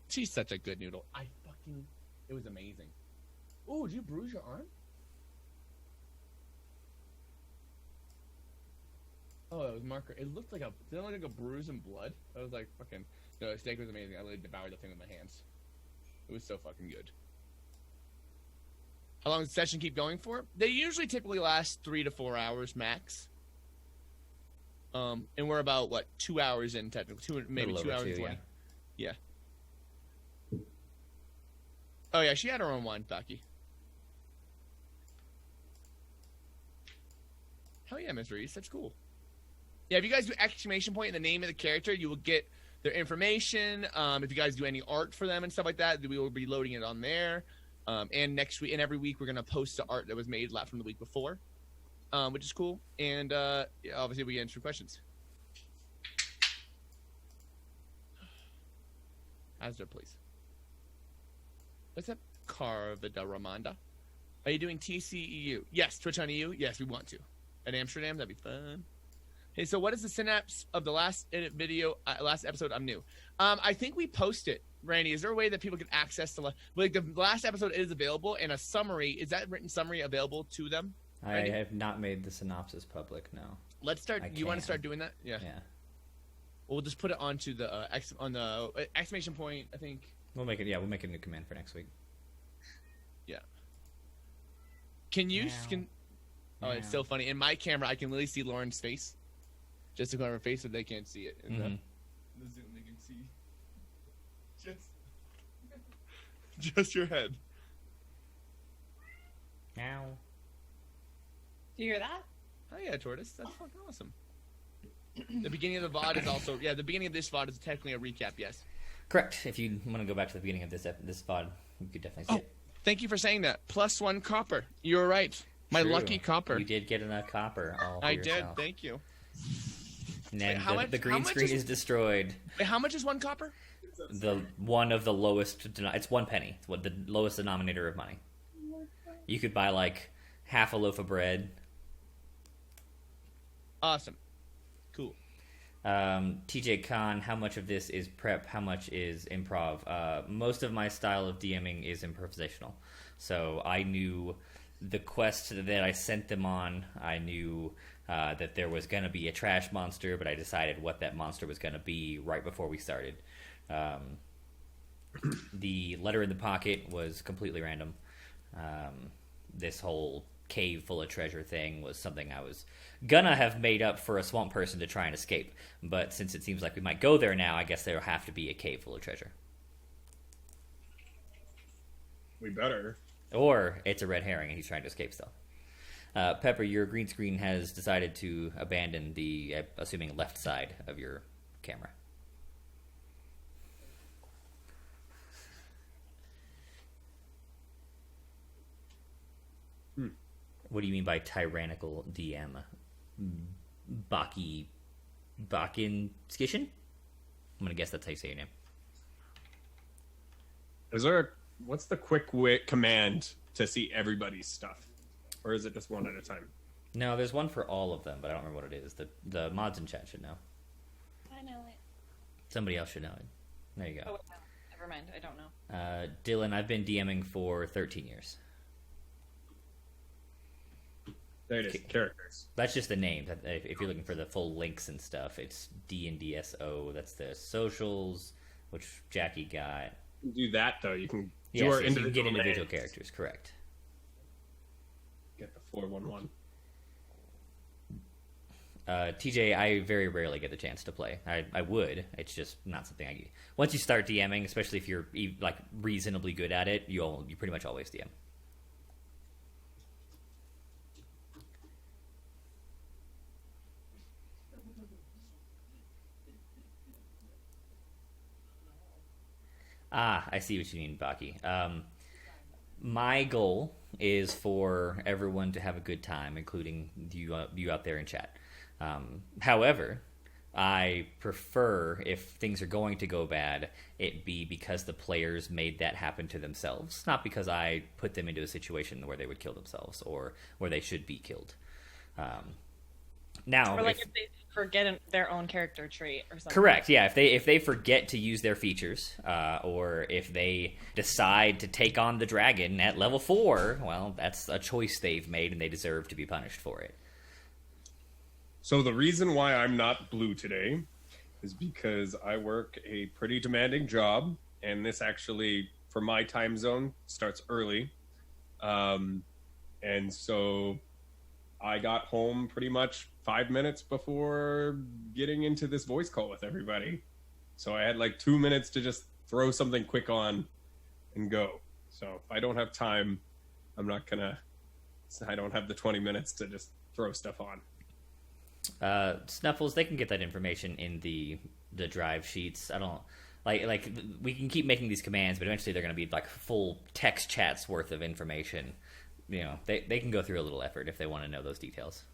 She's such a good noodle. It was amazing. Oh, did you bruise your arm? Oh, it was marker. It looked like didn't it look like a bruise and blood? I was like, fucking, no, the steak was amazing. I literally devoured the thing with my hands. It was so fucking good. How long does the session keep going for? They usually typically last 3 to 4 hours max. And we're about, 2 hours in technically, maybe 2 hours and 20. Yeah. Oh yeah, she had her own wine, Becky. Hell yeah, Miss Reese, that's cool. Yeah, if you guys do exclamation point in the name of the character, you will get their information. If you guys do any art for them and stuff like that, we will be loading it on there. And next week and every week, we're gonna post the art that was made from the week before, which is cool. And obviously, we answer questions. Hazard, please. What's up, Carvida Ramanda? Are you doing TCEU? Yes, Twitch on EU. Yes, we want to. At Amsterdam, that'd be fun. Hey, so what is the synapse of the last last episode? I'm new. I think we post it. Randy, is there a way that people can access the last episode is available and a summary? Is that written summary available to them? Randy? I have not made the synopsis public. No. Let's start. You want to start doing that? Yeah. Yeah. We'll just put it onto the exclamation point. I think we'll make it. Yeah, we'll make a new command for next week. Yeah. Oh, it's so funny. In my camera, I can literally see Lauren's face. Just to cover her face, so they can't see it. In the Zoom, they can see just your head. Meow. Do you hear that? Oh yeah, Tortoise. That's fucking awesome. The beginning of the VOD is also the beginning of this VOD is technically a recap. Yes. Correct. If you want to go back to the beginning of this VOD, you could definitely see it. Thank you for saying that. +1 copper. You were right. My lucky copper. You did get a copper. I did. Thank you. And then the green screen is destroyed. Wait, how much is 1 copper? The one of the lowest. It's 1 penny. It's the lowest denominator of money. You could buy half a loaf of bread. Awesome. Cool. TJ Khan, how much of this is prep? How much is improv? Most of my style of DMing is improvisational. So I knew the quest that I sent them on. I knew that there was going to be a trash monster, but I decided what that monster was going to be right before we started. The letter in the pocket was completely random. This whole cave full of treasure thing was something I was gonna have made up for a swamp person to try and escape. But since it seems like we might go there now, I guess there will have to be a cave full of treasure. We better. Or it's a red herring and he's trying to escape still. Pepper, your green screen has decided to abandon the, assuming, left side of your camera. What do you mean by tyrannical DM? Bakin Skishin? I'm gonna guess that's how you say your name. Is there what's the quick command to see everybody's stuff? Or is it just one at a time? No, there's one for all of them, but I don't remember what it is. The mods in chat should know. I know it. Somebody else should know it. There you go. Oh, never mind. I don't know. Dylan, I've been DMing for 13 years. There it is. Characters. That's just the name. If you're looking for the full links and stuff, it's DNDSO. That's the socials, which Jackie got. Do that though. You can Yes, you can get individual characters. Correct. Get the 411. TJ, I very rarely get the chance to play. I would. It's just not something I. Once you start DMing, especially if you're like reasonably good at it, you pretty much always DM. I see what you mean, Baki. My goal is for everyone to have a good time, including you out there in chat. However, I prefer, if things are going to go bad, it be because the players made that happen to themselves, not because I put them into a situation where they would kill themselves or where they should be killed. Now, Or like if they forget their own character trait or something. correct, yeah. If they forget to use their features, or if they decide to take on the dragon at level 4, well, that's a choice they've made, and they deserve to be punished for it. So the reason why I'm not blue today is because I work a pretty demanding job, and this actually, for my time zone, starts early. And so I got home pretty much 5 minutes before getting into this voice call with everybody. So I had like 2 minutes to just throw something quick on and go. So if I don't have time, I don't have the 20 minutes to just throw stuff on. Snuffles, they can get that information in the drive sheets. I don't like we can keep making these commands, but eventually they're going to be like full text chats worth of information. You know, they can go through a little effort if they want to know those details.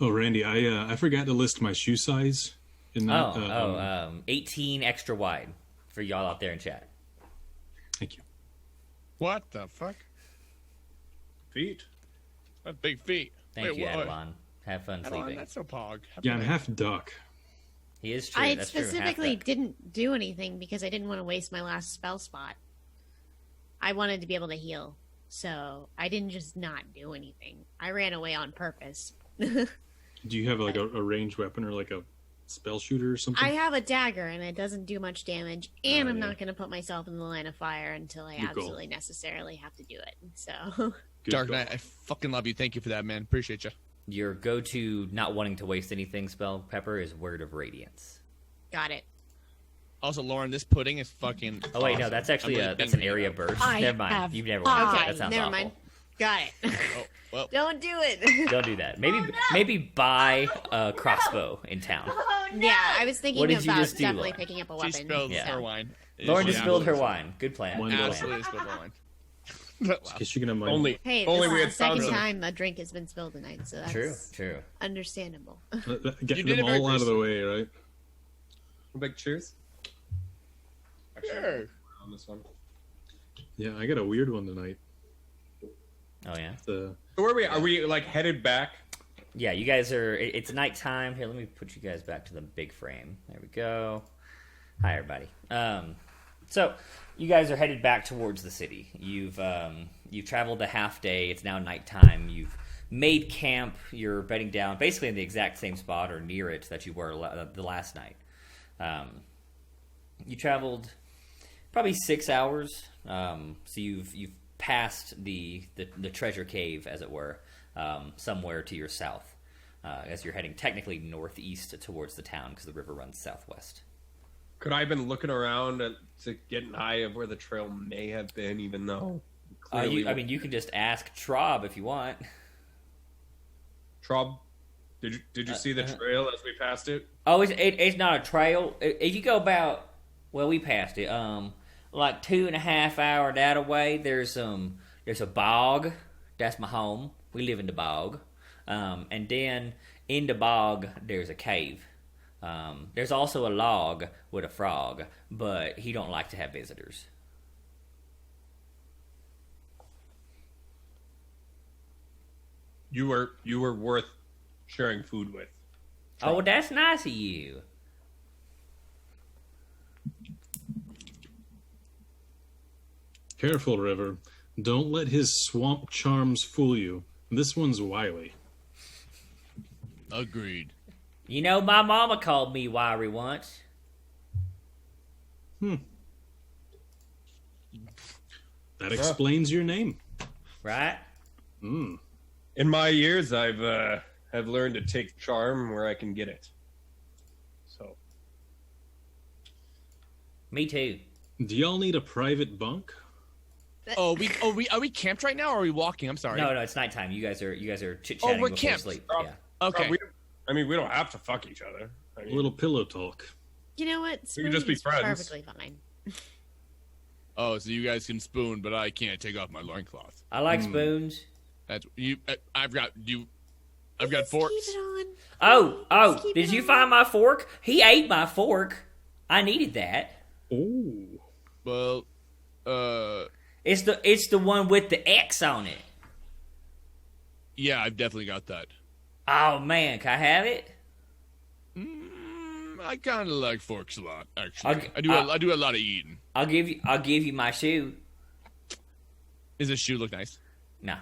Oh, Randy, I forgot to list my shoe size in that. 18 extra wide for y'all out there in chat. Thank you. What the fuck? Feet? That's big feet. Thank you, what? Adelon. Have fun Adelon, sleeping. that's so pog. Yeah, I'm half duck. He is true. I That's true. Half specifically duck. didn't do anything because I didn't want to waste my last spell spot. I wanted to be able to heal, so I didn't just not do anything. I ran away on purpose. Do you have like a ranged weapon or like a spell shooter or something? I have a dagger and it doesn't do much damage, and I'm yeah. not going to put myself in the line of fire until I Good goal. absolutely necessarily have to do it. So, Good Dark goal. Knight, I fucking love you. Thank you for that, man. Appreciate you. Your go-to not wanting to waste anything spell, Pepper, is Word of Radiance. got it. Also, Lauren, this pudding is fucking. Oh wait, no, awesome. that's actually I'm really that's an being area up. burst. I Never mind. have- You've never won. Okay, That sounds never awful. mind. Got it. Oh, well, Don't do it. Don't do that. Maybe buy a crossbow in town. Yeah, I was thinking What did you about just do, definitely Lauren? picking up a she weapon. spilled Yeah. her wine. Lauren She just spilled her absolutely- wine. Good plan. One Good goal. plan. Absolutely spilled her wine. Guess you're gonna mind. Only Hey, this we is had the second found them. time a drink has been spilled tonight, so that's True. understandable. Get You did them it very all out of the gracefully. way, right? Big cheers. Sure. On this one. Yeah, I got a weird one tonight. Oh yeah. The So where are we? Are we like headed back? Yeah, you guys are. It's nighttime. Here, let me put you guys back to the big frame. There we go. Hi, everybody. So you guys are headed back towards the city. You've traveled a half day. It's now nighttime. You've made camp. You're bedding down, basically in the exact same spot or near it that you were the last night. You traveled probably 6 hours. So you've passed the treasure cave, as it were, somewhere to your south. as you're heading technically northeast towards the town because the river runs southwest. Could I have been looking around to get an eye of where the trail may have been, even though clearly... You can just ask Trob if you want. Trob, did you see the trail as we passed it? Oh, it's not a trail. If you go about, well, we passed it. Like 2.5 hours that away, there's a bog. That's my home. We live in the bog. And then in the bog, there's a cave. There's also a log with a frog, but he don't like to have visitors. You were worth sharing food with. Oh, well, that's nice of you. Careful, River. Don't let his swamp charms fool you. This one's wily. Agreed. You know, my mama called me wiry once. That explains your name. Right? Hmm. In my years, have learned to take charm where I can get it. So, Me too. Do y'all need a private bunk? Are we camped right now, or are we walking? I'm sorry. No, it's nighttime. You guys are chit-chatting we're before camped. sleep. Oh. Yeah. Okay. We don't have to fuck each other. I A mean, little pillow talk. You know what? We can just be Spoon's friends. Perfectly fine. Oh, so you guys can spoon, but I can't take off my loincloth. I like spoons. That's you. I've got forks. Keep it on. Oh, keep did it you on. find my fork? He ate my fork. I needed that. Oh. Well, It's the one with the X on it. yeah, I've definitely got that. Oh man, can I have it? I kind of like forks a lot, actually. I I do a lot of eating. I'll give you my shoe. Does this shoe look nice? No.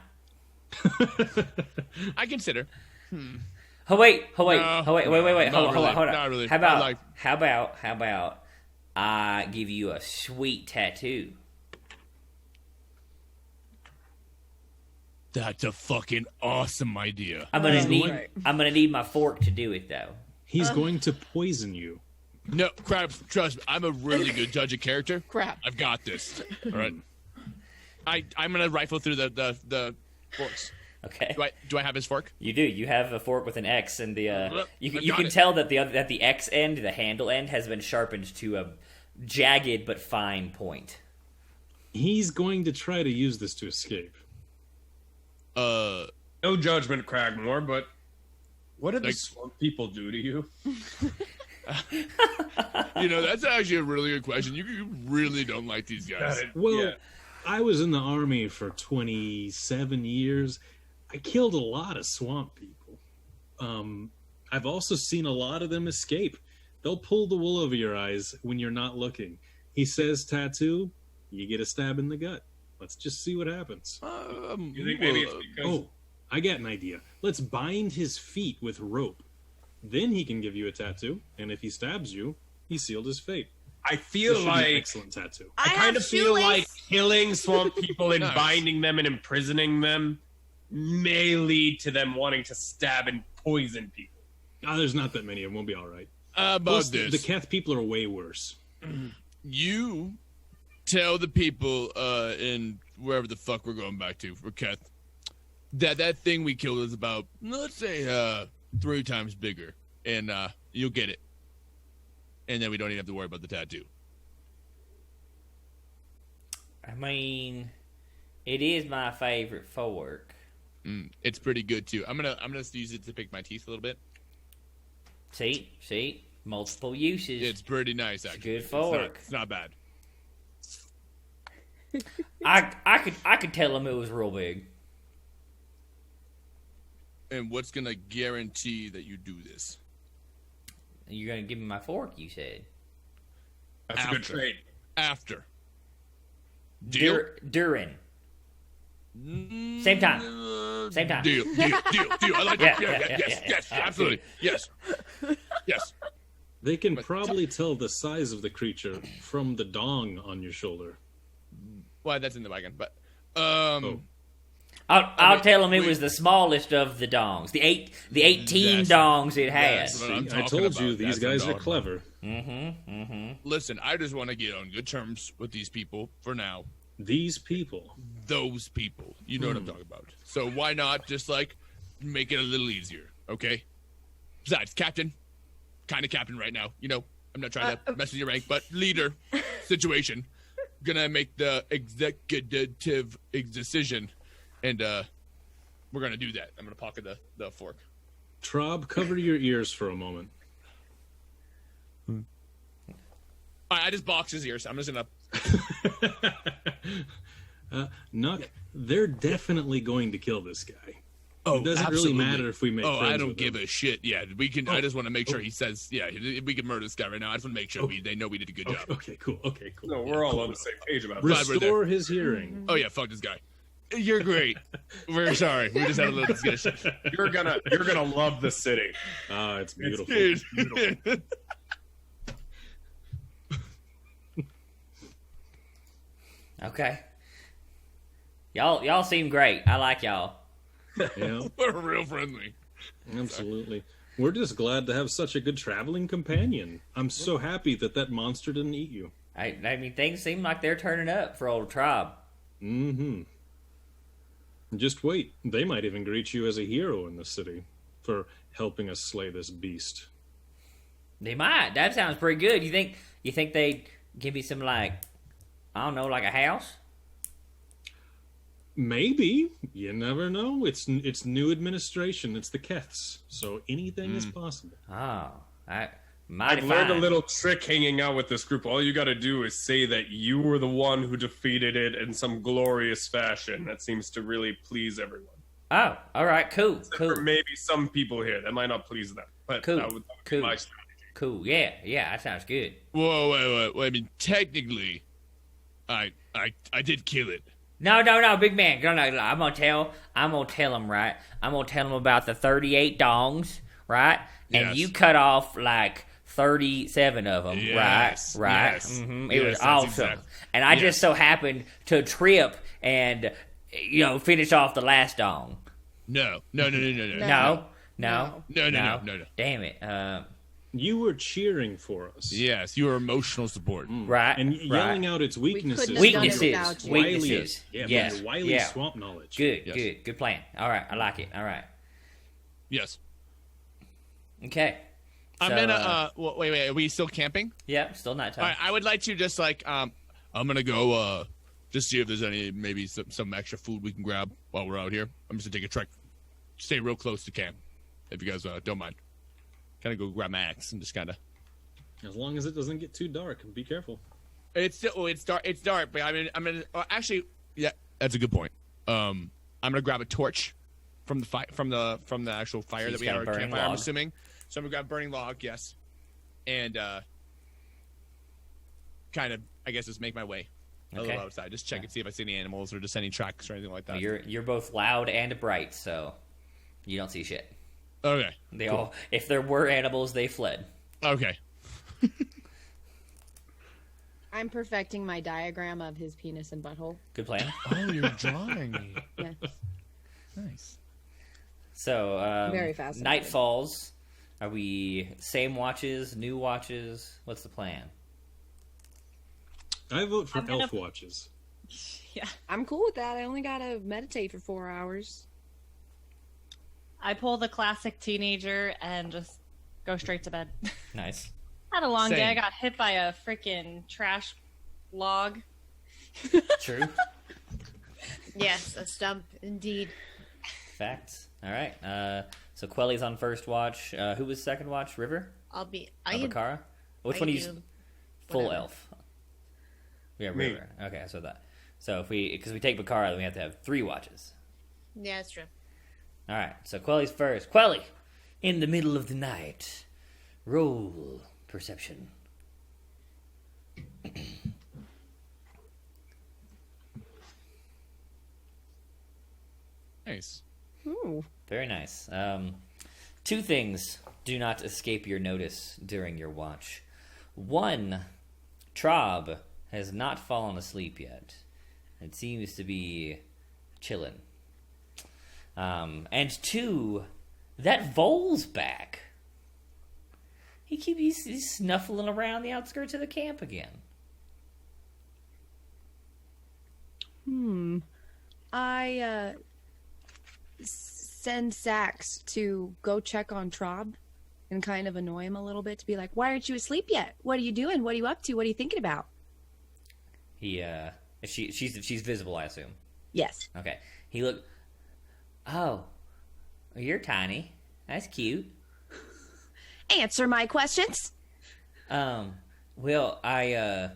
I consider. Oh wait. No, Wait. not Hold really, on. not really. How I about I give you a sweet tattoo? That's a fucking awesome idea. I'm gonna need my fork to do it though. He's going to poison you. No, crap. Trust me, I'm a really good judge of character. Crap. I've got this. All right. I'm gonna rifle through the forks. Okay. Do I have his fork? You do. You have a fork with an X, and the you I've can got it. tell that the X end, the handle end, has been sharpened to a jagged but fine point. He's going to try to use this to escape. no judgment, Cragmore, but what did the Like- swamp people do to you? That's actually a really good question. You really don't like these guys. Well, Yeah. I was in the army for 27 years. I killed a lot of swamp people. I've also seen a lot of them escape. They'll pull the wool over your eyes when you're not looking. He says tattoo, you get a stab in the gut. Let's just see what happens. You think maybe it's because Oh, I got an idea. Let's bind his feet with rope. Then he can give you a tattoo, and if he stabs you, he sealed his fate. I This feel should be an like excellent tattoo. I have kind of feel shoelace. like killing swamp people and Nice. binding them and imprisoning them may lead to them wanting to stab and poison people. There's not that many of them. We'll be all right. About Plus, this, the Keth people are way worse. you tell the people in wherever the fuck we're going back to for Keth that thing we killed is about, let's say, 3 times bigger, and you'll get it, and then we don't even have to worry about the tattoo. I mean, it is my favorite fork. It's pretty good too. I'm gonna use it to pick my teeth a little bit. See, multiple uses. It's pretty nice, actually. good fork. It's not bad. I could tell him it was real big. And what's gonna guarantee that you do this? You're gonna give me my fork, you said. That's a good After. trade. After. Deal. Durin. Same time. Same time. Deal. I like Yeah, that. Yes, absolutely. Yes. They can But- probably tell the size of the creature from the dong on your shoulder. Well, that's in the wagon, but Oh. I'll tell him it was the smallest of the dongs. The 18 dongs it had. that's what I'm I talking told you about. these That's guys what are I'm clever. Listen, I just want to get on good terms with these people for now. These people. Those people. You know what I'm talking about. So why not just, like, make it a little easier, okay? Besides, captain. Kind of captain right now. You know, I'm not trying to mess with your rank, but leader situation. Gonna make the executive decision. And we're gonna do that. I'm gonna pocket the fork. Trob, cover your ears for a moment. I just boxed his ears. I'm just gonna. Nuck, they're definitely going to kill this guy. Oh, It doesn't absolutely. really matter if we make Oh, friends I don't with give him. a shit. Yeah, we can. I just want to make sure he says. Yeah, we can murder this guy right now. I just want to make sure they know we did a good job. Okay, cool. No, we're all on the same page about Right. this. Restore his hearing. Oh yeah, fuck this guy. You're great. We're sorry. We just had a little discussion. You're gonna love the city. Ah, it's beautiful. Dude. Okay. Y'all seem great. I like y'all. Yeah, We're real friendly. absolutely. We're just glad to have such a good traveling companion. I'm so happy that monster didn't eat you. I mean, things seem like they're turning up for old Trob. Mm-hmm. Just wait. They might even greet you as a hero in the city for helping us slay this beast. They might. That sounds pretty good. You think they'd give me some, like, I don't know, like a house? Maybe. You never know. It's new administration. It's the Keths. So anything is possible. Oh, mighty I've learned fine. a little trick hanging out with this group. All you got to do is say that you were the one who defeated it in some glorious fashion. That seems to really please everyone. Oh, all right, cool, Except cool, for maybe some people here. That might not please them. But Cool, that would be cool. my strategy. cool. Yeah, that sounds good. Whoa, wait. I mean, technically, I did kill it. No, big man. No. I'm gonna tell him, right? I'm gonna tell him about the 38 dongs, right? And Yes. you cut off like 37 of them, Yes, right? yes. Mm-hmm. It Yes, was that's awesome. exact- And I yes. just so happened to trip and finish off the last dong. No. No. No. Damn it. You were cheering for us. Yes, you are emotional support. Right. And right. yelling out its weaknesses. couldn't have done it Weaknesses. without you. Weaknesses. Yeah, Yes. from your wily Yeah. swamp knowledge. Good. Yes. Good plan. All right. I like it. All right. Yes. Okay. I'm So, gonna. Wait. Are we still camping? Yeah. Still nighttime. All right. I would like to just like I'm gonna go just see if there's any maybe some extra food we can grab while we're out here. I'm just gonna take a trek, stay real close to camp, if you guys don't mind. Kind of go grab my axe and just kind of. As long as it doesn't get too dark, be careful. It's still it's dark. It's dark, but I mean I'm gonna actually yeah that's a good point. I'm gonna grab a torch from the from the actual fire So that he's we got had a our burning campfire. I'm log. assuming. So I'm gonna grab a burning log, yes, and kind of I guess just make my way a Okay. little outside, just check and see if I see any animals or just any tracks or anything like that. You're both loud and bright, so you don't see shit. Okay. They all, if there were animals, they fled. Okay. I'm perfecting my diagram of his penis and butthole. Good plan. Oh, you're drawing. Yes. Nice. So Very fascinating. night falls. Are we same watches, new watches? What's the plan? I vote for I'm gonna- elf watches. Yeah. I'm cool with that. I only gotta meditate for 4 hours. I pull the classic teenager and just go straight to bed. Nice. Had a long day. I Same. got hit by a freaking trash log. True. Yes, a stump indeed. Facts. All right. So Quelly's on first watch. Who was second watch? River? I'll be. I can, Abakara? Which I one can is do full whatever. elf? Yeah, Me. River. Okay, so that. So because we take Bakara, then we have to have 3 watches. Yeah, that's true. All right. So Quelly's first. Quelly, in the middle of the night, roll perception. Nice. Ooh. Very nice. 2 things do not escape your notice during your watch. 1, Trob has not fallen asleep yet. It seems to be chilling. And 2, that vole's back. He's snuffling around the outskirts of the camp again. I send Sax to go check on Trob and kind of annoy him a little bit to be like, why aren't you asleep yet? What are you doing? What are you up to? What are you thinking about? She's visible, I assume. Yes. Okay. He looked. Oh, you're tiny. That's cute. Answer my questions. Well, I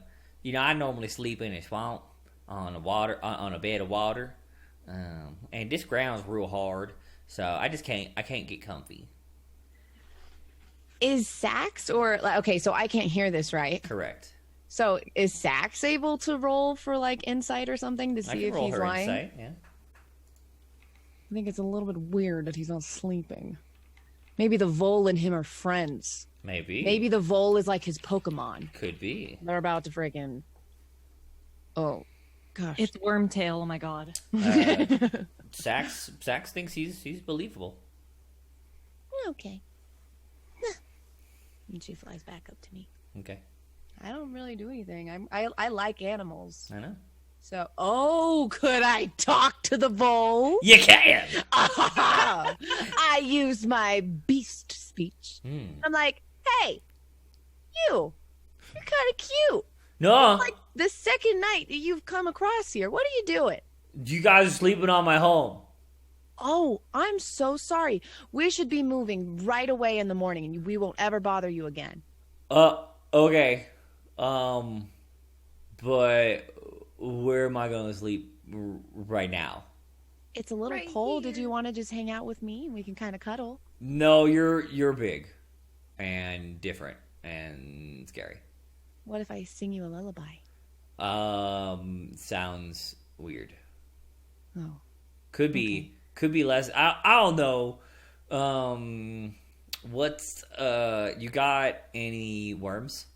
normally sleep in a swamp on a bed of water. And this ground's real hard, so I can't get comfy. Is Sax okay, so I can't hear this, right? Correct. So is Sax able to roll for like insight or something to I see can if roll he's her lying? insight, yeah. I think it's a little bit weird that he's not sleeping. Maybe the vole and him are friends. Maybe the vole is like his Pokemon. Could be. They're about to freaking. Oh, gosh. It's Wormtail. Oh my god. Sax thinks he's believable. Okay. And she flies back up to me. Okay. I don't really do anything. I like animals. I know. So, could I talk to the vole? You can. I use my beast speech. I'm like, hey, you're kind of cute. No. Like the second night that you've come across here. What are you doing? You guys are sleeping on my home. Oh, I'm so sorry. We should be moving right away in the morning, and we won't ever bother you again. Okay. But where am I going to sleep right now? It's a little Right cold. here. Did you want to just hang out with me? We can kind of cuddle. No, you're big and different and scary. What if I sing you a lullaby? Sounds weird. Oh. Could be less. I don't know. What's you got any worms?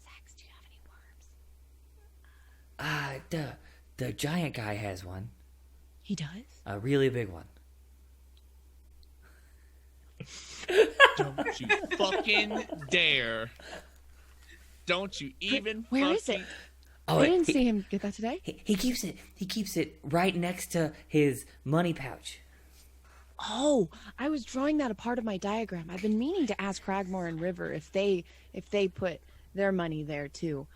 Sax, do you have any worms? The giant guy has one. He does? A really big one. Don't you fucking dare. Don't you even Where is fucking... it? Oh, I didn't see him get that today. He keeps it right next to his money pouch. Oh, I was drawing that a part of my diagram. I've been meaning to ask Cragmore and River if they put their money there too.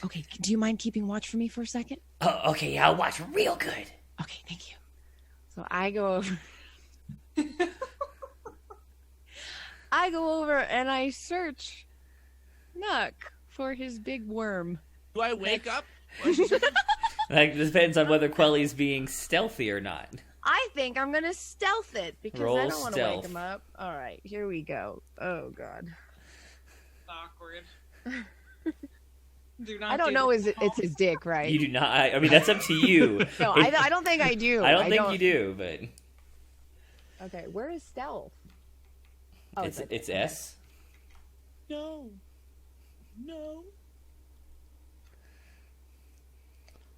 Okay, do you mind keeping watch for me for a second? Oh, okay, I'll watch real good. Okay, thank you. So I go over. I go over and I search Nuck for his big worm. Do I wake up? That depends on whether Quelly's being stealthy or not. I think I'm gonna stealth it because Roll I don't want to wake stealth. him up. All right, here we go. Oh God. Awkward. Do not I don't do know. this. It's his dick, right? You do not. I mean, that's up to you. No, I don't think I do. I don't think you do, but Okay, where is stealth? Oh, it's right it's there. S. No.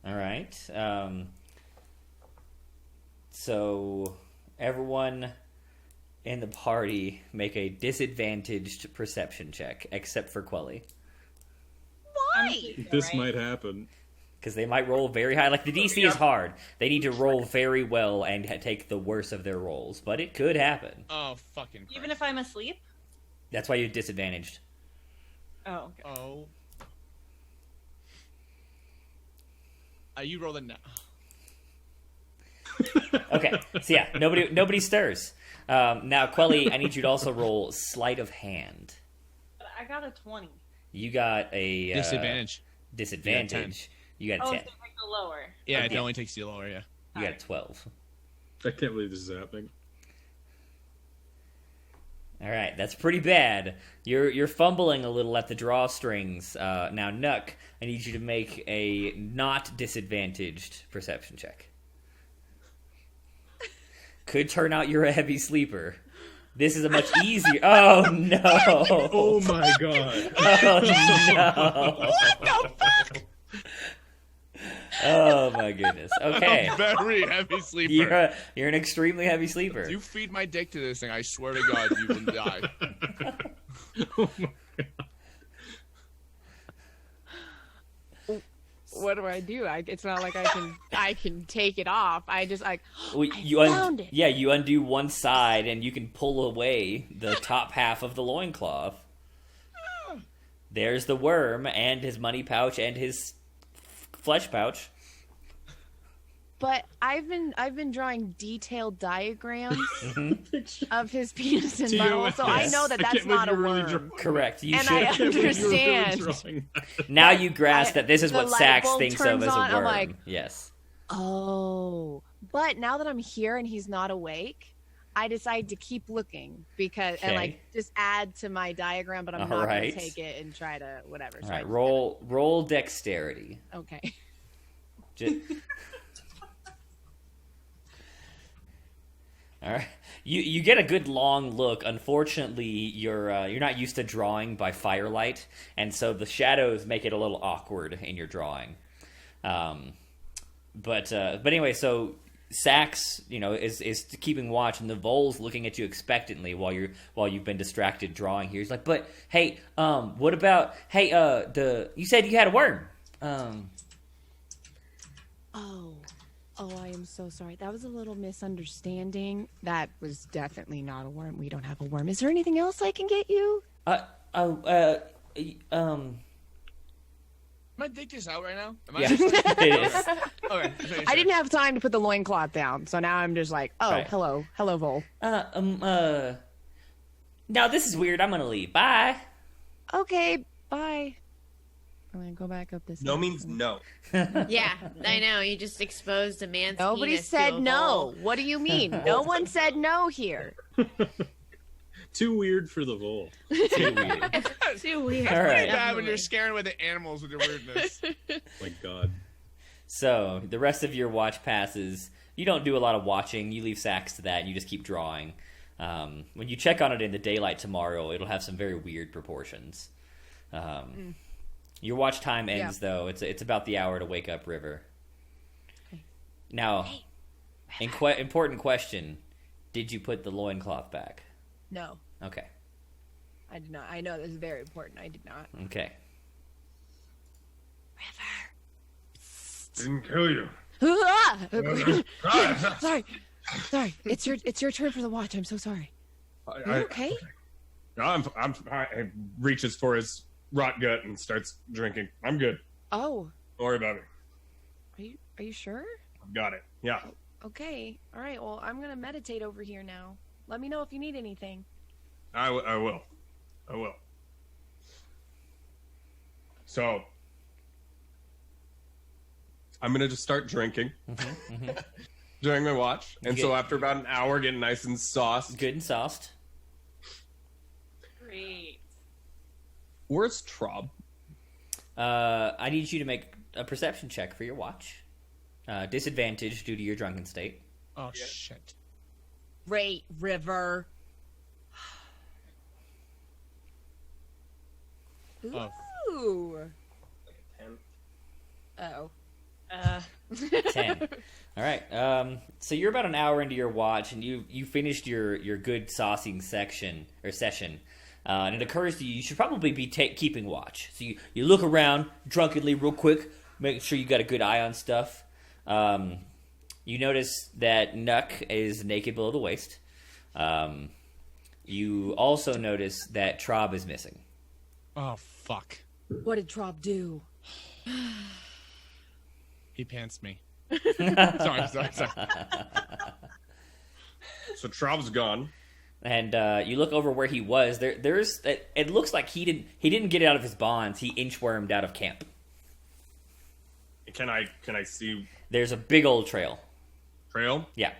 All right. So everyone in the party make a disadvantaged perception check, except for Quelly, I'm Why? sleeping, This right? might happen. because they might roll very high. Like the DC is hard; they need to roll very well and take the worst of their rolls. But it could happen. Oh, fucking Christ. Even if I'm asleep? That's why you're disadvantaged. Oh, okay. Oh. You roll the... Okay, so yeah, nobody stirs. Now, Quelly, I need you to also roll sleight of hand. But I got a 20. You got a Disadvantage. Disadvantage. You got a Oh, 10. so like the lower. Yeah, it Okay. only takes you lower, yeah. You got a 12. I can't believe this is happening. All right, that's pretty bad. You're fumbling a little at the drawstrings. Now, Nuck, I need you to make a not disadvantaged perception check. Could turn out you're a heavy sleeper. This is a much easier. Oh no! Oh my god. Oh no! Oh my goodness. Okay. I'm a very heavy sleeper. You're an extremely heavy sleeper. If you feed my dick to this thing, I swear to God, you will die. Oh my God. What do I do? It's not like I can take it off. I just like Well, found it. Yeah, you undo one side and you can pull away the top half of the loincloth. There's the worm and his money pouch and his flesh pouch. But I've been drawing detailed diagrams of his penis and butthole, so I know that that's not a worm. Correct. You And should. I understand. Now you grasp that this is the what light Sax bulb thinks of turns as a on, I'm worm. like, Yes. Oh, but now that I'm here and he's not awake, I decide to keep looking and Okay. like just add to my diagram, but I'm All not right. gonna take it and try to whatever. All So I right. just Roll dexterity. Okay. Just... All right. You get a good long look. Unfortunately, you're not used to drawing by firelight, and so the shadows make it a little awkward in your drawing. But anyway, so Sax, is keeping watch, and the Vole's looking at you expectantly while you've been distracted drawing here. He's like, "But hey, what about you said you had a worm?" Oh, I am so sorry. That was a little misunderstanding. That was definitely not a worm. We don't have a worm. Is there anything else I can get you? Am I dick this out right now? Am Yeah, I? it is. Okay. I didn't have time to put the loincloth down, so now I'm just like, oh, Right. hello, Vol. Now this is weird. I'm gonna leave. Bye. Okay, bye. I'm gonna go back up this. No means no. Yeah, I know. You just exposed a man's Nobody penis said to a no. hole. What do you mean? No one said no here. Too weird for the Vole. Too weird. Too weird. All right. Bad when Definitely. you're scaring away the animals with your weirdness. My God. So the rest of your watch passes. You don't do a lot of watching. You leave Sax to that. And you just keep drawing. When you check on it in the daylight tomorrow, it'll have some very weird proportions. Your watch time ends though. It's about the hour to wake up River. Now, important question: did you put the loincloth back? No, Okay. I did not. I know this is very important. I did not. Okay. Didn't kill you. sorry. It's your turn for the watch. I'm so sorry. You okay? No, I reaches for his rot gut and starts drinking. I'm good. Oh, Don't worry about me. are you sure? I've got it. Yeah. Okay. All right. Well, I'm gonna meditate over here now. Let me know if you need anything. I will. So, I'm going to just start drinking during my watch. And so after about an hour, getting nice and sauced. Good and sauced. Great. Where's Trob? I need you to make a perception check for your watch. Disadvantage due to your drunken state. Oh, shit. Great River. Oh. Ooh. Oh. 10. All right. So you're about an hour into your watch, and you finished your good saucing session, and it occurs to you should probably be keeping watch. So you look around drunkenly real quick, make sure you got a good eye on stuff. You notice that Nuck is naked below the waist. You also notice that Trob is missing. Oh, fuck. What did Trop do? He pants me. sorry. So Trob's gone. And you look over where he was. There's it looks like he didn't get out of his bonds. He inchwormed out of camp. Can I see There's a big old trail. trail? Yeah,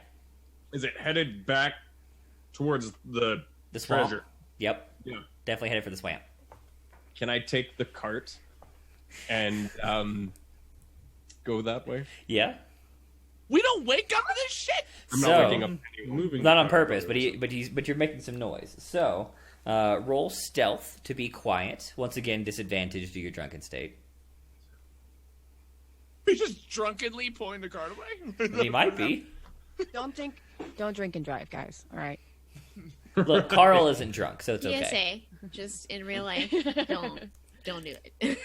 Is it headed back towards the swamp. treasure? Yep, Yeah. definitely headed for the swamp. Can I take the cart and go that way? Yeah, We don't wake up to this shit. I'm So- not waking up anyone. Moving not on the cart purpose, but you're making some noise. So roll stealth to be quiet. Once again, disadvantage to your drunken state. He's just drunkenly pulling the cart away. He might be. Don't drink and drive, guys. All right. Look, Carl isn't drunk, so it's okay. PSA, just in real life, don't do it.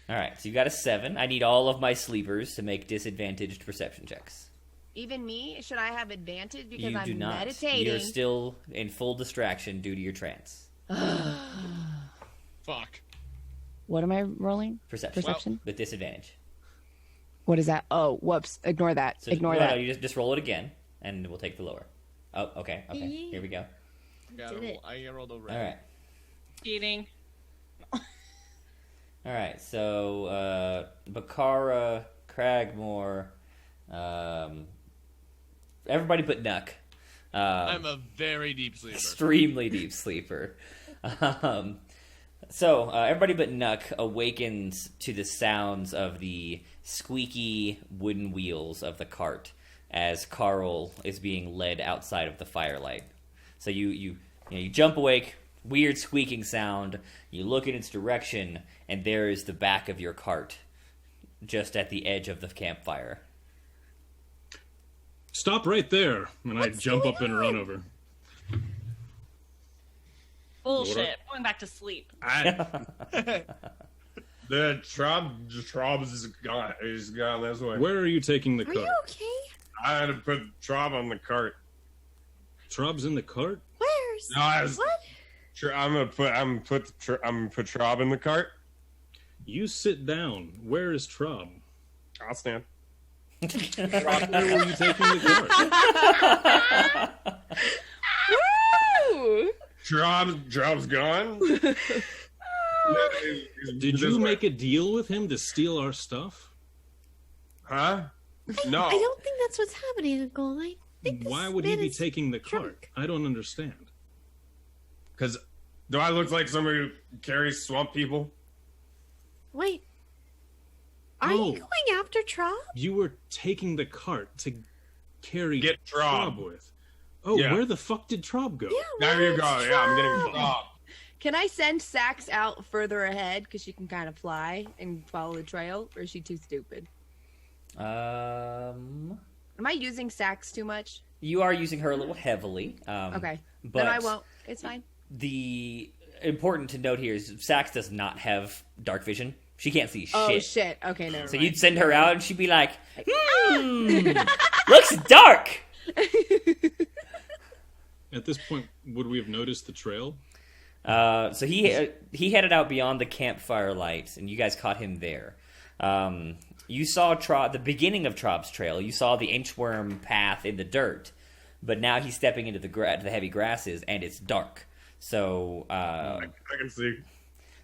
All right, so you got a 7. I need all of my sleepers to make disadvantaged perception checks. Even me? Should I have advantage because You I'm do not. meditating? You're still in full distraction due to your trance. Fuck. What am I rolling? Perception. With disadvantage. What is that? Oh, whoops. Ignore that. So, Ignore no, that. No, you just roll it again, and we'll take the lower. Oh, okay. Here we go. I rolled over. All right. Cheating. All right, so Bakara, Cragmore, everybody but Nuck. I'm a very deep sleeper. Extremely deep sleeper. So everybody but Nuck awakens to the sounds of the squeaky wooden wheels of the cart as Carl is being led outside of the firelight. So you jump awake, weird squeaking sound, you look in its direction, and there is the back of your cart just at the edge of the campfire. Stop right there. And I jump up and run over. Bullshit. Going back to sleep. The Trob is gone this way. Where are you taking the cart? Are you okay? I had to put Trob on the cart. Trob's in the cart? Where's? No, What? I'm gonna put Trob in the cart. You sit down. Where is Trob? I'll stand. Trob, where were you taking the cart? Woo! Trob's gone. Did you make a deal with him to steal our stuff? Huh? No. I don't think that's what's happening, Uncle. I think Why would he be taking the cart? I don't understand. Because do I look like somebody who carries swamp people? Wait. Are No. you going after Trob? You were taking the cart to carry Get Trob. with. Oh, Yeah. where the fuck did Trob go? There you go. Yeah, I'm getting Trob. Can I send Sax out further ahead because she can kind of fly and follow the trail, or is she too stupid? Am I using Sax too much? You are using her a little heavily. Okay, but then I won't. It's fine. The important to note here is Sax does not have dark vision. She can't see shit. Oh shit! Okay, never So mind. you'd send her out and she'd be like, looks dark! At this point, would we have noticed the trail? So he headed out beyond the campfire lights, and you guys caught him there. You saw the beginning of Trob's trail. You saw the inchworm path in the dirt, but now he's stepping into the heavy grasses, and it's dark. So I can see.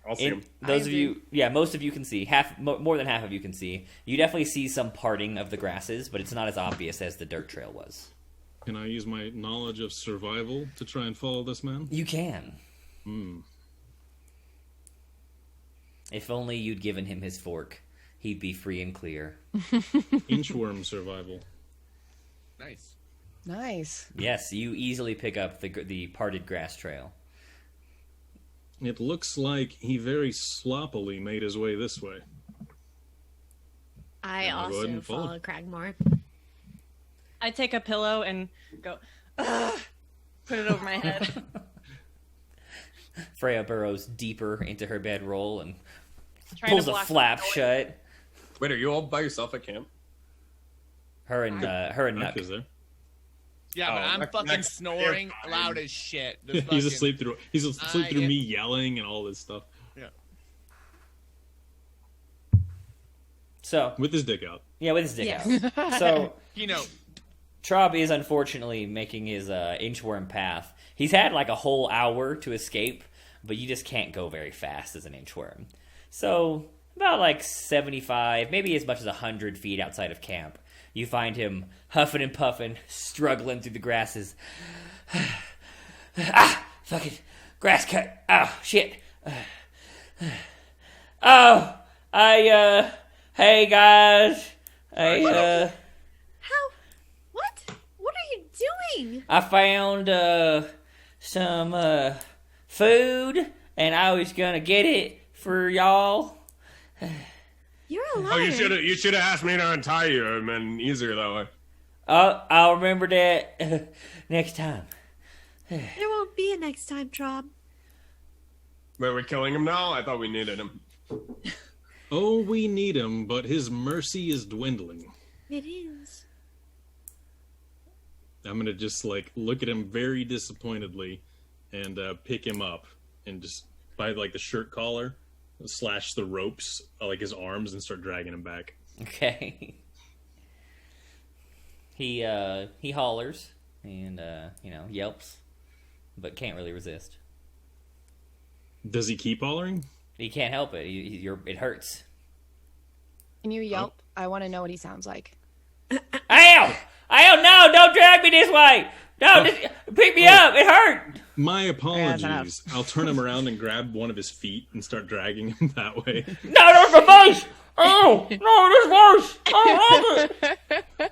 I'll see him. Those of you, most of you can see. More than half of you can see. You definitely see some parting of the grasses, but it's not as obvious as the dirt trail was. Can I use my knowledge of survival to try and follow this man? You can. If only you'd given him his fork, he'd be free and clear. Inchworm survival. Nice. Yes, you easily pick up the parted grass trail. It looks like he very sloppily made his way this way. I I'll go ahead also and follow. follow Cragmore. I take a pillow and go, ugh, put it over my head. Freya burrows deeper into her bedroll and Trying pulls to a block flap the noise. shut. Wait, are you all by yourself at camp? Her and Nuck Nuck. is there. Yeah, but I'm next- fucking next- snoring fine. loud as shit. He's Fucking- asleep through. He's asleep through yeah. me yelling and all this stuff Yeah. So with his dick out. yeah, with his dick Yes. out. So You know, Trob is unfortunately making his inchworm path. He's had like a whole hour to escape, but you just can't go very fast as an inchworm. So about like 75, maybe as much as 100 feet outside of camp, you find him huffing and puffing, struggling through the grasses. Fucking grass cut. Oh, shit. Hey guys. How? What? What are you doing? I found some food, and I was gonna get it for y'all. You're a liar. Oh, you should have asked me to untie you. It would have been easier that way. I'll remember that next time. There won't be a next time, Trob. Wait, we're killing him now? I thought we needed him. Oh, we need him, but his mercy is dwindling. It is. I'm gonna just like look at him very disappointedly, and pick him up, and just by like the shirt collar, slash the ropes like his arms, and start dragging him back. Okay. He hollers and yelps, but can't really resist. Does he keep hollering? He can't help it. It hurts. Can you yelp? I want to know what he sounds like. Ow! Ow! No! Don't drag me this way! No! Pick me up! It hurt! My Yeah, apologies. I'll turn him around and grab one of his feet and start dragging him that way. No! That's the face! Oh! No! This worse! I love it!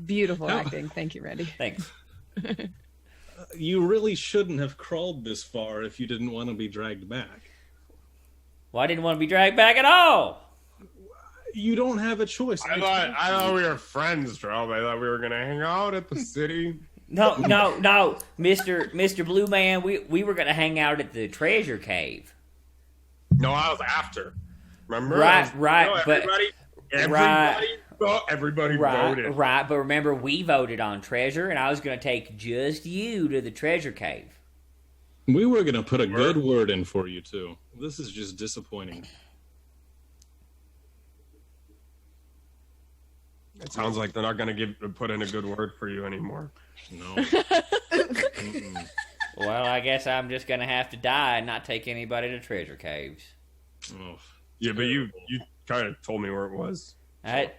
Beautiful acting. Thank you, Randy. Thanks. You really shouldn't have crawled this far if you didn't want to be dragged back. Well, I didn't want to be dragged back at all. You don't have a choice. I thought we were friends, Trob. I thought we were gonna hang out at the city. No, Mr. Blue Man. We were gonna hang out at the treasure cave. No, I was after. Remember? Right, but everybody voted. Right, but remember, we voted on treasure, and I was gonna take just you to the treasure cave. We were going to put a good word in for you, too. This is just disappointing. It sounds like they're not going to put in a good word for you anymore. No. Well, I guess I'm just gonna have to die and not take anybody to treasure caves. Oh, Yeah, but you kind of told me where it was. I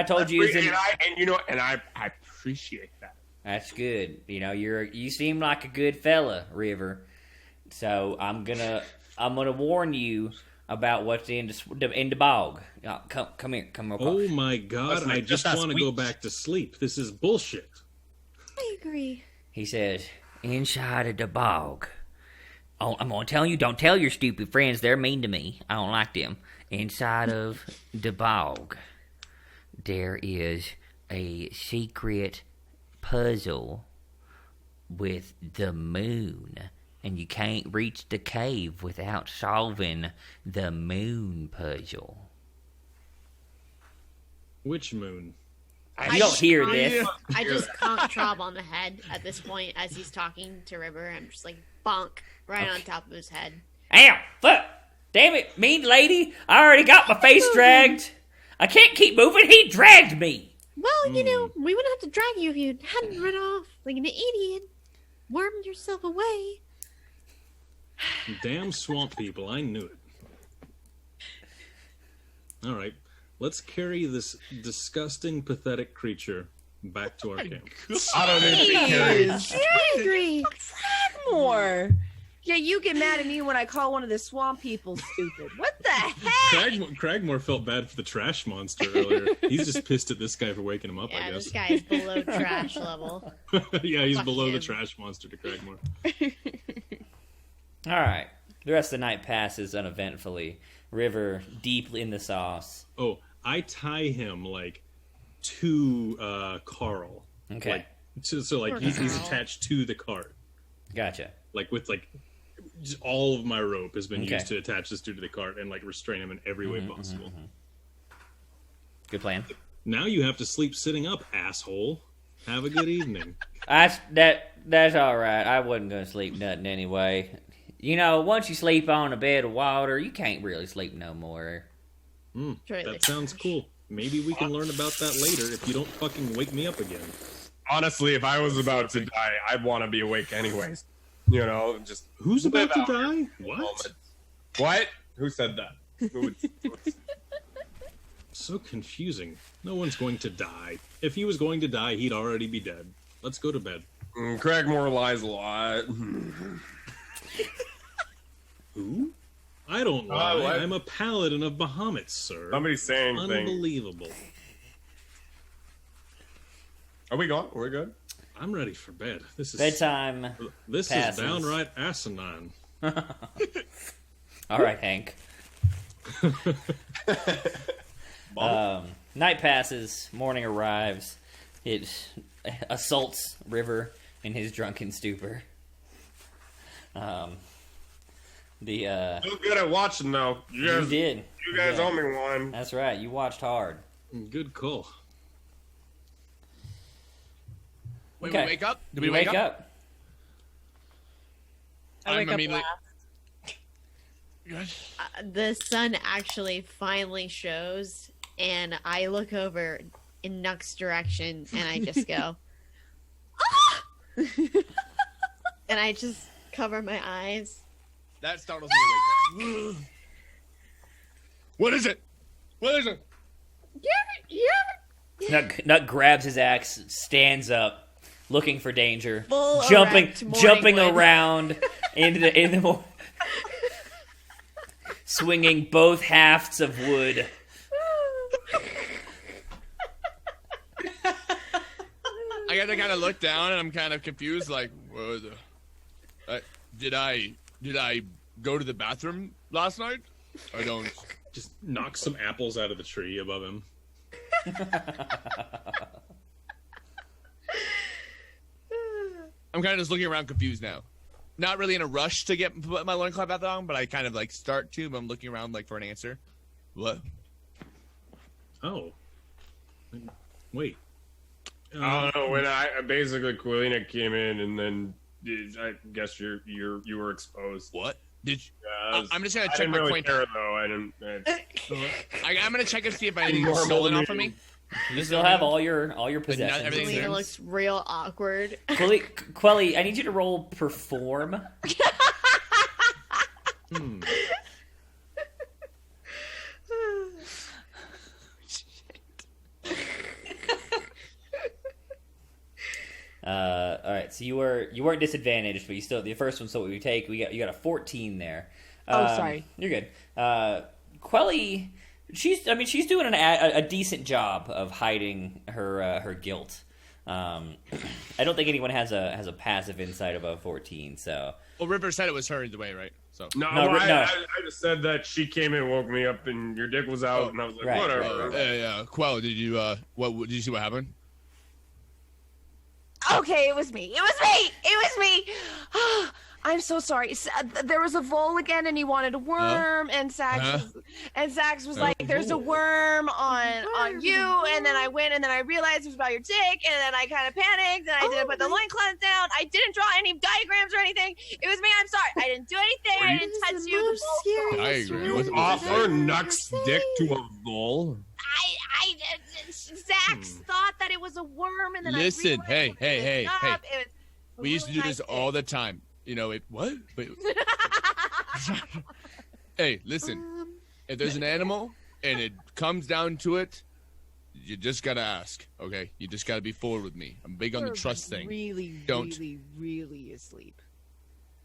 told you. And I appreciate that. That's good. You seem like a good fella, River. So I'm gonna warn you about what's in the bog. Come here, come real close. Oh my God! I just want to go back to sleep. This is bullshit. I agree. He says, inside of the bog. Oh, I'm gonna tell you. Don't tell your stupid friends. They're mean to me. I don't like them. Inside of the bog, there is a secret puzzle with the moon. And you can't reach the cave without solving the moon puzzle. Which moon? You don't hear this. I just conk Trob on the head at this point as he's talking to River. I'm just like, bonk, right on top of his head. Ow! Fuck! Damn it, mean lady! I already got my face dragged. I can't keep moving. He dragged me. Well, we wouldn't have to drag you if you hadn't run off like an idiot. Wormed yourself away. Damn swamp people, I knew it. Alright, let's carry this disgusting, pathetic creature back to our camp. I don't need to be carried. I agree. More. Yeah, you get mad at me when I call one of the swamp people stupid. What the heck? Cragmore felt bad for the trash monster earlier. He's just pissed at this guy for waking him up, I Yeah, guess. this guy is below trash level. Yeah, he's Fuck below the him. trash monster to Cragmore. All right. The rest of the night passes uneventfully. River deep in the sauce. Oh, I tie him like to Carl. Okay. Like, so he's Carl. attached to the cart. Gotcha. Like with just all of my rope has been Okay. used to attach this dude to the cart and like restrain him in every way possible. Good plan. Now you have to sleep sitting up, asshole. Have a good evening. That's all right. I wasn't gonna sleep nothing anyway. Once you sleep on a bed of water, you can't really sleep no more. That sounds cool. Maybe we can learn about that later if you don't fucking wake me up again. Honestly, if I was about to die, I'd want to be awake anyways. Just Who's live about to out die? the What? moment. What? Who said that? So confusing. No one's going to die. If he was going to die, he'd already be dead. Let's go to bed. Cragmore lies a lot. Who? I don't lie. what? I'm a paladin of Bahamut, sir. Somebody's saying things. Unbelievable. Are we gone? Are we good? I'm ready for bed. This is Bedtime. This passes. is downright asinine. All right, Hank. Night passes, morning arrives. It assaults River in his drunken stupor. I'm good at watching though. You did. You guys owe me one. That's right. You watched hard. Good call. Wait, Okay. we wake up? Did we You wake wake up? up? I wake up immediately- last. The sun actually finally shows, and I look over in Nuck's direction, and I just go, ah! And I just cover my eyes. That startles me to wake up. What is it? What is it? Nut grabs his axe, stands up, looking for danger, Full jumping erect morning wood. around in the swinging both hafts of wood. I got to kind of look down, and I'm kind of confused. Like, what did I go to the bathroom last night? I don't. Just knock some apples out of the tree above him. I'm kind of just looking around confused now. Not really in a rush to put my loincloth back on, but I kind of like start to, but I'm looking around like for an answer. What? Oh. Wait. I don't know. When I basically Quilina came in, and then I guess you were exposed. What? Did you? Yeah, I'm just gonna I check didn't my really coin. care though. I didn't. I'm gonna check and see if anything Normal was stolen to off of me. me. You still have all your possessions. everything- Selena looks real awkward. Quelly, I need you to roll perform. All right, so you weren't disadvantaged, but you still the first one. So what we take, you got a 14 there. Sorry. You're good. Quelly, she's doing a decent job of hiding her guilt. I don't think anyone has a passive insight above 14. So Well, River said it was her either way, right? So No, I just said that she came in, woke me up, and your dick was out, and I was like, right. whatever. yeah. Quell, did you did you see what happened? Okay, it was me. It was me. I'm so sorry. There was a vole again, and he wanted a worm, and Sax was like, "There's a worm on you," and then I went, and then I realized it was about your dick, and then I kind of panicked, and I didn't put the loincloth down. I didn't draw any diagrams or anything. It was me. I'm sorry. I didn't do anything. I didn't touch you. Diagram. You offer Nuck's dick to a bull? Sax thought that it was a worm, and then Listen, I realized hey. it was We used to do this all the time. You know it. What? Wait. Hey, listen. If there's an animal and it comes down to it, you just gotta ask. Okay, you just gotta be forward with me. I'm big on the trust thing. Really asleep.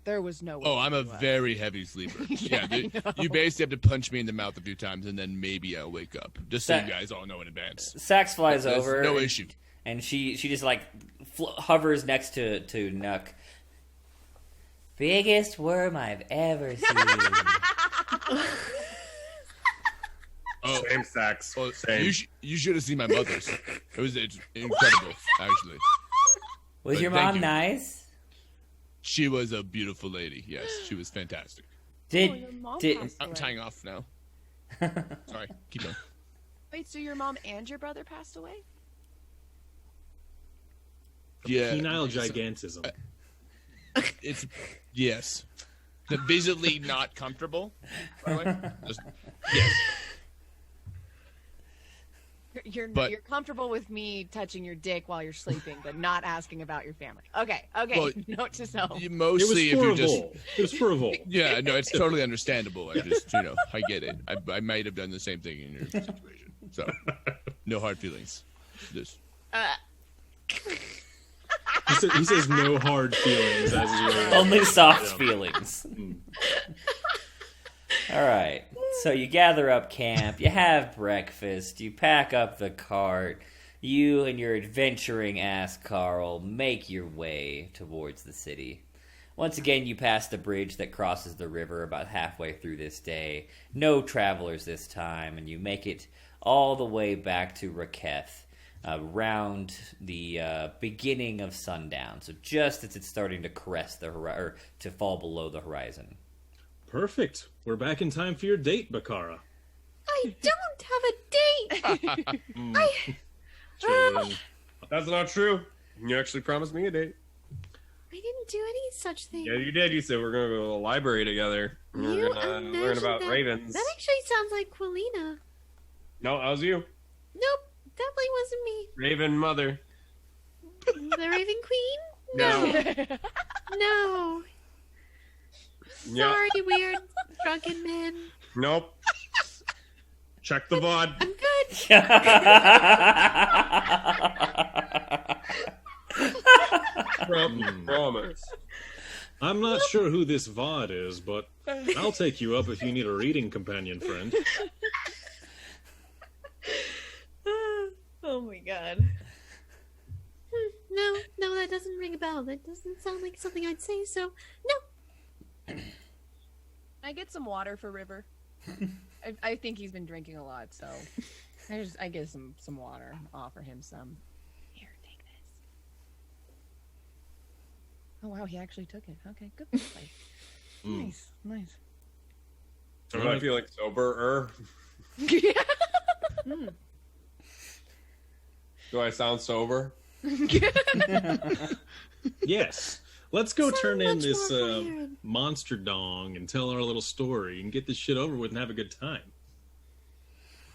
There was no way. Oh, I'm a you were. very heavy sleeper. Yeah, I know. You basically have to punch me in the mouth a few times, and then maybe I'll wake up. Just so you guys all know in advance. Sax flies There's over. no issue. And she just like hovers next to Nuck. Biggest worm I've ever seen. Oh, Same sex. well, Same. you should have seen my mother's. It's incredible, actually. Was But your thank mom you. nice? She was a beautiful lady. Yes, she was fantastic. Did your mom did passed I'm away. tying off now. Sorry, keep going. Wait, so your mom and your brother passed away? Yeah, Penile gigantism. it's yes. The visibly not comfortable. By the way, just, yes. But- You're comfortable with me touching your dick while you're sleeping, but not asking about your family. Okay. Well, Note to self. You It was mostly if for you a just vole. It was for a vole. yeah, no, it's totally understandable. I just I get it. I might have done the same thing in your situation, so no hard feelings. Just He says no hard feelings as he's wearing only soft Yeah. feelings? All right. So you gather up camp, you have breakfast, you pack up the cart, you and your adventuring ass Carl make your way towards the city. Once again, you pass the bridge that crosses the river about halfway through this day. No travelers this time, and you make it all the way back to Raketh around the beginning of sundown. So just as it's starting to crest the or to fall below the horizon. Perfect. We're back in time for your date, Bakara. I don't have a date. Jolene. That's not true. You actually promised me a date. I didn't do any such thing. Yeah, you did. You said we're going to go to the library together. You We're going to learn about imagined that. ravens. That actually sounds like Quilina. No, that was you. Nope, definitely wasn't me. Raven mother. The Raven Queen? No. No. Yeah. Sorry, weird drunken man. Nope. Check the VOD. I'm good. Promise. I'm not sure who this Vod is, but I'll take you up if you need a reading companion, friend. Oh my god. No, that doesn't ring a bell. That doesn't sound like something I'd say, so no. I get some water for River. I think he's been drinking a lot, so I get some water. Offer him some. Here, take this. Oh wow, he actually took it. Okay, good boy. Nice. So am I feeling sober-er? Do I sound sober? Yes. Let's go Sound turn in much this more coherent. monster dong and tell our little story and get this shit over with and have a good time.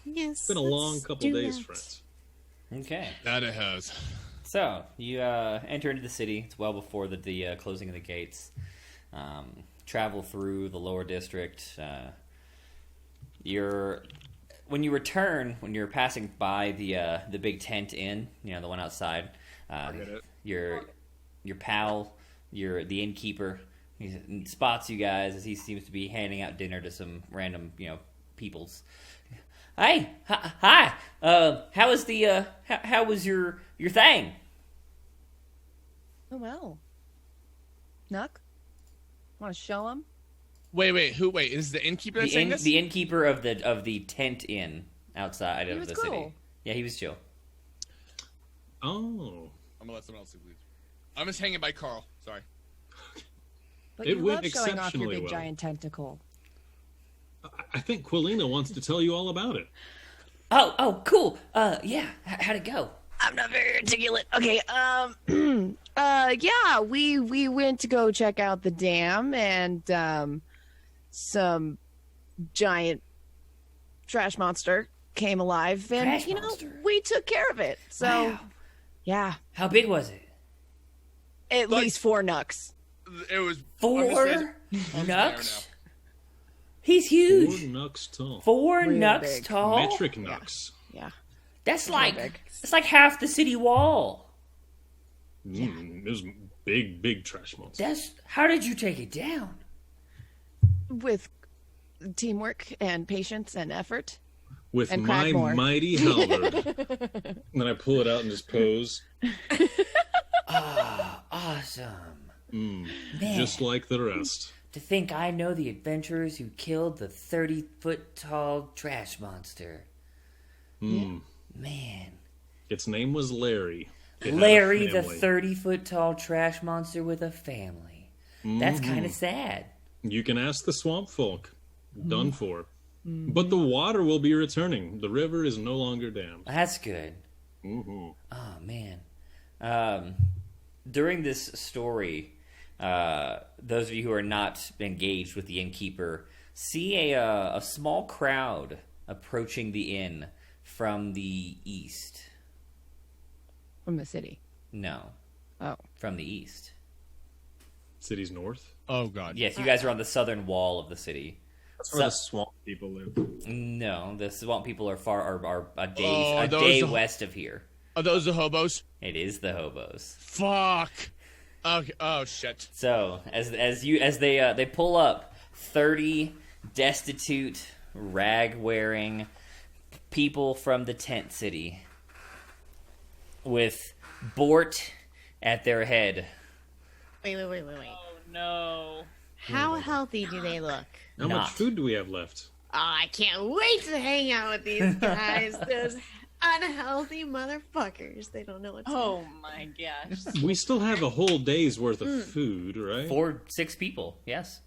Yes. It's been a long couple days, friends. Okay. That it has. So, you enter into the city. It's well before the closing of the gates. Travel through the lower district. When you return, when you're passing by the big tent inn, the one outside, your pal, the innkeeper, he spots you guys as he seems to be handing out dinner to some random, peoples. Hey, hi. How was how was your thing? Oh well. Nuck, want to show him? Wait, is the innkeeper that's saying this? The innkeeper of the tent inn outside He of was the cool. city. Yeah, he was chill. Oh. I'm gonna let someone else leave. I'm just hanging by Carl. Sorry. But It you went love showing off your exceptionally big well. giant tentacle. I think Quilina wants to tell you all about it. Oh, cool. Yeah. How'd it go? I'm not very articulate. Okay, yeah, we went to go check out the dam, and some giant trash monster came alive, and Trash monster? we took care of it. So, Wow. yeah, How big was it? at least 4 nucks. It was 4 I'm nucks? He's huge. 4 nucks tall. 4 Real nucks big. tall. Metric nucks. Yeah, That's big. like half the city wall. It was big trash monster. How did you take it down? with teamwork and patience and effort. With And my Crackmore. mighty halberd. And then I pull it out and just pose. Awesome. Man, Just like the rest. to think I know the adventurers who killed the 30-foot tall trash monster. Man. Its name was Larry. It had a Larry, the family. 30-foot tall trash monster with a family. That's kind of sad. You can ask the swamp folk. Done for. But the water will be returning. The river is no longer dammed. That's good. Mhm. Oh, man. During this story, those of you who are not engaged with the innkeeper see a small crowd approaching the inn from the east. From the city. No, Oh. from the east. City's north. Oh god. Yes, you guys are on the southern wall of the city. That's where the swamp people live. No, the swamp people are are a day Oh, a those day are- west of here. Are those the hobos? It is the hobos. Fuck. Okay. Oh shit. So as they pull up, 30 destitute, rag wearing people from the tent city, with Bort at their head. Wait. no. How healthy do they look? How Not. much food do we have left? Oh, I can't wait to hang out with these guys. Those unhealthy motherfuckers. They don't know what's Oh my gosh. We still have a whole day's worth of food, right? 6 people, yes.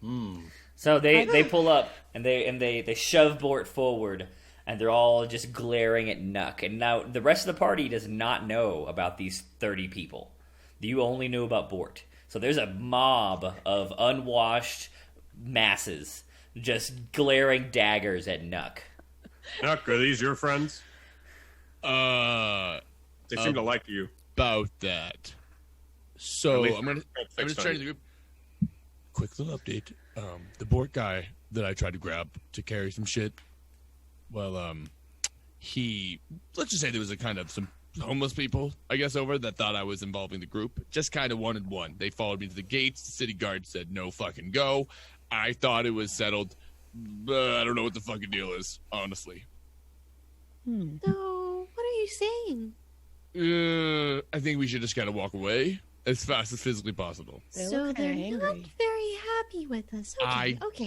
Hmm. So they pull up and they shove Bort forward, and they're all just glaring at Nuck. And now the rest of the party does not know about these 30 people. You only knew about Bort. So there's a mob of unwashed masses just glaring daggers at Nuck. Nuck, are these your friends? They seem to like you. About that. So least I'm gonna fixed share on the group. Quick little update. The Bort guy that I tried to grab to carry some shit. Well, let's just say there was a kind of some homeless people, I guess, over that thought I was involving the group. Just kind of wanted one. They followed me to the gates. The city guard said no fucking go. I thought it was settled, but I don't know what the fucking deal is, honestly. No, what are you saying? I think we should just kind of walk away as fast as physically possible. They So look they're kinda not angry. very happy with us. Okay, okay.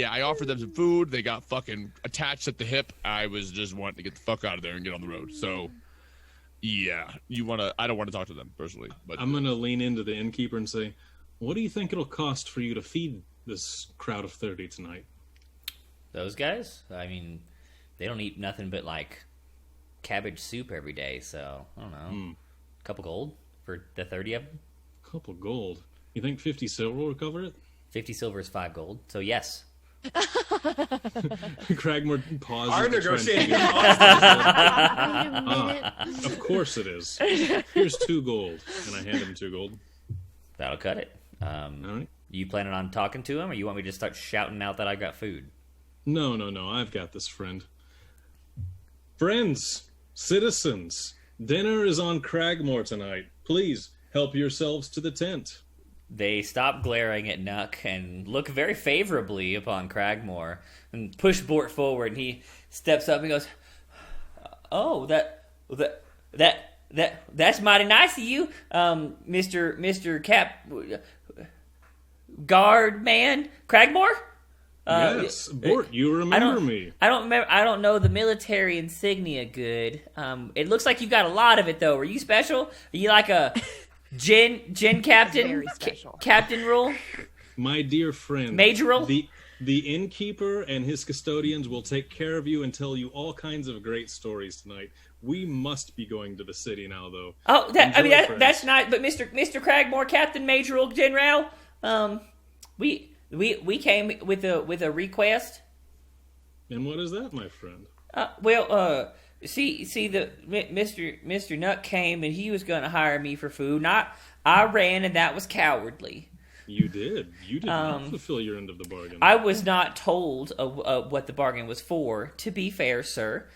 I offered them some food. They got fucking attached at the hip. I was just wanting to get the fuck out of there and get on the road. So, yeah, I don't want to talk to them personally, but I'm gonna lean into the innkeeper and say, "What do you think it'll cost for you to feed this crowd of 30 tonight?" Those guys, I mean, they don't eat nothing but like cabbage soup every day. So I don't know, a couple gold for the 30 of them. Couple gold. You think 50 silver will cover it? 50 silver is 5 gold. So yes. Cragmore pauses. Our to try and negotiating figure out- Wait a minute. Of course it is. Here's 2 gold, and I hand him 2 gold. That'll cut it. All right. You planning on talking to him, or you want me to just start shouting out that I got food? No, I've got this, friend. Friends, citizens, dinner is on Cragmore tonight. Please help yourselves to the tent. They stop glaring at Nuck and look very favorably upon Cragmore and push Bort forward. And he steps up and goes, "Oh, that's mighty nice of you, Mister Cap Guard Man Cragmore." Yes, Bort, you remember me. I don't remember. I don't know the military insignia good. It looks like you got a lot of it though. Are you special? Are you like a Gin captain? Very special. Captain rule? My dear friend. Majoral? The innkeeper and his custodians will take care of you and tell you all kinds of great stories tonight. We must be going to the city now, though. Oh, Enjoy, friends. that's not. But Mr. Cragmore, Captain Majoral General, we came with a request. And what is that, my friend? See, Mr. Nuck came and he was going to hire me for food. And I ran, and that was cowardly. You did. You did not fulfill your end of the bargain. I was not told what the bargain was for. To be fair, sir,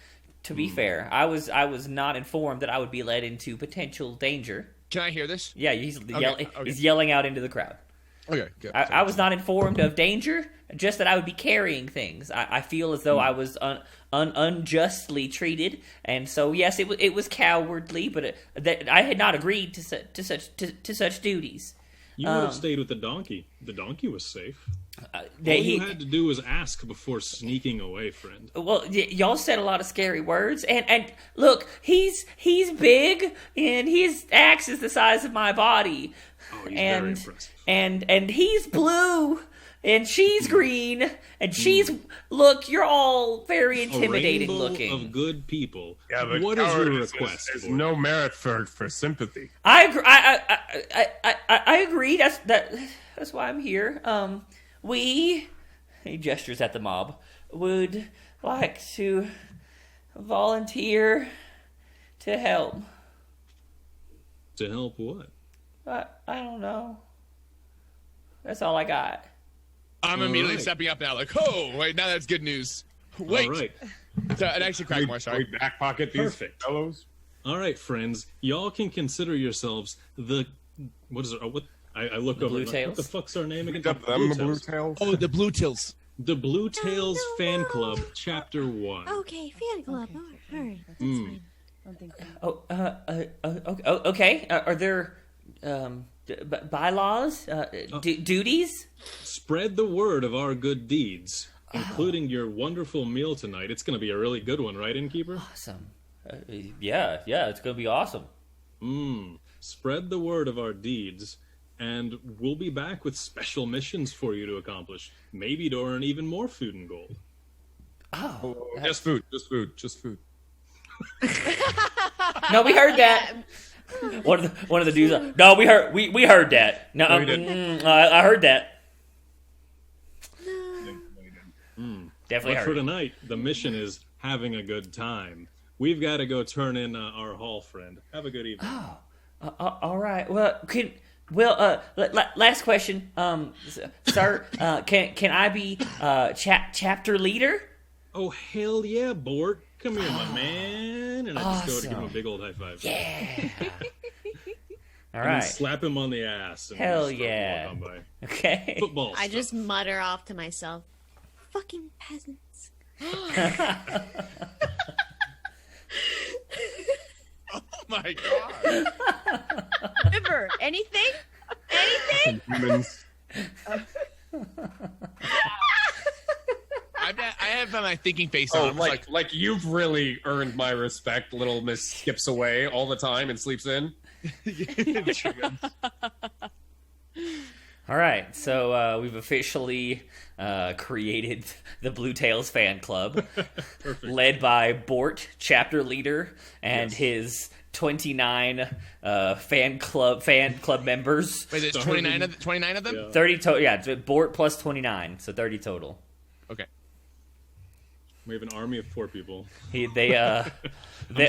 fair, I was not informed that I would be led into potential danger. can I hear this? Yeah, he's Okay. he's yelling out into the crowd. Okay, good. I was not informed of danger, just that I would be carrying things. I feel as though I was unjustly treated, and so yes, it was cowardly, but that I had not agreed to such duties. You would have stayed with the donkey. The donkey was safe. All That you had to do was ask before sneaking away, friend. Well, y'all said a lot of scary words, and look, he's big, and his axe is the size of my body. Oh, he's very impressive. And he's blue, and she's green, and she's look. You're all very intimidating A rainbow looking. of good people. Yeah, but What is your cowardice request? There's Bort? no merit for sympathy. I agree. I agree. That's why I'm here. He gestures at the mob, would like to volunteer to help. To help what? I don't know. That's all I got. I'm All immediately right. stepping up now, like, oh, wait, now that's good news. Wait, All right. So, and actually, Cragmore, We sorry. back pocket these Perfect. fellows. All right, friends. Y'all can consider yourselves the... What is it? What? I look over. Blue and like, Tails? What the fuck's our name again? Picked up them, the blue tails. Oh, the Blue Tills. The Blue Tails no, Fan no. Club, Chapter 1. Okay, fan club. All right. That's fine. I don't think so. Okay. Are there bylaws, duties. Spread the word of our good deeds, including your wonderful meal tonight. It's going to be a really good one, right, Innkeeper? Awesome. Yeah, it's gonna be awesome. Spread the word of our deeds, and we'll be back with special missions for you to accomplish. Maybe to earn even more food and gold. Oh, Just food. no, we heard that. One of the dudes. No, we heard that. No, No, we didn't. I heard that. Definitely But heard for it. tonight, the mission is having a good time. We've got to go turn in our hall friend. Have a good evening. All right. Well, last question, sir. Can I be chapter leader? Oh, hell yeah, Bort. Come here, my man. And I just go to give him a Awesome. big old high five. Yeah. All And then right. slap him on the ass. And Hell just throw him yeah. on by. Okay. Football I stuff. just mutter off to myself, "Fucking peasants." Oh my god. River, anything? Anything? Humans. I have my thinking face Oh, on. like you've really earned my respect. Little Miss skips away all the time and sleeps in. All right. So we've officially created the Blue Tails fan club, led by Bort, chapter leader, and his 29 fan club members. Wait, there's 29 of them? Yeah. 30 total. Yeah, it's Bort plus 29, so 30 total. Okay. We have an army of 4 people. They I'm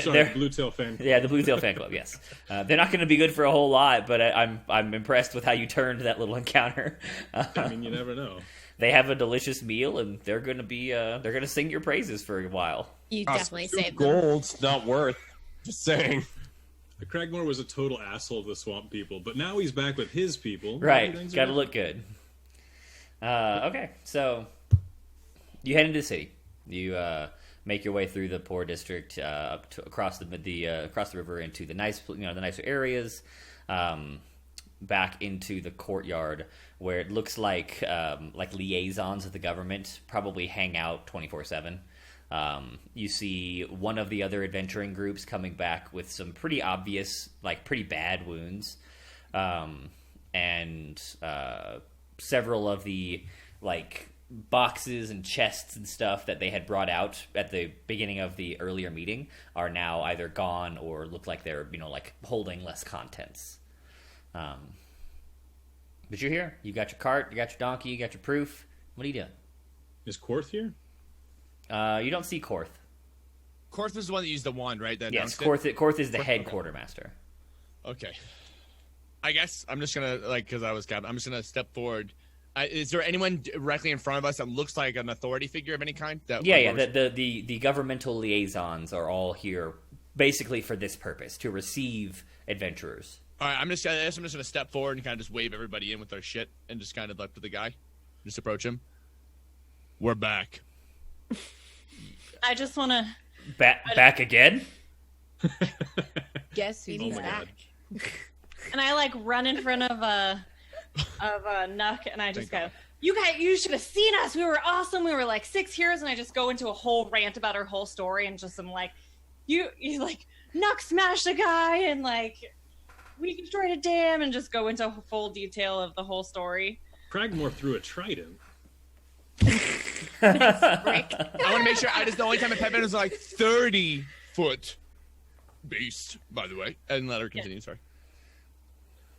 sorry, they're Blue Tail fan. yeah, the Blue Tail fan club. Yes, they're not going to be good for a whole lot, but I'm impressed with how you turned that little encounter. I mean, you never know. They have a delicious meal, and they're going to be they're going to sing your praises for a while. You definitely saved them. Gold's not worth. Just saying. Cragmore was a total asshole to the swamp people, but now he's back with his people. Right, Everything's got to right. look good. Okay, so you head into the city. You make your way through the poor district up to, across the river into the nice, the nicer areas, back into the courtyard where it looks like liaisons of the government probably hang out 24/7. You see one of the other adventuring groups coming back with some pretty obvious, pretty bad wounds, and several of the boxes and chests and stuff that they had brought out at the beginning of the earlier meeting are now either gone or look like they're holding less contents. But you're here. You got your cart, you got your donkey, you got your proof. What are you doing? Is Korth here? You don't see Korth. Korth was the one that used the wand, right? That Yes, announced it? Korth is the Korth, head okay. quartermaster. Okay. I guess I'm just gonna because I was captain. I'm just gonna step forward. Is there anyone directly in front of us that looks like an authority figure of any kind? Yeah. The governmental liaisons are all here basically for this purpose, to receive adventurers. All right, I guess I'm just gonna step forward and kind of just wave everybody in with our shit and just kind of up to the guy, just approach him. We're back. I just want to. Back again? Guess who's Oh my back? God. And I run in front of Nuck, and I just go, "You guys, you should have seen us. We were awesome. We were 6 heroes." And I just go into a whole rant about our whole story, and just am like, "You Nuck smashed a guy, and we destroyed a dam," and just go into full detail of the whole story. Cragmore threw a trident. I want to make sure. The only time I pep in is 30-foot beast, by the way, and let her continue. Sorry.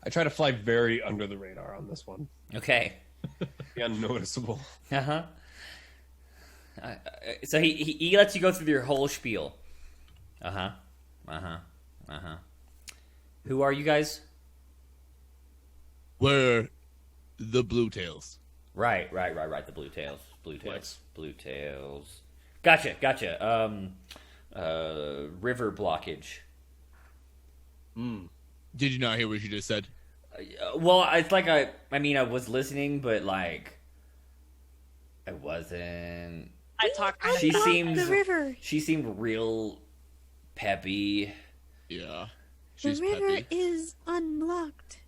I try to fly very under the radar on this one. Okay. Be unnoticeable. Uh-huh. So he lets you go through your whole spiel. Uh-huh. Uh-huh. Uh-huh. Who are you guys? We're the Blue Tails. Right. The Blue Tails. Blue Tails. Nice. Blue Tails. Gotcha. River blockage. Did you not hear what you just said? Well, it's I was listening, but I wasn't. I talk. She seemed real peppy. Yeah. She's peppy. is unlocked.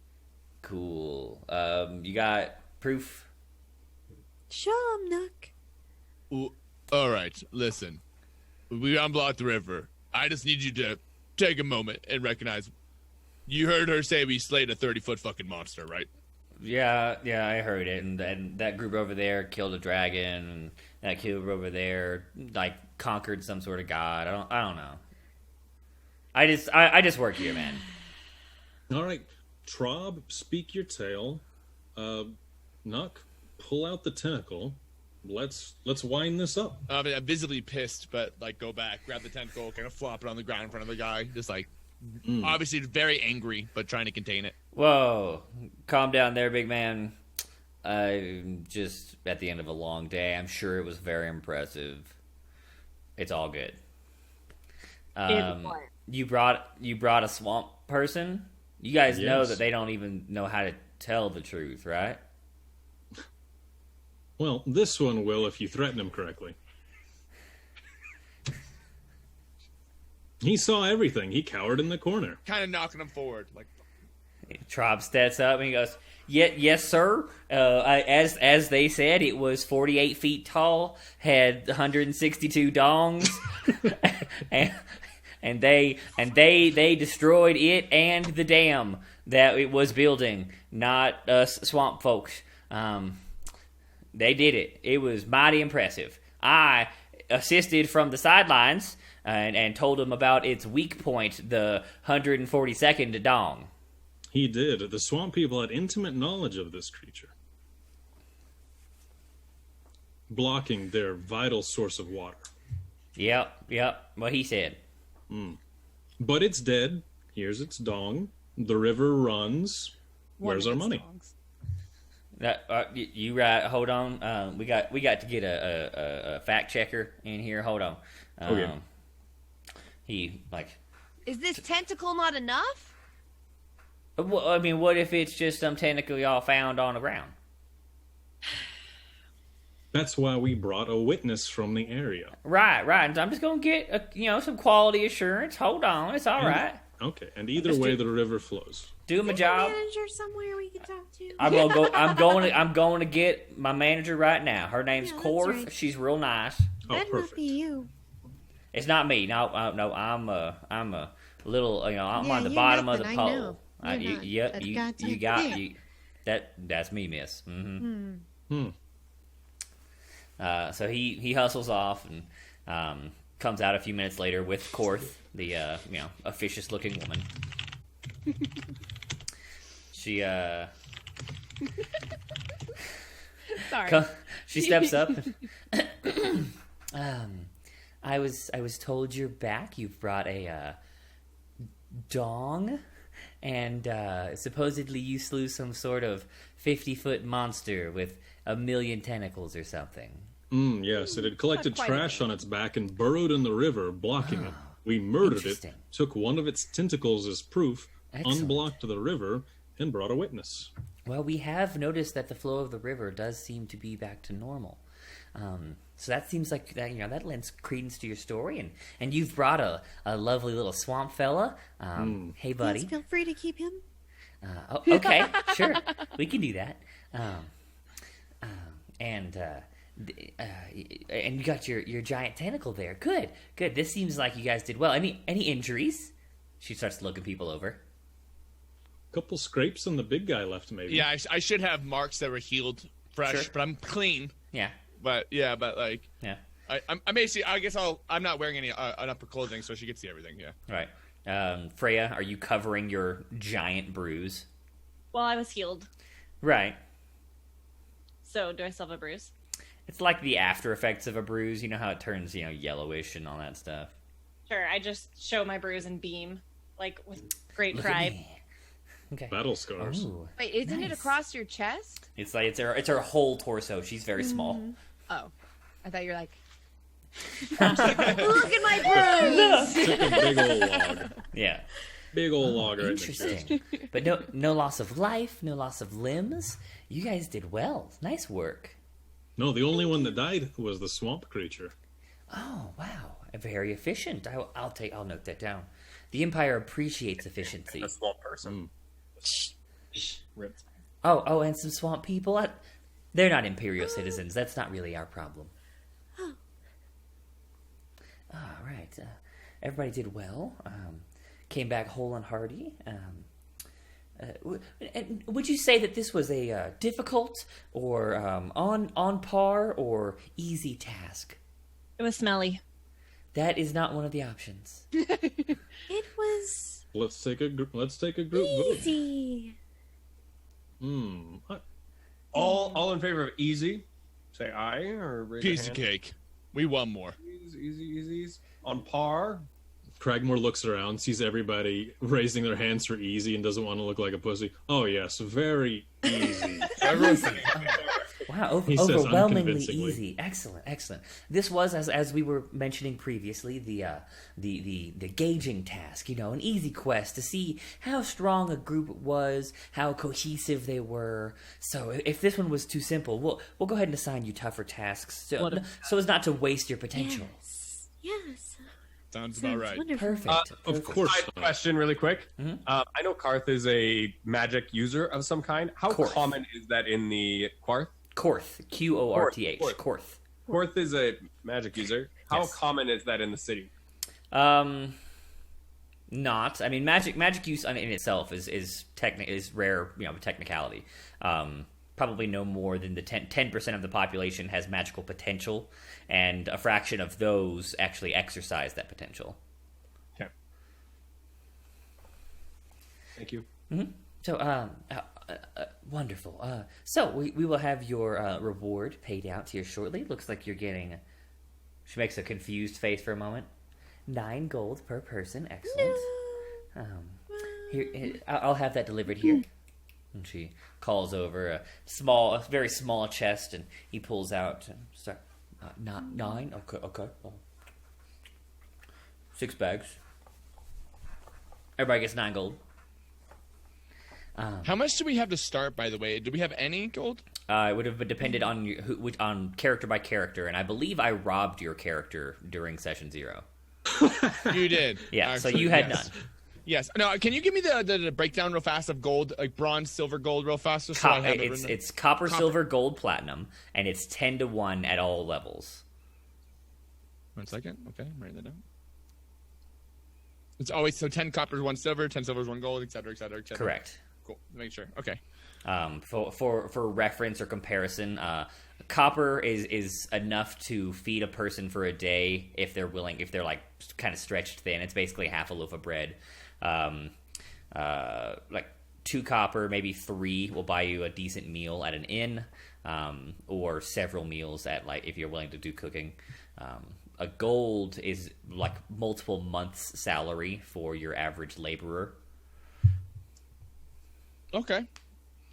Cool. You got proof? Show 'em, Nook. Ooh, all right, listen. We unblocked the river. I just need you to take a moment and recognize. You heard her say we slayed a 30-foot fucking monster, right? Yeah, I heard it, and that group over there killed a dragon, and that group over there like conquered some sort of god. I don't know. I just work here, man. All right, Trob, speak your tale. Nuck, pull out the tentacle. Let's wind this up. I'm visibly pissed, but like go back, grab the tentacle, kind of flop it on the ground in front of the guy, just like obviously very angry, but trying to contain it. Whoa, calm down there, big man. I'm just at the end of a long day. I'm sure it was very impressive. It's all good. You brought a swamp person. You guys know that they don't even know how to tell the truth, right? Well, this one will if you threaten him correctly. He saw everything. He cowered in the corner. Kind of knocking him forward, like. Trob steps up and he goes, "Yes, sir. As they said, it was 48 feet tall, had 162 dongs, and they destroyed it and the dam that it was building. Not us swamp folks. They did it. It was mighty impressive. I assisted from the sidelines and told them about its weak point, the 142nd dong." He did. The swamp people had intimate knowledge of this creature, blocking their vital source of water. Yep. What he said. But it's dead. Here's its dong. The river runs. Where's our money? You right? Hold on. We got to get a fact checker in here. Hold on. Okay. Is this tentacle not enough? Well, I mean, what if it's just some tentacle y'all found on the ground? That's why we brought a witness from the area. Right. I'm just gonna get some quality assurance. Hold on, it's all right. Okay, and either way, the river flows. Do my job. Manager somewhere we can talk to. I'm going to get my manager right now. Her name's that's Korth. right. She's real nice. That must Perfect. be you. It's not me. No. I'm a little. I'm Yeah, on the you're bottom of nothing, the I pole. know. You're not. You That's God's you idea. got you. That's me, miss. So he hustles off and comes out a few minutes later with Korth, the officious looking woman. She Sorry. she steps up. I was told you're back. You've brought a dong, and supposedly you slew some sort of 50-foot monster with 1,000,000 tentacles or something. Yes, it had collected quite trash on its back and burrowed in the river, blocking it. We murdered it, Interesting. took one of its tentacles as proof, Excellent. unblocked the river, and brought a witness. Well, we have noticed that the flow of the river does seem to be back to normal. So that seems like that lends credence to your story, and you've brought a lovely little swamp fella. Hey, buddy. Please feel free to keep him. Okay, sure, we can do that. And you got your giant tentacle there. Good. This seems like you guys did well. Any injuries? She starts looking people over. Couple scrapes on the big guy left, maybe. Yeah, I should have marks that were healed fresh, Sure. but I'm clean. Yeah. But yeah, like Yeah. I may see. I guess I'm not wearing any upper clothing, so she can see everything. Yeah. Right. Freya, are you covering your giant bruise? Well, I was healed. Right. So, do I still have a bruise? It's like the after effects of a bruise. You know how it turns, yellowish and all that stuff. Sure, I just show my bruise and beam, like, with great Look at pride. me. Okay. Battle scars. Ooh. Wait, isn't it Nice. across your chest? It's like it's her whole torso. She's very small. Oh, I thought you were like. Look at my bruise. Took a big old log. Yeah. Big old log right in the chest. Interesting. But no loss of life, no loss of limbs. You guys did well. Nice work. No, the only one that died was the swamp creature. Oh wow, very efficient. I'll note that down. The Empire appreciates efficiency. A small person. Ripped. Oh, and some swamp people. They're not Imperial citizens. That's not really our problem. All right. Everybody did well. Came back whole and hearty. And would you say that this was a difficult or on par or easy task? It was smelly. That is not one of the options. It was Let's take a group vote. easy. All in favor of easy? Say aye or raise your Piece of hand. cake. We won more. Easy. On par. Cragmore looks around, sees everybody raising their hands for easy, and doesn't want to look like a pussy. Oh yes, very easy. Everyone's Wow, He says overwhelmingly unconvincingly. easy. Excellent. This was, as we were mentioning previously, the gauging task. An easy quest to see how strong a group was, how cohesive they were. So if this one was too simple, we'll go ahead and assign you tougher tasks, so as not to waste your potential. Yes. Sounds about right. Wonderful. Perfect. Of course. Side question, really quick. I know Karth is a magic user of some kind. How Korth. common is that in the Quarth? Korth, Qorth. Korth. Korth. Korth is a magic user. How Yes. common is that in the city? Not. I mean, magic use in itself is rare. Technicality. Probably no more than the 10% of the population has magical potential, and a fraction of those actually exercise that potential. Okay. Thank you. So, wonderful. So we will have your reward paid out to you shortly. Looks like you're getting. She makes a confused face for a moment. 9 gold per person. Excellent. Here, I'll have that delivered here. And she calls over a very small chest, and he pulls out. Not 9. Okay. 6 bags. Everybody gets 9 gold. How much do we have to start, by the way? Do we have any gold? It would have depended on character by character, and I believe I robbed your character during session 0. You did. Yeah, so actually, you had yes. none. Yes. Now, can you give me the breakdown real fast of gold, like bronze, silver, gold, real fast? Just so I have it written down? It's copper, silver, gold, platinum, and it's 10-1 at all levels. 1 second. Okay, I'm writing that down. It's always 10 coppers, 1 silver, 10 silvers, 1 gold, etc. Correct. Cool. Make sure. Okay. For reference or comparison, copper is enough to feed a person for a day if they're like kind of stretched thin. It's basically half a loaf of bread. Like 2 copper, maybe 3 will buy you a decent meal at an inn, or several meals at, like, if you're willing to do cooking. A gold is like multiple months' salary for your average laborer. Okay. So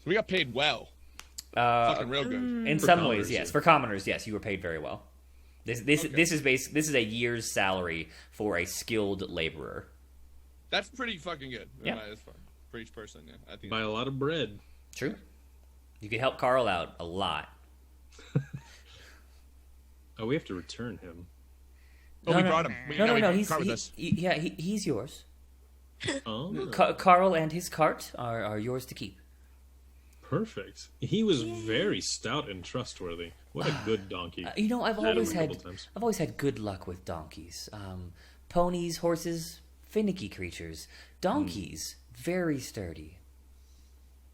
we got paid well. Fucking real good. In For some commoners, ways, yes. yeah. For commoners, yes, you were paid very well. This is a year's salary for a skilled laborer. That's pretty fucking good. Yeah. That's fine. For each person, yeah. I think. Buy a lot of bread. True. You could help Carl out a lot. Oh, we have to return him. Oh, we brought him. No. He's with us. He's yours. Oh, Carl and his cart are yours to keep. perfect. He was very stout and trustworthy. What a good donkey. I've Met him always a couple had times. good luck with donkeys. Ponies, horses, finicky creatures. Donkeys, very sturdy.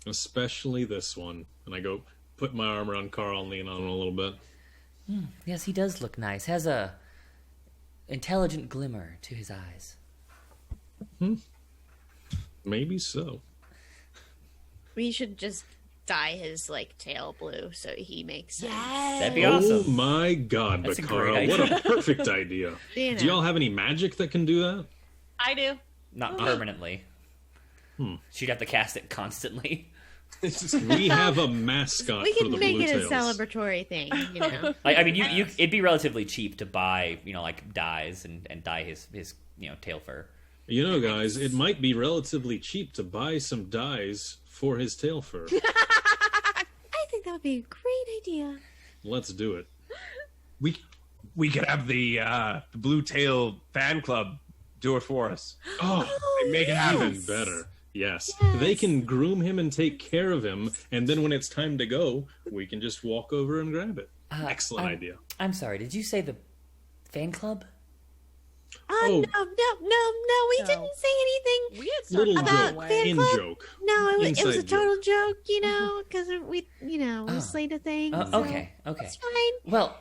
Especially this one. And I go put my arm around Carl and lean on him a little bit. Yes, he does look nice. Has a intelligent glimmer to his eyes. Maybe so. We should just dye his tail blue so he makes sense. That'd be Oh awesome. my god, That's a Bakara. great What idea. a perfect idea. You Do know. y'all have any magic that can do that? I do. Not permanently. She'd have to cast it constantly. We have a mascot We for can the make Blue it a Tails. celebratory thing, you know. I mean, you it'd be relatively cheap to buy, like dyes and dye his tail fur. You know, guys, it might be relatively cheap to buy some dyes for his tail fur. I think that would be a great idea. Let's do it. We could have the Blue Tail fan club do it for us. Oh, Make it happen. even better. Yes. Yes. They can groom him and take care of him, and then when it's time to go, we can just walk over and grab it. Excellent idea. I'm sorry. Did you say the fan club? No, we didn't say anything We had Little started about joke. fan In club. joke. No, it was a Inside total joke, because we Oh. slayed a thing. Okay. It's fine. Well,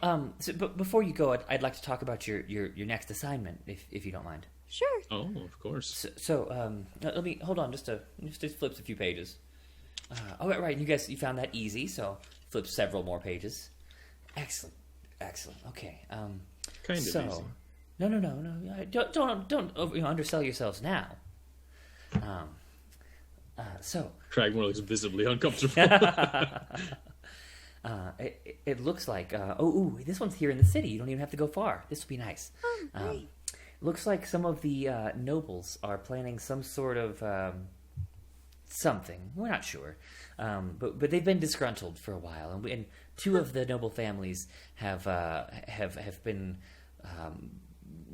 but before you go, I'd like to talk about your next assignment, if you don't mind. Sure. Oh, of course. So, let me hold on. Just flips a few pages. Right. You found that easy. So flip several more pages. Excellent. Okay. Kind of so, easy. No. Don't undersell yourselves now. So Cragmore looks visibly uncomfortable. it looks like this one's here in the city. You don't even have to go far. This will be nice. Oh, great. Looks like some of the nobles are planning some sort of something. We're not sure, but they've been disgruntled for a while, and two of the noble families have been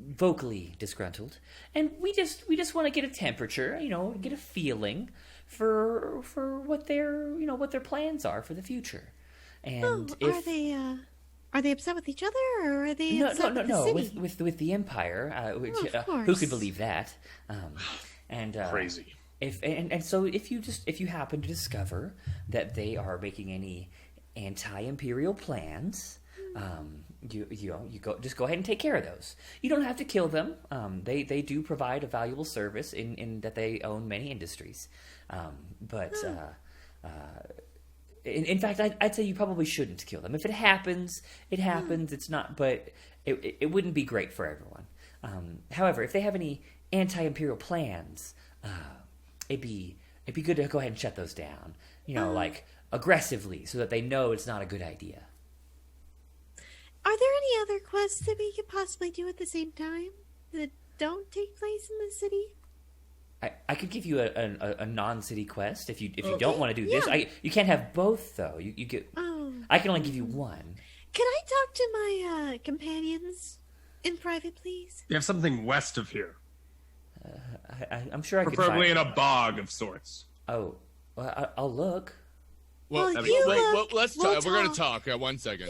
vocally disgruntled, and we just want to get a temperature, get a feeling for what their plans are for the future. And Are they upset with each other, or are they no, upset with the city? with the Empire, which of who course. could believe that? Crazy. So if you happen to discover that they are making any anti-imperial plans, you go ahead and take care of those. You don't have to kill them. They do provide a valuable service in that they own many industries, In fact, I'd say you probably shouldn't kill them. If it happens, it happens. It's not, but it wouldn't be great for everyone. However, if they have any anti-imperial plans, it'd be good to go ahead and shut those down. Like aggressively, so that they know it's not a good idea. Are there any other quests that we could possibly do at the same time that don't take place in the city? I could give you a non-city quest if you don't want to do this. You can't have both though. You get. Oh. I can only give you one. Can I talk to my companions in private, please? You have something west of here, I'm sure I could. preferably in a bog of sorts. Oh, well, I'll look. Well, Well, you look, let's we'll talk. We're gonna talk. talk. 1 second.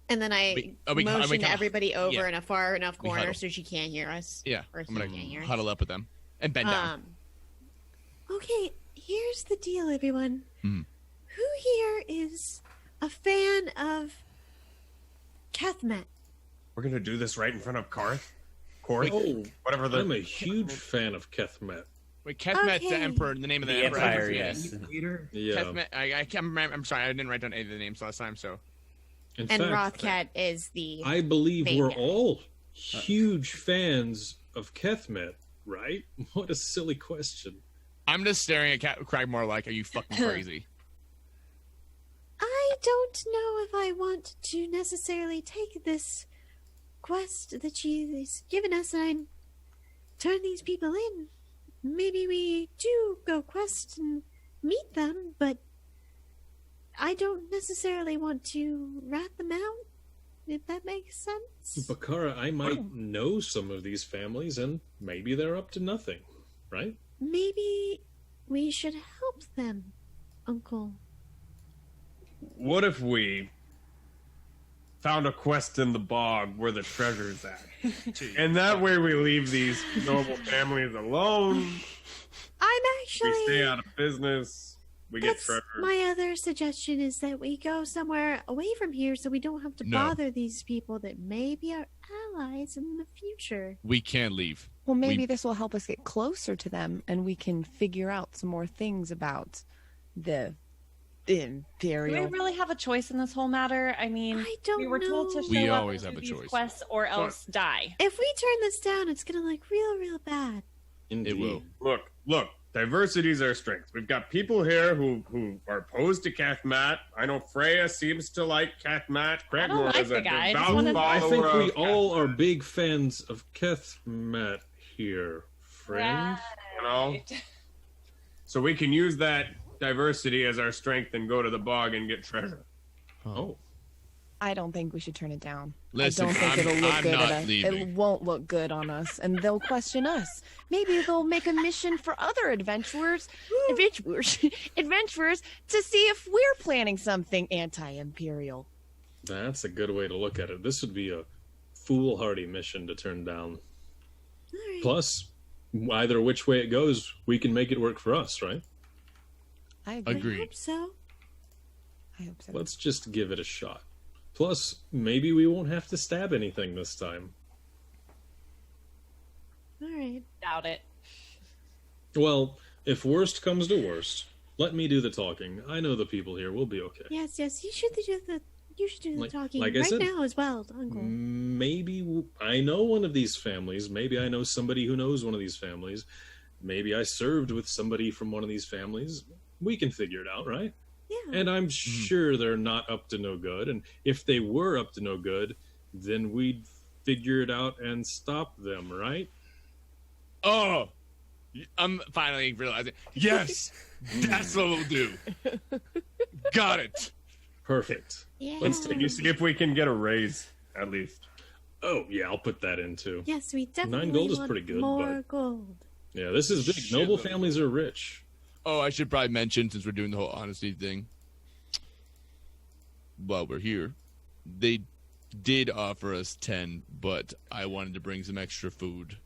And then I we motion kinda- everybody over yeah. in a far enough We corner huddle. so she can't hear us. Yeah, Or I'm he gonna can't hear us. huddle up with them and bend down. Okay, here's the deal, everyone. Mhm. Who here is a fan of Kethmet? We're gonna do this right in front of Karth, Oh, whatever the. I'm a huge fan of Kethmet. Wait, Kethmet's the Okay. emperor. The name of the, The emperor. Empire, I yes. leader. Yeah. Kethmet. I can't remember. I'm sorry. I didn't write down any of the names last time. So In And fact, Rothcat is the. I believe Big we're guy. all huge fans of Kethmet, right? What a silly question. I'm just staring at Cragmore like, are you fucking crazy? I don't know if I want to necessarily take this quest that she's given us and turn these people in. Maybe we do go quest and meet them, but I don't necessarily want to rat them out, if that makes sense. Bakara, I might know some of these families, and maybe they're up to nothing, right? Maybe we should help them, Uncle. What if we found a quest in the bog where the treasure's at? And that way we leave these noble families alone. I'm We actually... stay out of business. We get That's treasure. my other suggestion is that we go somewhere away from here so we don't have to No. bother these people that may be our allies in the future. We can't leave. Well, maybe We- this will help us get closer to them, and we can figure out some more things about the Do we Imperial. really have a choice in this whole matter? I mean, I don't we were told to know. show We up always and have do a these choice. quests or else die. If we turn this down, it's gonna look real bad. Indeed. It will. Look. Diversity's our strength. We've got people here who are opposed to Kethmat. I know Freya seems to like Kethmat. I don't Cragmore like is the a guy. I just devout wanna- I think follower we of all are Kethmat, big fans of Kethmet here, friend. you know? So we can use that diversity as our strength and go to the bog and get treasure. Oh, I don't think we should turn it down. Listen, I don't think it'll look I'm good not at us. leaving. It won't look good on us, and they'll question us. Maybe they'll make a mission for other adventurers to see if we're planning something anti-imperial. That's a good way to look at it. This would be a foolhardy mission to turn down. All right. Plus, either which way it goes, we can make it work for us, right? I agree. I Agreed. hope so. I hope so. Let's just give it a shot. Plus, maybe we won't have to stab anything this time. All right. Doubt it. Well, if worst comes to worst, let me do the talking. I know the people here. We'll be okay. Yes, yes. You should do the Like- talking like I right said, now as well, Uncle. Maybe I know one of these families. Maybe I know somebody who knows one of these families. Maybe I served with somebody from one of these families. We can figure it out, right? Yeah. And I'm sure they're not up to no good. And if they were up to no good, then we'd figure it out and stop them, right? Oh, I'm finally realizing. Yes, that's what we'll do. Got it. Perfect. Yeah. Let's take you see if we can get a raise at least. Oh, yeah, I'll put that in too. Yes, we definitely 9 gold is want pretty good, more but- gold. Yeah, this is big. Shit, Noble though. families are rich. Oh, I should probably mention, since we're doing the whole honesty thing, while we're here, they did offer us 10, but I wanted to bring some extra food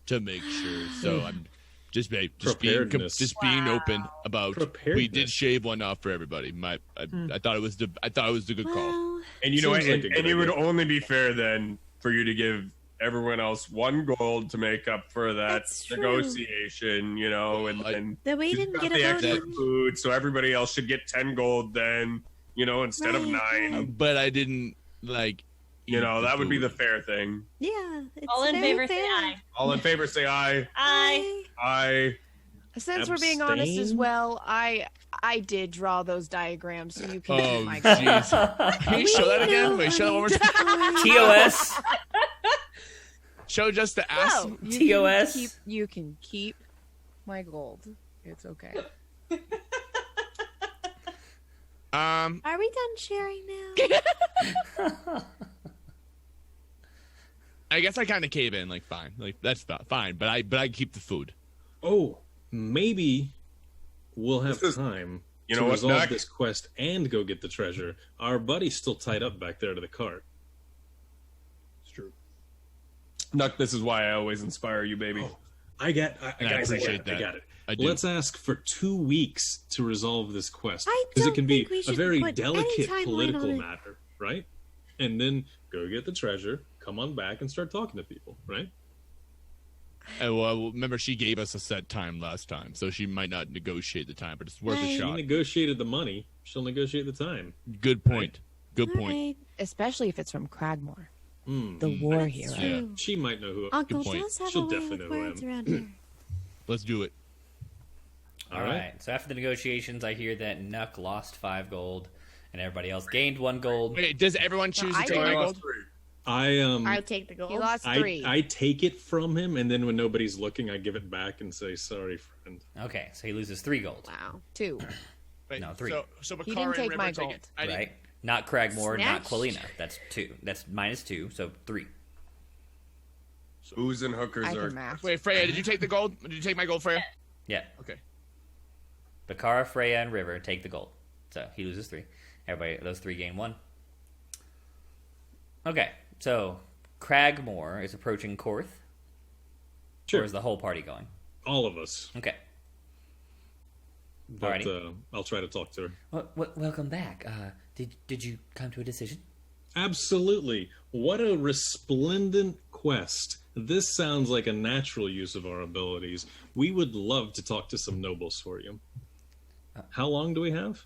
to make sure. So I'm just being Preparedness. open about. We Preparedness. did shave one off for everybody. I thought it was the good call. Well, And you know what? Seems like And, a good and it would idea. only be fair then for you to give everyone else 1 gold to make up for that That's true. negotiation, you know, and that we you've didn't got get the a extra vote. food, so everybody else should get 10 gold then, you know, instead of 9. Right. But I didn't like. You eat know, the that would be food. the fair thing. Yeah. It's All in very favor, say fair. aye. All in favor, say aye. Aye. Aye. Since we're being honest as Abstain? well, I did draw those diagrams, so you can Oh, keep my gold. jeez. Can you show that again? Wait, show that one more time. TOS. Show just the ass. No, you TOS. You can keep my gold. It's okay. Are we done sharing now? I guess I kind of cave in, like fine, like that's fine, but I keep the food. Oh, maybe we'll have This is- time You to know what, resolve Doc? this quest and go get the treasure. Our buddy's still tied up back there to the cart. It's true. Nuck, this is why I always inspire you, baby. I And I guys, appreciate that. I got it. I do. Let's ask for 2 weeks to resolve this quest I because it don't can be think we a should very put any delicate timeline political on it. matter, right? And then go get the treasure, come on back, and start talking to people, right? And well, remember she gave us a set time last time, so she might not negotiate the time, but it's worth a Right. She shot. negotiated the money. She'll negotiate the time. Good point. Good All point. right. Especially if it's from Cragmore, Mm. the war That's hero. Yeah. true. She might know who. Uncle point. does have She'll a way definitely with know who I words am. around here. Let's do it. All right. So after the negotiations, I hear that Nuck lost 5 gold, and everybody else gained 1 gold. Wait, does everyone choose I to take my did. gold? I'll take the gold. He lost 3. I take it from him, and then when nobody's looking, I give it back and say, "Sorry, friend." Okay, so he loses 3 gold. Wow. 2. Wait, No, 3. So He Bakara didn't and take River my take gold. it. I didn't- Right? Not Cragmore, not Snatched. Quilina. That's 2. That's -2, so 3. Booze and hookers I are. can math. Wait, Freya, did you take the gold? Did you take my gold, Freya? Yeah. Okay. Bakara, Freya, and River take the gold. So he loses 3. Everybody, those 3 gain 1. Okay, so Cragmore is approaching Korth. Sure. Or is the whole party going? All of us. Okay. But Alrighty. I'll try to talk to her. Welcome back. Did you come to a decision? Absolutely. What a resplendent quest. This sounds like a natural use of our abilities. We would love to talk to some nobles for you. How long do we have?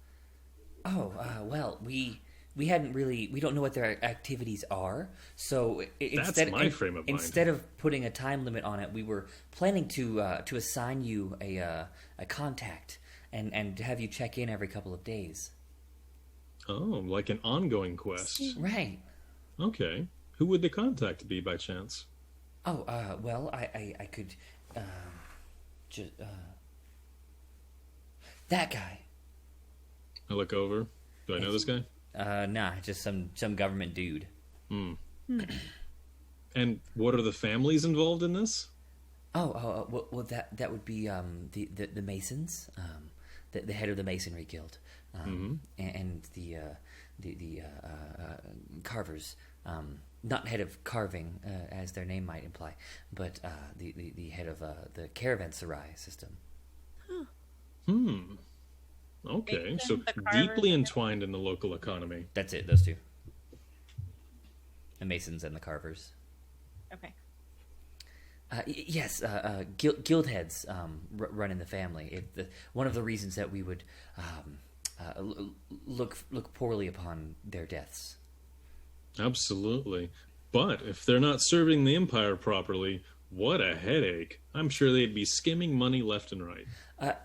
Oh, well, we don't know what their activities are. So instead, my frame of mind. Instead of putting a time limit on it, we were planning to assign you a contact and have you check in every couple of days. Oh, like an ongoing quest. Right. Okay. Who would the contact be by chance? Oh, well, I could, just, that guy. I look over. Do I know this guy? Nah, just some government dude. And what are the families involved in this? Well, that would be the Masons, the head of the Masonry Guild, and the carvers. Not head of carving, as their name might imply, but the head of the caravanserai system. Okay, Masons, so the carvers, deeply entwined in the local economy. That's it. Those two. The Masons and the carvers. Okay. Yes, guild heads run in the family. One of the reasons that we would look poorly upon their deaths. Absolutely. But if they're not serving the Empire properly, what a headache. I'm sure they'd be skimming money left and right.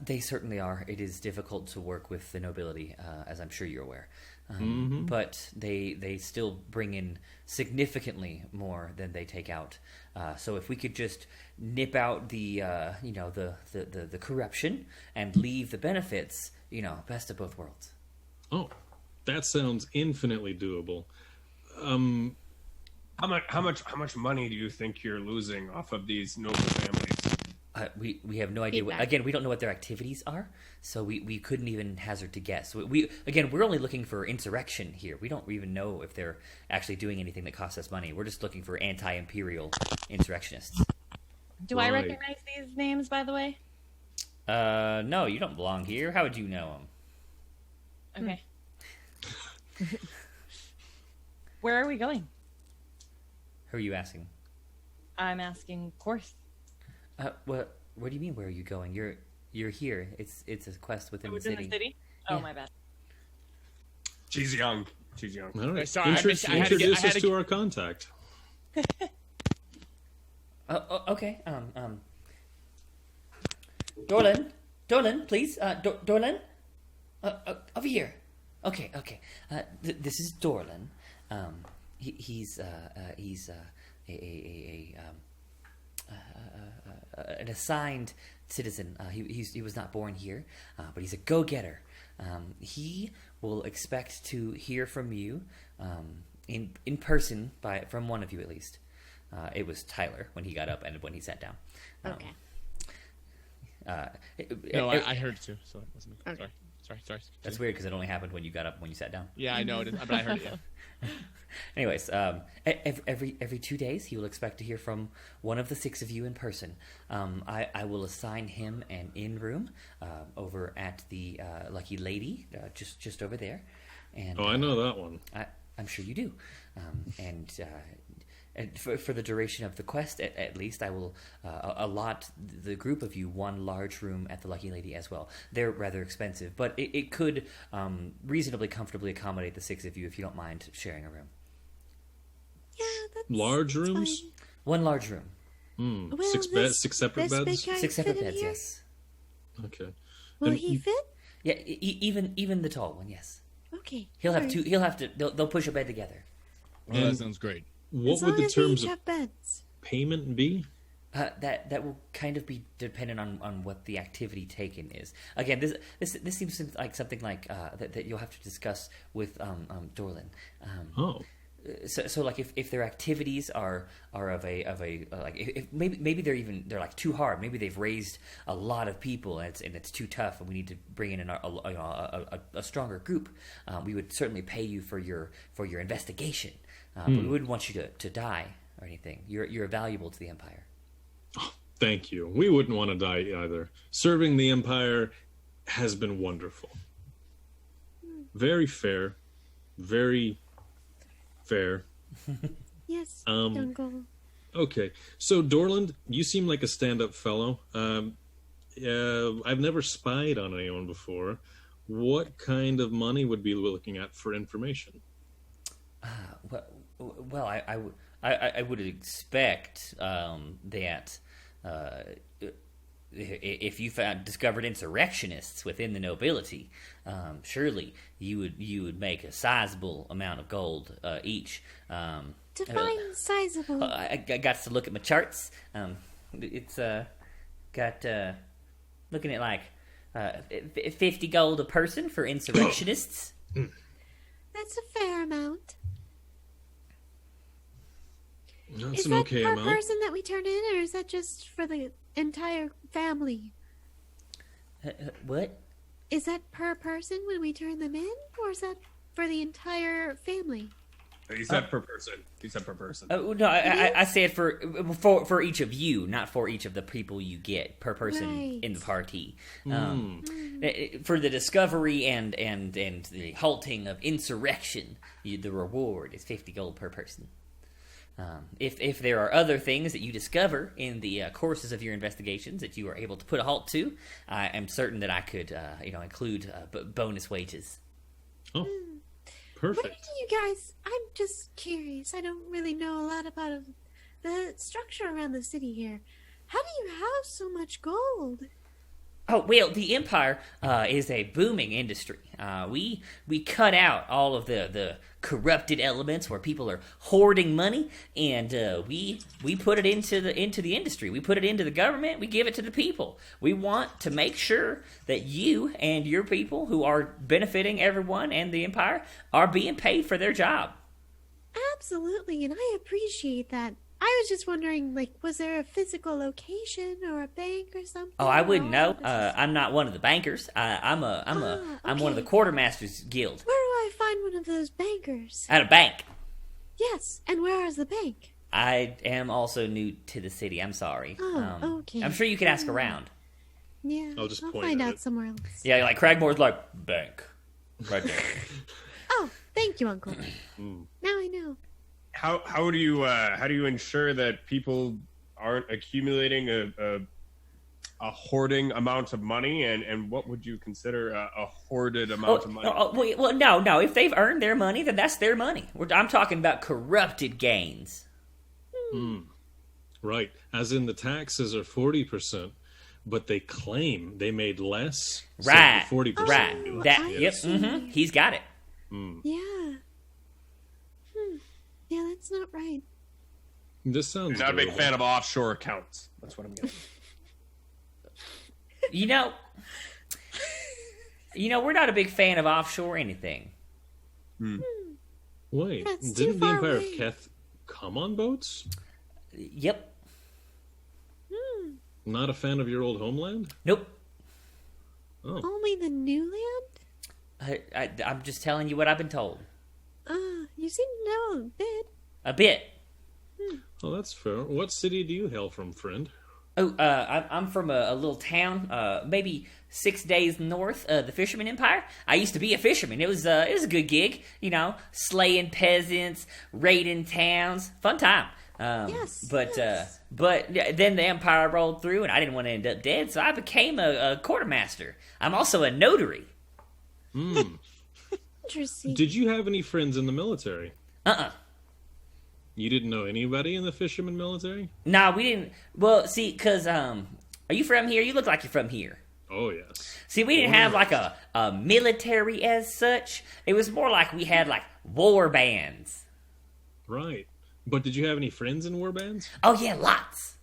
They certainly are. It is difficult to work with the nobility, as I'm sure you're aware. But they still bring in significantly more than they take out. So if we could just nip out the corruption and leave the benefits, best of both worlds. Oh, that sounds infinitely doable. How much money do you think you're losing off of these noble families? We have no idea. Again, we don't know what their activities are, so we couldn't even hazard to guess. We're only looking for insurrection here. We don't even know if they're actually doing anything that costs us money. We're just looking for anti-imperial insurrectionists. Do I recognize these names, by the way? No, you don't belong here. How would you know them? Okay. Where are we going? Who are you asking? I'm asking Korth. What do you mean? Where are you going? You're here. It's a quest within the city. The city? Oh, Yeah. my bad. She's young. All right. Sorry, I had to Introduce get- us to our contact. Okay. Dorlin, please. Dorlin, over here. Okay. This is Dorlin. He's an assigned citizen. He was not born here, but he's a go-getter. He will expect to hear from you in person from one of you at least. It was Tyler when he got up and when he sat down. Okay. No, I heard it too, so it wasn't me. Okay. Sorry. That's weird because it only happened when you got up when you sat down. Yeah, I know it, but I heard it. Yeah. Anyways, every 2 days he will expect to hear from one of the six of you in person. I will assign him an inn room over at the Lucky Lady, just over there. And I know that one. I'm sure you do. And for the duration of the quest, at least, I will allot the group of you one large room at the Lucky Lady as well. They're rather expensive, but it could reasonably comfortably accommodate the six of you if you don't mind sharing a room. Yeah, that's Large that's rooms? fine. One large room. Well, Six beds, six separate this beds? big guy Six fit separate in beds, here? yes. Okay. Will And he fit? Yeah, even the tall one, yes. Okay. He'll have alright. two. They'll push a bed together. Well, that sounds great. What As would long the as we terms each of have beds. payment be? That will kind of be dependent on what the activity taken is. Again, this seems like something like that you'll have to discuss with Dorlin. Oh. So like if their activities are of a like if maybe they're like too hard. Maybe they've raised a lot of people and it's too tough, and we need to bring in a stronger group. We would certainly pay you for your investigation, but we wouldn't want you to die or anything. You're valuable to the Empire. Thank you. We wouldn't want to die either. Serving the Empire has been wonderful. Very fair. Very fair. Yes, Um, Uncle. Okay. So, Dorland, you seem like a stand-up fellow. I've never spied on anyone before. What kind of money would be looking at for information? Well, I would expect that if you discovered insurrectionists within the nobility, surely you would make a sizable amount of gold each. Define sizable. I got to look at my charts. It's got looking at like 50 gold a person for insurrectionists. That's a fair amount. That's Is an that okay per amount. person that we turn in, or is that just for the entire family? What? Is that per person when we turn them in, or is that for the entire family? He said per person. He said per person. Oh no, I said for each of you, not for each of the people you get per person Right. in the party. For the discovery and the halting of insurrection, the reward is 50 gold per person. If there are other things that you discover in the courses of your investigations that you are able to put a halt to, I am certain that I could include bonus wages. Oh, What perfect. do you guys? I'm just curious. I don't really know a lot about the structure around the city here. How do you have so much gold? Oh, well, the Empire is a booming industry. We cut out all of the corrupted elements where people are hoarding money, and we put it into the industry. We put it into the government. We give it to the people. We want to make sure that you and your people, who are benefiting everyone and the Empire, are being paid for their job. Absolutely, and I appreciate that. I was just wondering, like, was there a physical location or a bank or something? Oh, I or wouldn't all know. of this is- I'm not one of the bankers. I'm one of okay. the quartermasters guild. Where do I find one of those bankers? At a bank. Yes, and where is the bank? I am also new to the city. I'm sorry. Oh, okay. I'm sure you could ask around. Yeah, I'll just point find at out it. somewhere else. Yeah, like Cragmore's like bank, right there. Oh, thank you, Uncle. Now I know. How do you ensure that people aren't accumulating a hoarding amount of money, and what would you consider a hoarded amount of money? Well, no. If they've earned their money, then that's their money. I'm talking about corrupted gains. Right. As in the taxes are 40%, but they claim they made less. so Right. the 40%. Right. do it. That. I Yep. see. He's got it. Yeah. Yeah, that's not right. This sounds I'm not a big doable. fan of offshore accounts. That's what I'm getting. You know, we're not a big fan of offshore anything. Wait, That's too didn't the far Empire away. of Keth come on boats? Yep. Not a fan of your old homeland? Nope. Oh, Only the new land? I'm just telling you what I've been told. You seem to know a bit. A bit. well, that's fair. What city do you hail from, friend? Oh, I'm from a little town, maybe 6 days north of the Fisherman Empire. I used to be a fisherman. It was a good gig, slaying peasants, raiding towns, fun time. Yes, But yes. then the Empire rolled through, and I didn't want to end up dead, so I became a quartermaster. I'm also a notary. Interesting. Did you have any friends in the military? Uh-uh. You didn't know anybody in the fisherman military? Nah, we didn't. Well, see, because are you from here? You look like you're from here. Oh, yes. See, we didn't have like a military as such. It was more like we had like war bands. Right. But did you have any friends in war bands? Oh yeah, lots.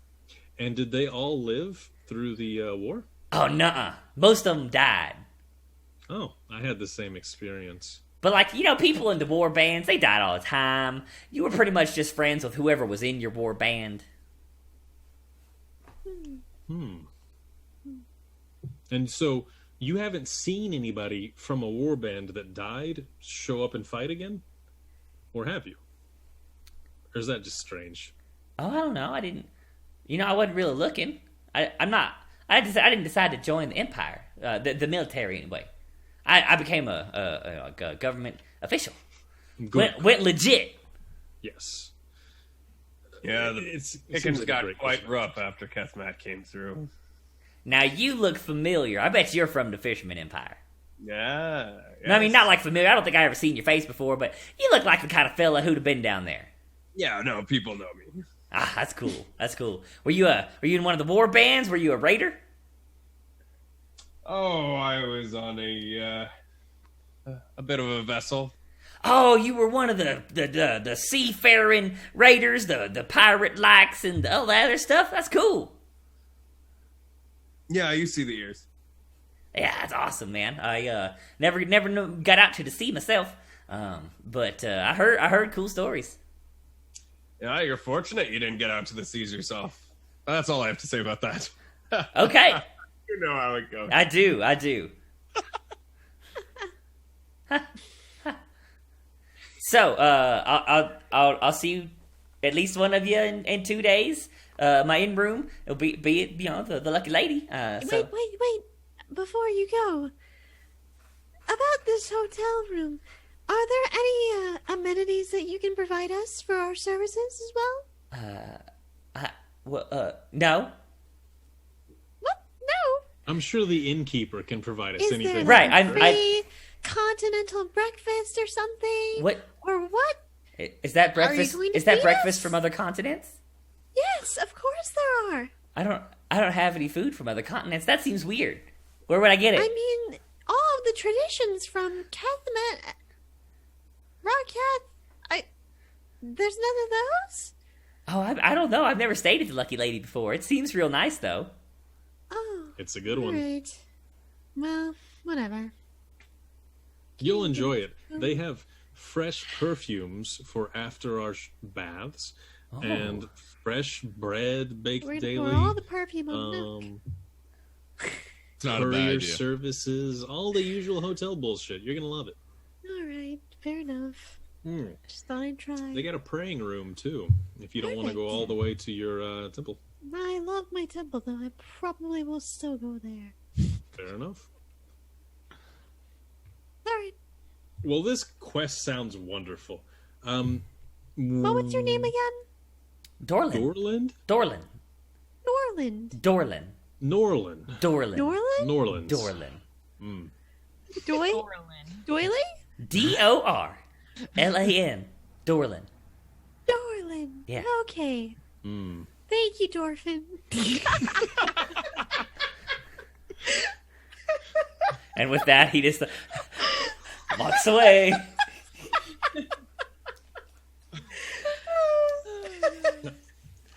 And did they all live through the war? Oh nuh-uh. Most of them died. Oh, I had the same experience. But like, people in the war bands, they died all the time. You were pretty much just friends with whoever was in your war band. And so you haven't seen anybody from a war band that died show up and fight again? Or have you? Or is that just strange? Oh, I don't know. I didn't. I wasn't really looking. I'm not. I didn't decide to join the Empire, the military anyway. I became a government official. Good. Went legit. Yes. Yeah, the It seems Pickens like a got great quite business. rough after Kethmat came through. Now you look familiar. I bet you're from the Fisherman Empire. Yeah. No, I mean, not like familiar. I don't think I ever seen your face before, but you look like the kind of fella who'd have been down there. Yeah, no, people know me. Ah, that's cool. That's cool. Were you in one of the war bands? Were you a raider? Oh, I was on a bit of a vessel. Oh, you were one of the seafaring raiders, the pirate likes, and all that other stuff. That's cool. Yeah, you see the ears. Yeah, that's awesome, man. I never got out to the sea myself. But I heard cool stories. Yeah, you're fortunate you didn't get out to the seas yourself. That's all I have to say about that. Okay. You know how it goes. I do. So, I'll see you, at least one of you in 2 days. My in room will be the lucky lady. Wait! Before you go, about this hotel room, are there any amenities that you can provide us for our services as well? No. What? No. I'm sure the innkeeper can provide us Is anything. there Right, like a free continental breakfast or something? What? Or what? Is that breakfast? going to Is that feed breakfast us? from other continents? Yes, of course there are. I don't have any food from other continents. That seems weird. Where would I get it? I mean, all of the traditions from Rockcath. There's none of those. Oh, I don't know. I've never stayed at the Lucky Lady before. It seems real nice, though. Oh, It's a good one. right. Well, whatever. You'll enjoy it. They have fresh perfumes for after our baths and fresh bread baked We're gonna daily. pour all the perfume on milk. It's not a bad Courier idea. services, all the usual hotel bullshit. You're gonna love it. All right, fair enough. Just thought I'd try. They got a praying room too. If you don't want to go all the way to your temple, I love my temple, though. I probably will still go there. fair enough. All right. Well, this quest sounds wonderful. Well, what's your name again? Dorlin. Dorland? Dorlin. Norland. Dorlin. Norland. Dorlin. Norland? Norlands. Dorlin. Doyle? Doily? Dorlan. Dorlin. Dorland. Yeah. Okay. Thank you, Dorfin. And with that, he just walks away.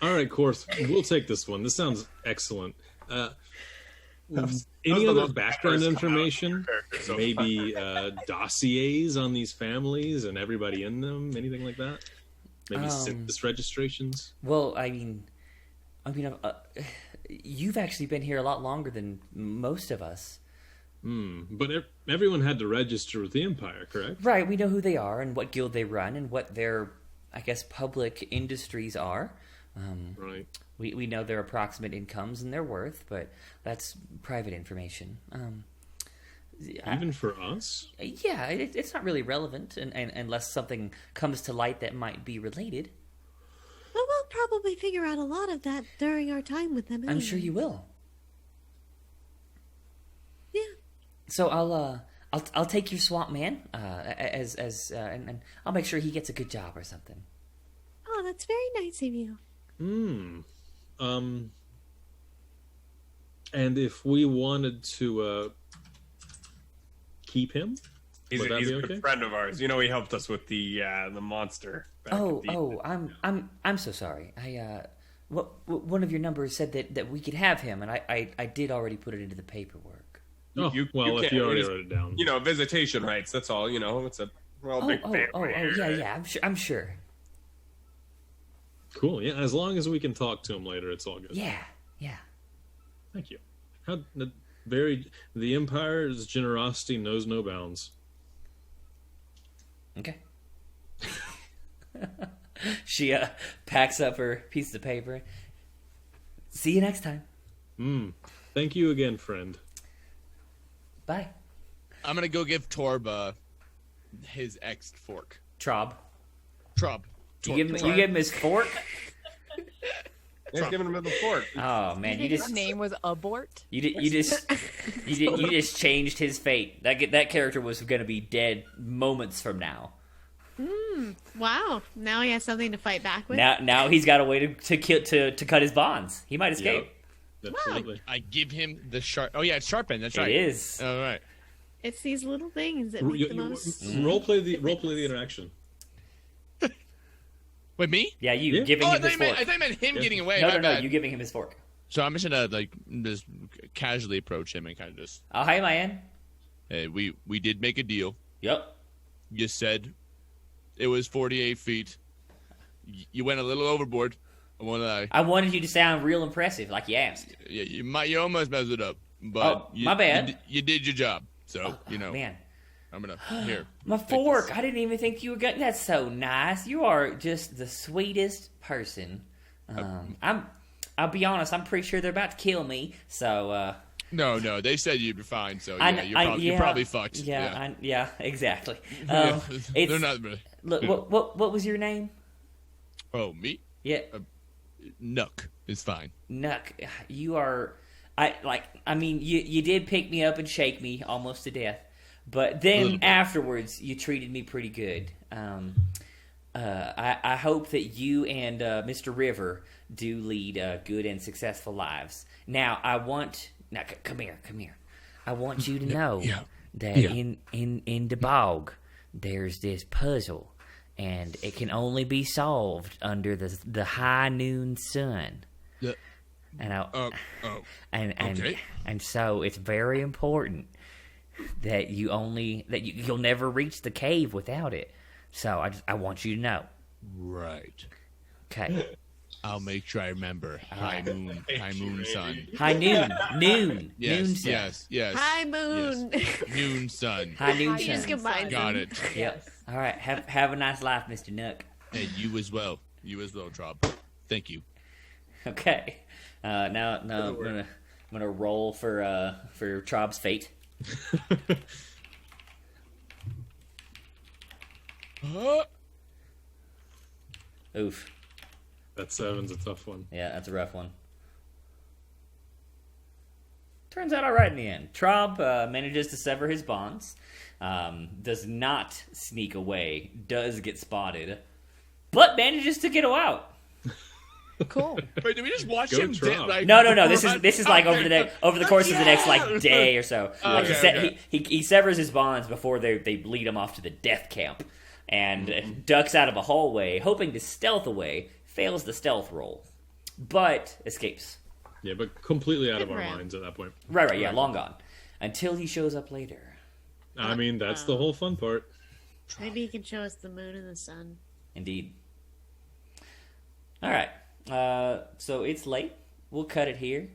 All right, Korth, we'll take this one. This sounds excellent. Any was the other most background diverse come out information? character so Maybe dossiers on these families and everybody in them? Anything like that? Maybe census registrations? Well, I mean, you've actually been here a lot longer than most of us. But everyone had to register with the Empire, correct? Right, we know who they are and what guild they run and what their, I guess, public industries are. Right. We know their approximate incomes and their worth, but that's private information. Even for us? Yeah, it's not really relevant and unless something comes to light that might be related. Well, we'll probably figure out a lot of that during our time with them. I'm sure you will. Yeah. So I'll take your swamp man and I'll make sure he gets a good job or something. Oh, that's very nice of you. And if we wanted to keep him, He's would that a be good okay? friend of ours. You know, he helped us with the monster. back at the- I'm so sorry. One of your numbers said that we could have him, and I did already put it into the paperwork. Oh, You well, if can't- you already it's- wrote it down. You know, visitation rights. That's all. You know, it's a big family. Yeah. I'm sure. Cool, yeah. As long as we can talk to him later, it's all good. Yeah. Thank you. The Empire's generosity knows no bounds. Okay. She packs up her piece of paper. See you next time. Thank you again, friend. Bye. I'm gonna go give Torb his ex fork. Trub. Trub. You give him his fork? He's giving him the fork. Oh man, you His just name was Abort. you just changed his fate. That character was going to be dead moments from now. Wow. Now he has something to fight back with. Now he's got a way to cut his bonds. He might escape. Yep. Absolutely. I give him the sharp. Oh yeah, it's sharpened. That's right. It is. All right. It's these little things that make the most. Role play the interaction. Wait, me? Yeah, you Yeah. giving Oh, I him thought his you meant, fork. I thought you meant him getting away. No, My bad. you giving him his fork. So I'm just gonna just casually approach him and kind of just. Oh, hi, man. Hey, we did make a deal. Yep. You said it was 48 feet. You went a little overboard. I won't lie. I wanted you to sound real impressive, like you asked. Yeah, you almost messed it up, but my bad. You did your job, so Man, I'm gonna here. my take fork. this. I didn't even think you were good. That's so nice. You are just the sweetest person. I'll be honest. I'm pretty sure they're about to kill me. So. No, they said you'd be fine. So you're probably fucked. Yeah, exactly. Yeah, It's, they're not really. look, what was your name? Oh, me? Yeah, Nuck is fine. Nuck. You are. You did pick me up and shake me almost to death, but then afterwards you treated me pretty good. I hope that you and Mr. River do lead good and successful lives. Now, come here. I want you to know that in the bog, there's this puzzle, and it can only be solved under the high noon sun. Yeah. And so it's very important that you'll never reach the cave without it. So I want you to know. Right. Okay. I'll make sure I remember. High moon sun. High noon. Yes, Noon sun. yes. Hi, moon. Yes. Noon sun. High noon You just sun. combined Got them. it. Yep. All right. Have a nice life, Mr. Nook. And you as well. Trob. Thank you. Okay. Now I'm gonna roll for Trob's fate. Oof. That 7's a tough one. Yeah, that's a rough one. Turns out all right in the end. Trob manages to sever his bonds, does not sneak away, does get spotted, but manages to get out. Cool. Wait, did we just watch Go him? Trump. No. This is like over the course of the next like day or so. Like Okay. he severs his bonds before they lead him off to the death camp, and ducks out of a hallway, hoping to stealth away. Fails the stealth roll, but escapes. Yeah, but completely out of Good our for him. minds at that point. Right, yeah, long gone. Until he shows up later. I mean, that's the whole fun part. Maybe he can show us the moon and the sun. Indeed. All right. So it's late. We'll cut it here.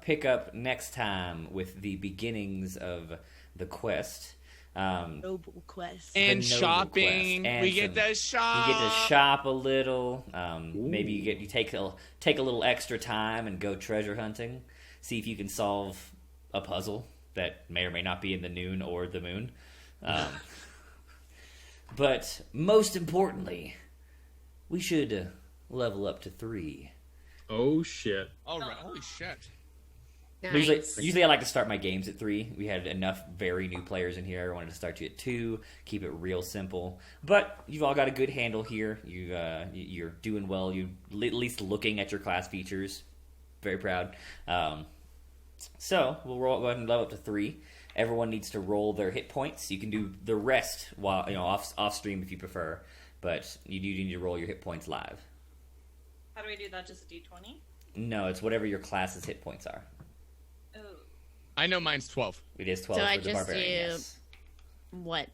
Pick up next time with the beginnings of the quest. Noble quest. And the noble shopping. quest. And We get to shop. You get to shop a little. Maybe you take a little extra time and go treasure hunting. See if you can solve a puzzle that may or may not be in the noon or the moon. But most importantly, we should level up to 3. Oh, shit. All right. Holy shit. Nice. Usually I like to start my games at 3. We had enough very new players in here. I wanted to start you at 2, keep it real simple. But you've all got a good handle here. You're doing well. You at least looking at your class features. Very proud. So we'll go ahead and level up to 3. Everyone needs to roll their hit points. You can do the rest while off stream if you prefer, but you do need to roll your hit points live. How do we do that? Just a d20? No, it's whatever your class's hit points are. Oh. I know mine's 12. It is 12 So for I the just barbarian. do- Yes. What?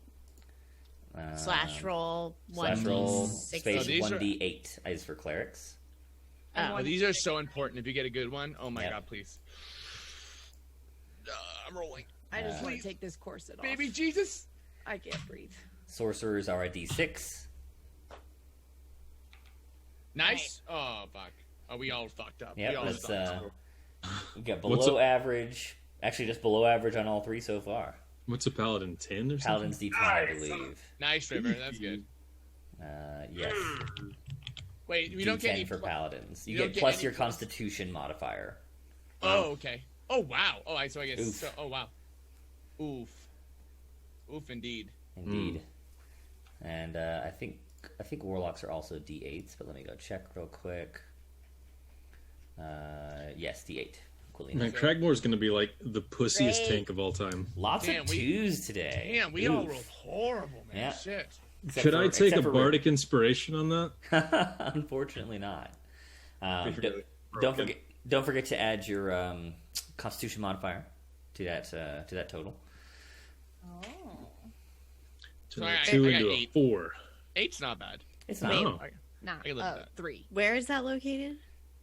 Slash roll. Slash roll 1d6. space Oh, these are- 1d8 is for clerics. And Oh. one- These are so important. If you get a good one, oh my Yep. god, please. I'm rolling. I just want Please. to take this corset off. Baby Jesus. I can't breathe. Sorcerers are a d6. Nice. Oh fuck. Oh, we all fucked up. Yep, we all that's fucked up. we got What's below average. Actually, just below average on all 3 so far. What's a paladin? 10 or something? Paladin's d10, I believe. Nice, River. That's good. Yes. Wait, we don't get any D10 for paladins. You you don't get get plus any your plus- constitution modifier. Oh, okay. Oh wow. Oh, so I guess. Oof. So, oh wow. Oof. Oof, indeed. Indeed. And I think warlocks are also d8s, but let me go check real quick. Yes, d8. Man, Cragmore's going to be like the pussiest tank of all time. Lots Damn, of we- 2s today. Damn, we all Oof. rolled horrible, man. Yeah. Shit. Except Could for- I take except a for bardic inspiration on that? Rick. Unfortunately not. Don't forget to add your constitution modifier to that total. Oh. Turn So a I 2 got into a 8. 4. 8's not bad. It's not. No. Nah. I can live with that. 3. Where is that located?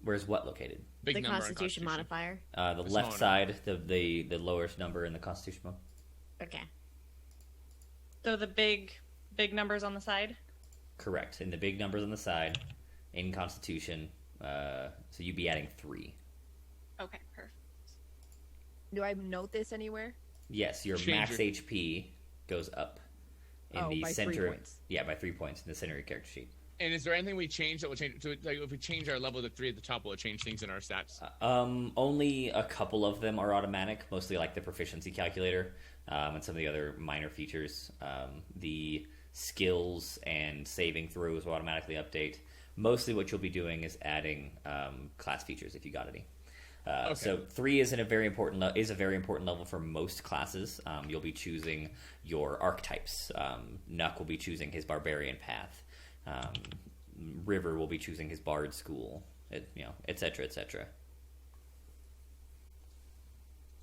Where's what located? Big The number on Constitution modifier. The The left smaller side, the lowest number in the Constitution mode. Okay. So the big numbers on the side. Correct. In the big numbers on the side, in Constitution, so you'd be adding 3. Okay, perfect. Do I note this anywhere? Yes, your Change max your- HP goes up in Oh, the by 3 center. points. Yeah, by 3 points in the center of your character sheet. And is there anything we change that will change? So, like, if we change our level to 3 at the top, will it change things in our stats? Only a couple of them are automatic, mostly like the proficiency calculator and some of the other minor features. The skills and saving throws will automatically update. Mostly what you'll be doing is adding class features if you got any. So 3 is a very important level for most classes. You'll be choosing your archetypes. Nuck will be choosing his barbarian path. River will be choosing his bard school. Etc. etc.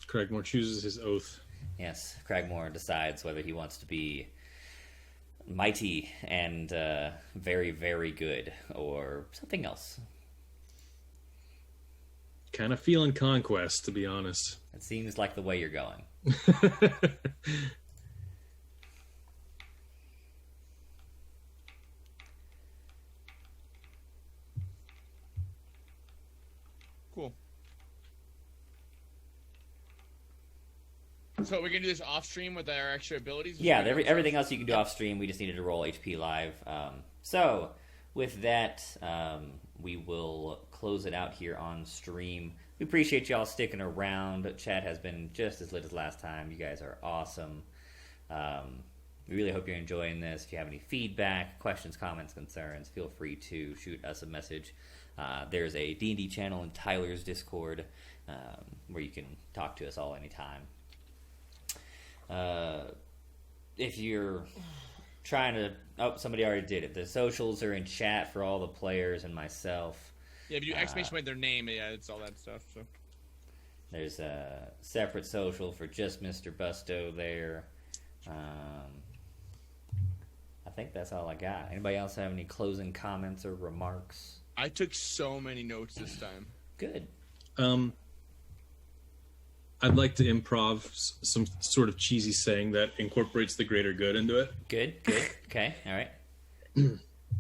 Cragmore chooses his oath. Yes, Cragmore decides whether he wants to be mighty and very, very good or something else. Kind of feeling conquest, to be honest. It seems like the way you're going. Cool. So we're gonna do this off stream with our extra abilities. Yeah, everything else you can do off stream. We just needed to roll HP live. So with that, we will close it out here on stream. We appreciate y'all sticking around. Chat has been just as lit as last time. You guys are awesome. We really hope you're enjoying this. If you have any feedback, questions, comments, concerns, feel free to shoot us a message. There's a D&D channel in Tyler's Discord where you can talk to us all anytime. If you're trying to... Oh, somebody already did it. The socials are in chat for all the players and myself. Yeah, if you exclamation point their name, yeah, it's all that stuff. So There's a separate social for just Mr. Busto there. I think that's all I got. Anybody else have any closing comments or remarks? I took so many notes this time. Good. I'd like to improv some sort of cheesy saying that incorporates the greater good into it. Good. Okay, all right.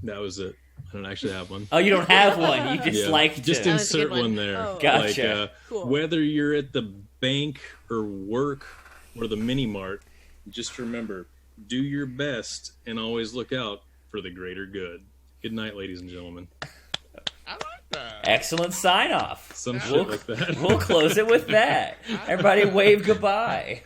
That was it. I don't actually have one. Oh, you don't have one. You just like to. Just That was a good insert one. one there. Oh. Gotcha. Like, Cool. whether you're at the bank or work or the mini mart, just remember, do your best and always look out for the greater good. Good night, ladies and gentlemen. I like that. Excellent sign off. Some shit like that. We'll close it with that. Everybody wave goodbye.